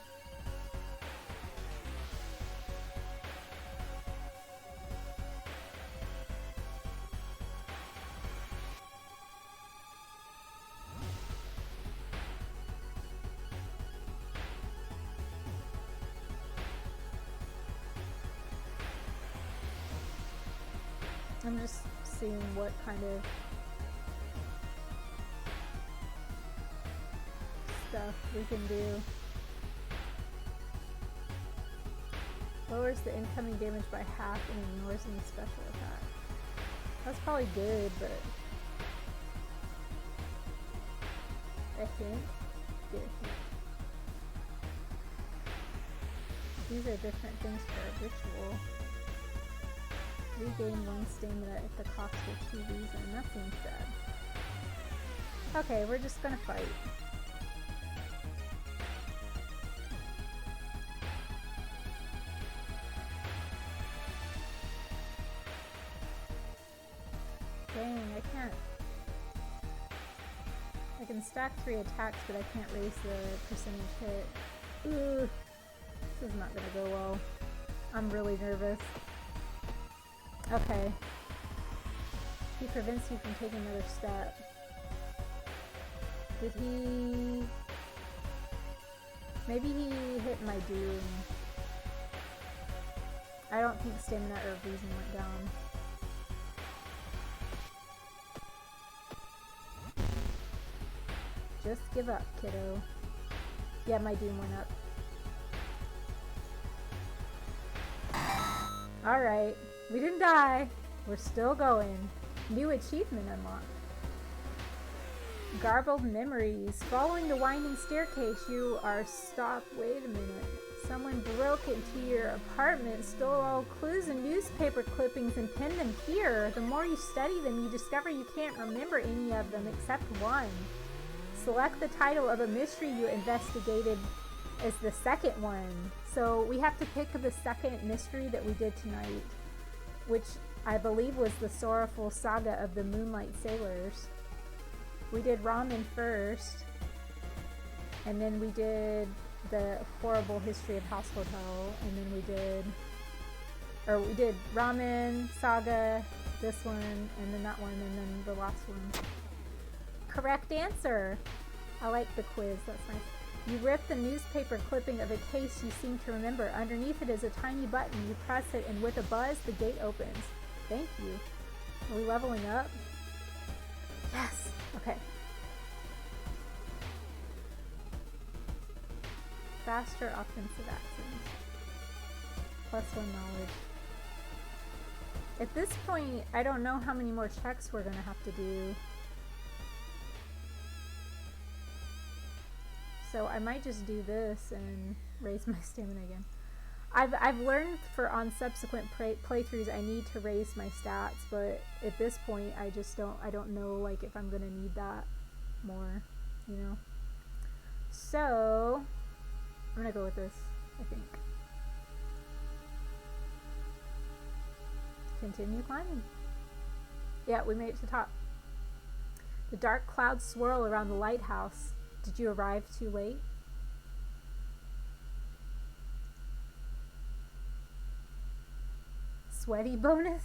I'm just seeing what kind of stuff we can do. Lowers the incoming damage by half and ignores any special attack. That's probably good, but I think get a hint. These are different things for a ritual. Regain 1 stamina at the cost of 2 reason. That seems bad. Okay, we're just gonna fight. Dang, I can't. I can stack 3 attacks, but I can't raise the percentage hit. Ooh, this is not gonna go well. I'm really nervous. Okay. He prevents you from taking another step. Did he... Maybe he hit my doom. I don't think stamina or reason went down. Just give up, kiddo. Yeah, my doom went up. Alright, we didn't die. We're still going. New achievement unlocked. Garbled memories. Following the winding staircase, you are stopped. Wait a minute. Someone broke into your apartment, stole all clues and newspaper clippings, and pinned them here. The more you study them, you discover you can't remember any of them except one. Select the title of a mystery you investigated as the second one. So we have to pick the second mystery that we did tonight, which I believe was the sorrowful saga of the Moonlight Sailors. We did ramen first, and then we did the horrible history of House Hotel, and then we did ramen, saga, this one, and then that one, and then the last one. Correct answer. I like the quiz, that's nice. You rip the newspaper clipping of a case you seem to remember. Underneath it is a tiny button. You press it, and with a buzz, the gate opens. Thank you. Are we leveling up? Yes! Okay. Faster offensive actions. +1 knowledge. At this point, I don't know how many more checks we're going to have to do. So I might just do this and raise my stamina again. I've learned on subsequent playthroughs I need to raise my stats, but at this point I don't know like if I'm gonna need that more, you know. So I'm gonna go with this, I think. Continue climbing. Yeah, we made it to the top. The dark clouds swirl around the lighthouse. Did you arrive too late? Sweaty bonus?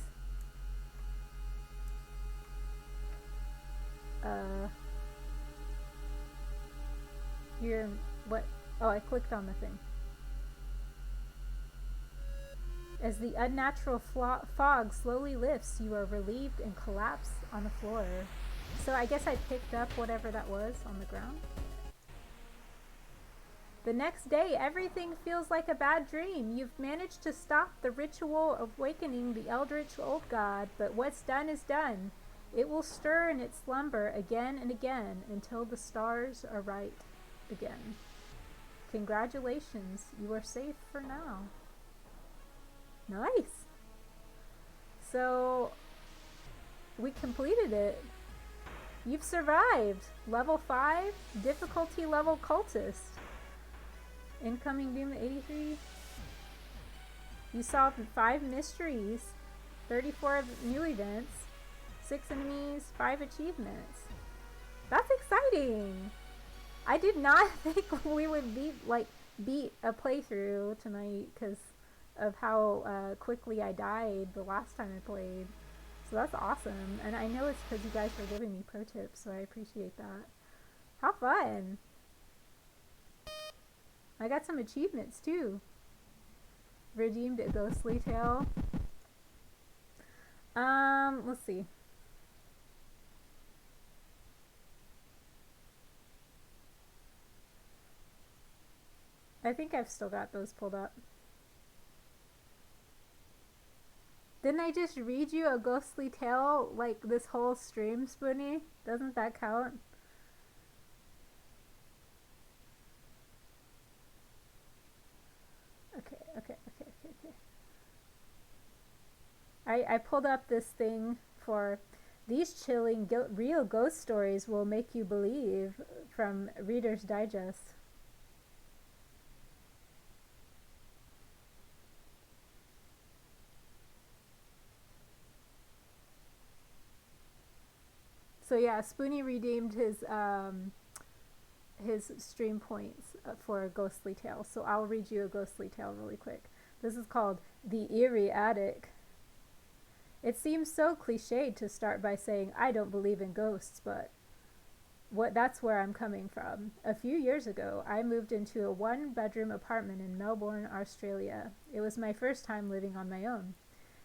You're, what? Oh, I clicked on the thing. As the unnatural fog slowly lifts, you are relieved and collapse on the floor. So I guess I picked up whatever that was on the ground. The next day, everything feels like a bad dream. You've managed to stop the ritual of awakening the eldritch old god, but what's done is done. It will stir in its slumber again and again until the stars are right again. Congratulations, you are safe for now. Nice! So, we completed it. You've survived. Level 5, difficulty level cultist. Incoming Doom 83. You solved 5 mysteries, 34 new events, 6 enemies, 5 achievements. That's exciting! I did not think we would beat a playthrough tonight because of how quickly I died the last time I played. So that's awesome. And I know it's because you guys were giving me pro tips, so I appreciate that. How fun! I got some achievements too. Redeemed a ghostly tale. Let's see. I think I've still got those pulled up. Didn't I just read you a ghostly tale like this whole stream, Spoonie? Doesn't that count? Okay. I pulled up this thing for these chilling real ghost stories will make you believe from Reader's Digest. So yeah, Spoonie redeemed his stream points for a ghostly tale. So I'll read you a ghostly tale really quick. This is called The Eerie Attic. It seems so cliched to start by saying I don't believe in ghosts, but that's where I'm coming from. A few years ago, I moved into a 1-bedroom apartment in Melbourne, Australia. It was my first time living on my own.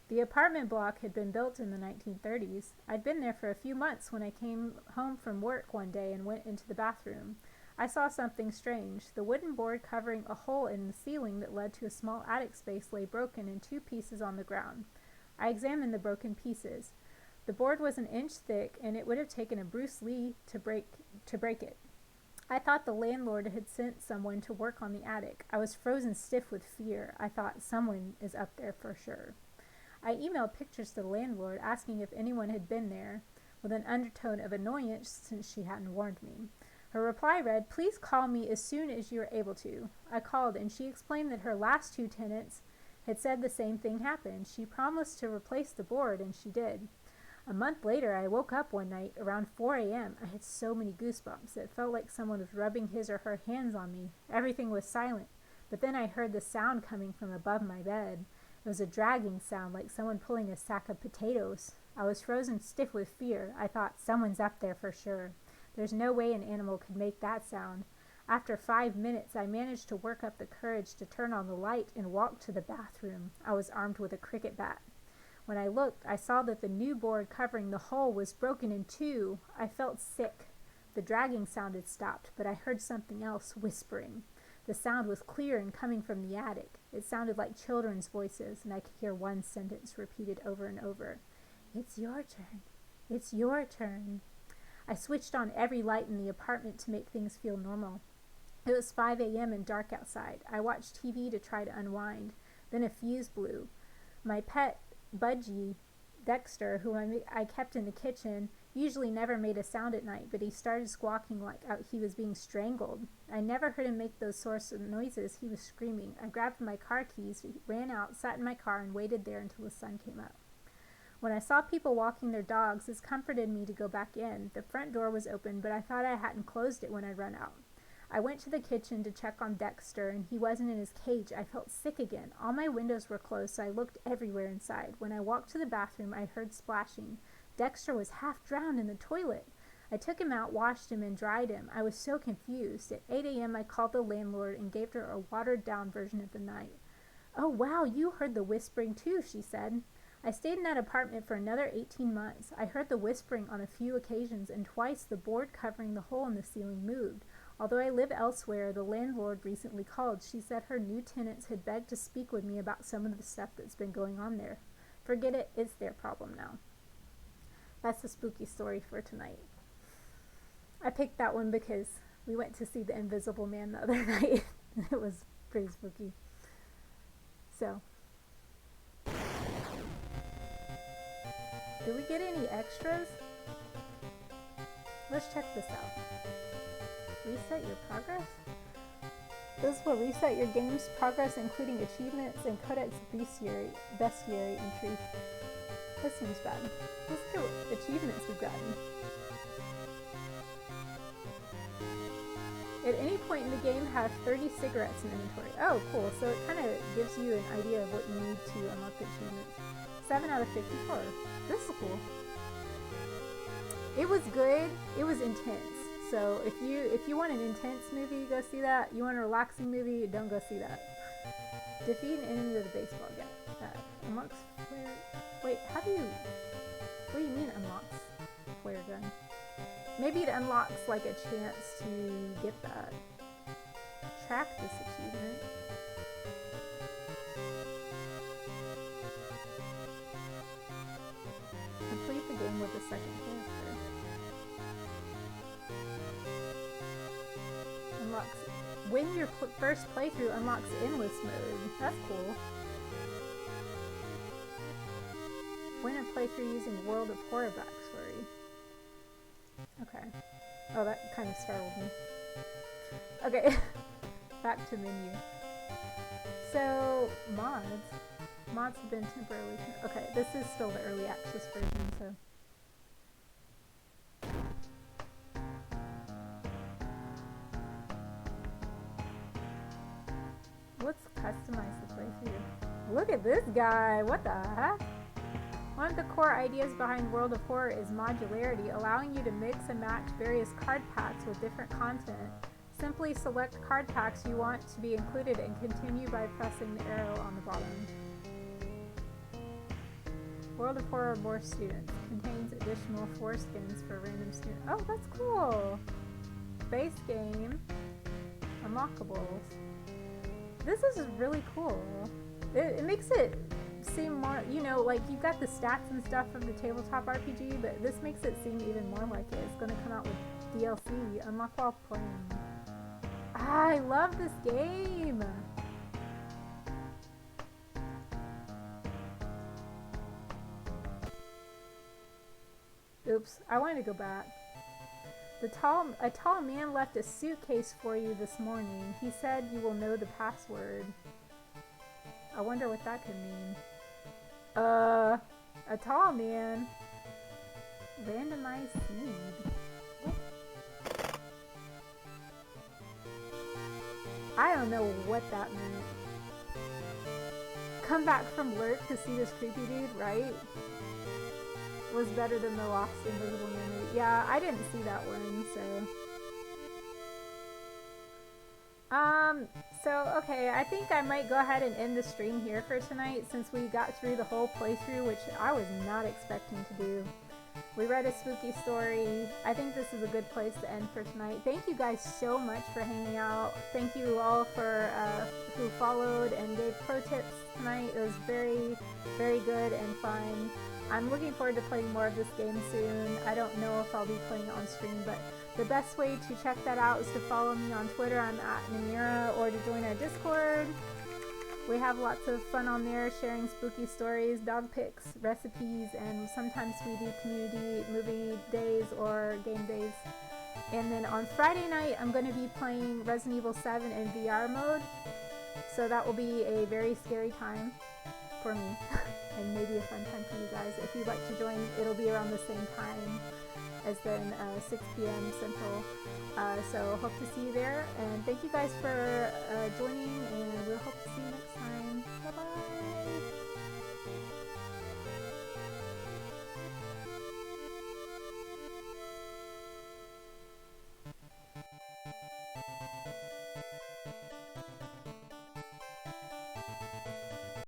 The apartment block had been built in the 1930s. I'd been there for a few months when I came home from work one day and went into the bathroom. I saw something strange. The wooden board covering a hole in the ceiling that led to a small attic space lay broken in two pieces on the ground. I examined the broken pieces. The board was an inch thick, and it would have taken a Bruce Lee to break it. I thought the landlord had sent someone to work on the attic. I was frozen stiff with fear. I thought, someone is up there for sure. I emailed pictures to the landlord, asking if anyone had been there, with an undertone of annoyance since she hadn't warned me. Her reply read, "Please call me as soon as you are able to." I called, and she explained that her last two tenants had said the same thing happened. She promised to replace the board, and she did. A month later, I woke up one night around 4 a.m. I had so many goosebumps. It felt like someone was rubbing his or her hands on me. Everything was silent, but then I heard the sound coming from above my bed. It was a dragging sound, like someone pulling a sack of potatoes. I was frozen stiff with fear. I thought, someone's up there for sure. There's no way an animal could make that sound. After 5 minutes, I managed to work up the courage to turn on the light and walk to the bathroom. I was armed with a cricket bat. When I looked, I saw that the new board covering the hole was broken in two. I felt sick. The dragging sound had stopped, but I heard something else whispering. The sound was clear and coming from the attic. It sounded like children's voices, and I could hear one sentence repeated over and over. "It's your turn. It's your turn." I switched on every light in the apartment to make things feel normal. It was 5 a.m. and dark outside. I watched TV to try to unwind. Then a fuse blew. My pet, Budgie, Dexter, who I kept in the kitchen, usually never made a sound at night, but he started squawking like he was being strangled. I never heard him make those sorts of noises. He was screaming. I grabbed my car keys, ran out, sat in my car, and waited there until the sun came up. When I saw people walking their dogs, this comforted me to go back in. The front door was open, but I thought I hadn't closed it when I'd run out. I went to the kitchen to check on Dexter, and he wasn't in his cage. I felt sick again. All my windows were closed, so I looked everywhere inside. When I walked to the bathroom, I heard splashing. Dexter was half drowned in the toilet. I took him out, washed him, and dried him. I was so confused. At 8 a.m., I called the landlord and gave her a watered-down version of the night. "Oh, wow, you heard the whispering too," she said. I stayed in that apartment for another 18 months. I heard the whispering on a few occasions, and twice the board covering the hole in the ceiling moved. Although I live elsewhere, the landlord recently called. She said her new tenants had begged to speak with me about some of the stuff that's been going on there. Forget it, it's their problem now. That's the spooky story for tonight. I picked that one because we went to see The Invisible Man the other night. It was pretty spooky. So, did we get any extras? Let's check this out. Reset your progress? This will reset your game's progress, including achievements and codex bestiary entries. That seems bad. Let's see what achievements we've gotten. At any point in the game, have 30 cigarettes in inventory. Oh, cool. So it kind of gives you an idea of what you need to unlock the achievements. 7 out of 54. This is cool. It was good. It was intense. So if you want an intense movie, go see that. You want a relaxing movie, don't go see that. Defeat an enemy with a baseball bat. Unlocks flare. Wait, what do you mean unlocks flare gun? Maybe it unlocks like a chance to get that. Track this achievement. Complete the game with a second character. Unlocks. Win your first playthrough unlocks endless mode. That's cool. Win a playthrough using World of Horror backstory. Okay. Oh, that kind of startled me. Okay. Back to menu. So, mods. Mods have been temporarily... Okay, this is still the early access version, so... Let's customize the playthrough. Look at this guy! What the heck? One of the core ideas behind World of Horror is modularity, allowing you to mix and match various card packs with different content. Simply select card packs you want to be included and continue by pressing the arrow on the bottom. World of Horror More Students. Contains additional foreskins for random students. Oh, that's cool. Base game. Unlockables. This is really cool. It makes it seem more, you know, like you've got the stats and stuff from the tabletop RPG, but this makes it seem even more like it. It's going to come out with DLC. Unlock while playing. I love this game. Oops, I wanted to go back. A tall man left a suitcase for you this morning. He said you will know the password. I wonder what that could mean. A tall man. Randomized seed. What? I don't know what that meant. Come back from lurk to see this creepy dude, right? Was better than the Lost Invisible Man. Yeah, I didn't see that one, so... okay, I think I might go ahead and end the stream here for tonight since we got through the whole playthrough, which I was not expecting to do. We read a spooky story. I think this is a good place to end for tonight. Thank you guys so much for hanging out. Thank you all for who followed and gave pro tips tonight. It was very, very good and fun. I'm looking forward to playing more of this game soon. I don't know if I'll be playing it on stream, but the best way to check that out is to follow me on Twitter. I'm @Namira, or to join our Discord. We have lots of fun on there, sharing spooky stories, dog pics, recipes, and sometimes we do community movie days or game days. And then on Friday night, I'm going to be playing Resident Evil 7 in VR mode. So that will be a very scary time for me. And maybe a fun time for you guys. If you'd like to join, it'll be around the same time as then 6 p.m. Central. So hope to see you there. And thank you guys for joining, and we'll hope to see you next time. Bye-bye!